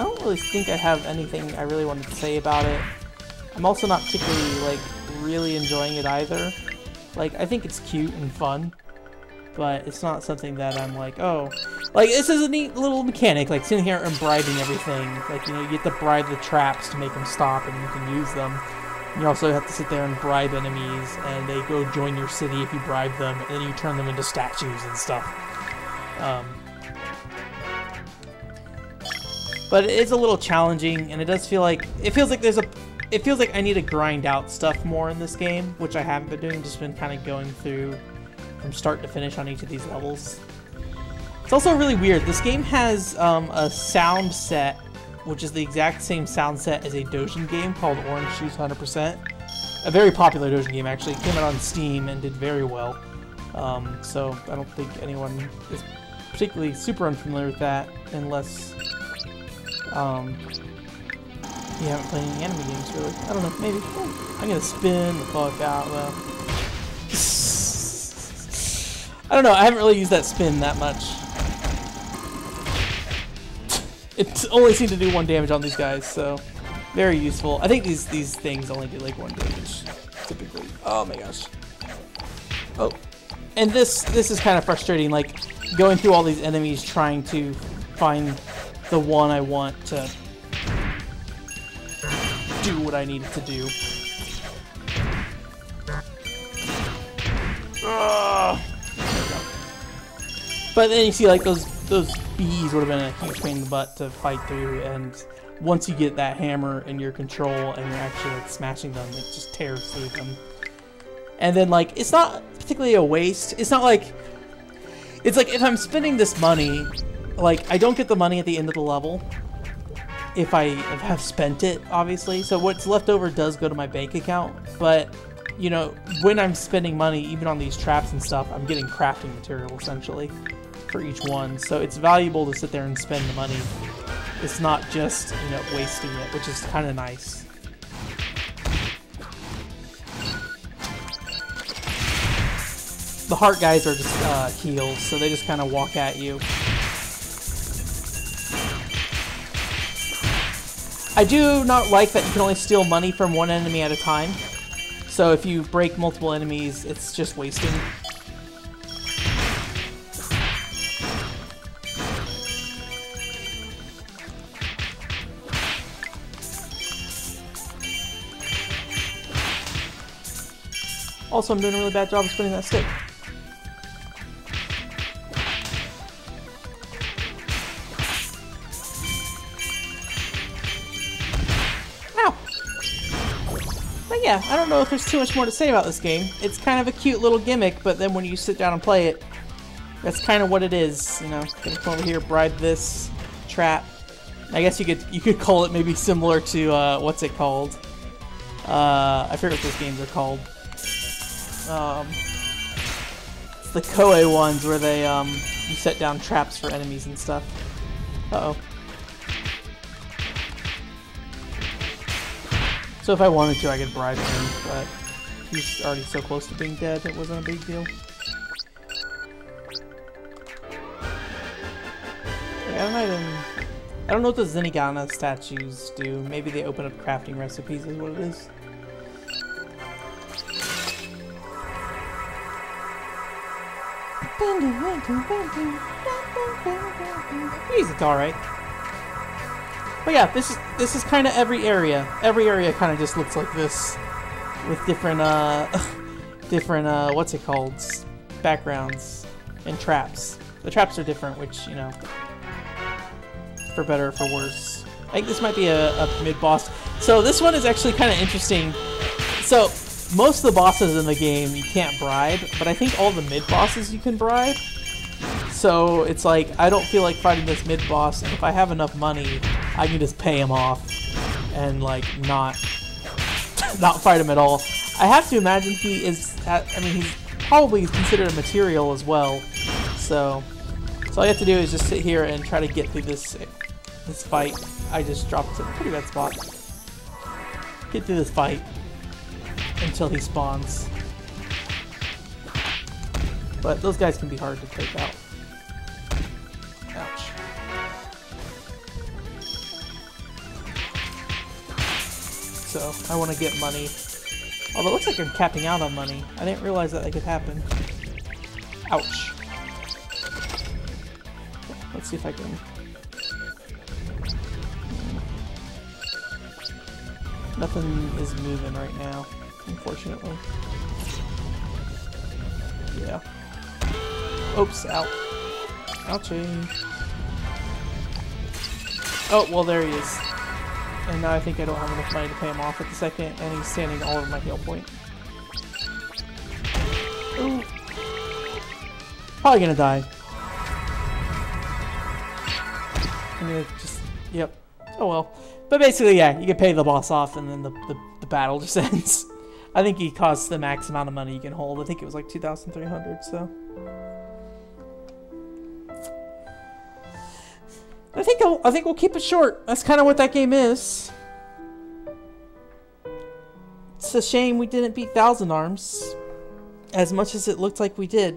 I don't really think I have anything I really wanted to say about it. I'm also not particularly like really enjoying it either. Like, I think it's cute and fun, but it's not something that I'm like, oh, like, this is a neat little mechanic, like sitting here and bribing everything. Like, you know, you get to bribe the traps to make them stop and you can use them. You also have to sit there and bribe enemies, and they go join your city if you bribe them, and then you turn them into statues and stuff. But it is a little challenging, and it does feel like it feels like I need to grind out stuff more in this game, which I haven't been doing. Just been kind of going through from start to finish on each of these levels. It's also really weird. This game has a sound set, which is the exact same sound set as a Dojin game called Orange Juice 100%. A very popular Dojin game, actually. It came out on Steam and did very well. So I don't think anyone is particularly super unfamiliar with that, unless you haven't played any anime games, really. I don't know, maybe. Oh, I'm gonna spin the fuck out, though. I don't know, I haven't really used that spin that much. It only seemed to do 1 damage on these guys, so very useful. I think these things only do like 1 damage, typically. Oh my gosh. Oh, and this is kind of frustrating, like going through all these enemies trying to find the one I want to do what I need it to do. But then you see, like, those bees would have been a huge pain in the butt to fight through, and once you get that hammer in your control and you're actually like smashing them, it just tears through them. And then, like, it's not particularly a waste. It's not like, it's like if I'm spending this money, like, I don't get the money at the end of the level if I have spent it, obviously. So what's left over does go to my bank account, but you know, when I'm spending money, even on these traps and stuff, I'm getting crafting material, essentially, for each one. So it's valuable to sit there and spend the money. It's not just, you know, wasting it, which is kind of nice. The heart guys are just heals, so they just kind of walk at you. I do not like that you can only steal money from one enemy at a time. So if you break multiple enemies, it's just wasting. Also, I'm doing a really bad job of spinning that stick. Ow! But yeah, I don't know if there's too much more to say about this game. It's kind of a cute little gimmick, but then when you sit down and play it, that's kind of what it is. You know, gonna come over here, bribe this trap. I guess you could call it maybe similar to what's it called? I forget what those games are called. It's the Koei ones where they you set down traps for enemies and stuff. Uh-oh. So if I wanted to, I could bribe him, but he's already so close to being dead, it wasn't a big deal. I don't know what the Zenigata statues do. Maybe they open up crafting recipes is what it is. Music's alright. But yeah, this is kind of every area. Every area kind of just looks like this, with different what's it called, backgrounds and traps. The traps are different, which, you know, for better or for worse. I think this might be a mid-boss. So this one is actually kind of interesting. So most of the bosses in the game you can't bribe, but I think all the mid-bosses you can bribe. So it's like, I don't feel like fighting this mid-boss, and if I have enough money, I can just pay him off and like not fight him at all. I have to imagine he is, I mean, he's probably considered a material as well. So all I have to do is just sit here and try to get through this fight. I just dropped to a pretty bad spot. Get through this fight until he spawns. But those guys can be hard to take out. Ouch. So I want to get money. Although it looks like I'm capping out on money. I didn't realize that could happen. Ouch. Let's see if I can... Nothing is moving right now, unfortunately. Yeah. Oops, out. Ouchie. Oh, well, there he is. And now I think I don't have enough money to pay him off at the second, and he's standing all over my heal point. Ooh. Probably gonna die. I'm gonna just... Yep. Oh well. But basically, yeah, you can pay the boss off, and then the battle just ends. I think he costs the max amount of money you can hold. I think it was like 2,300, so... I think we'll keep it short. That's kind of what that game is. It's a shame we didn't beat Thousand Arms as much as it looked like we did.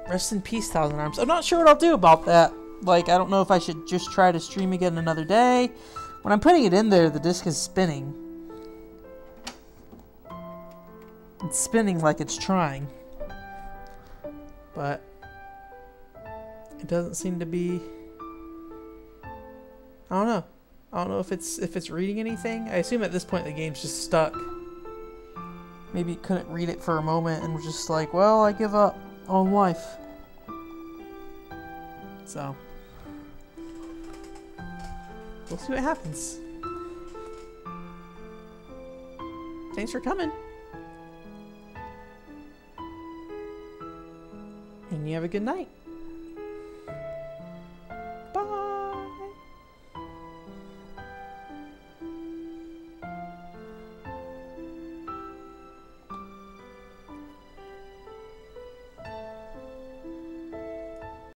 Rest in peace, Thousand Arms. I'm not sure what I'll do about that. Like, I don't know if I should just try to stream again another day. When I'm putting it in there, the disc is spinning. It's spinning like it's trying. But it doesn't seem to be... I don't know. I don't know if it's reading anything. I assume at this point the game's just stuck. Maybe it couldn't read it for a moment and was just like, well, I give up on life. So we'll see what happens. Thanks for coming. And you have a good night.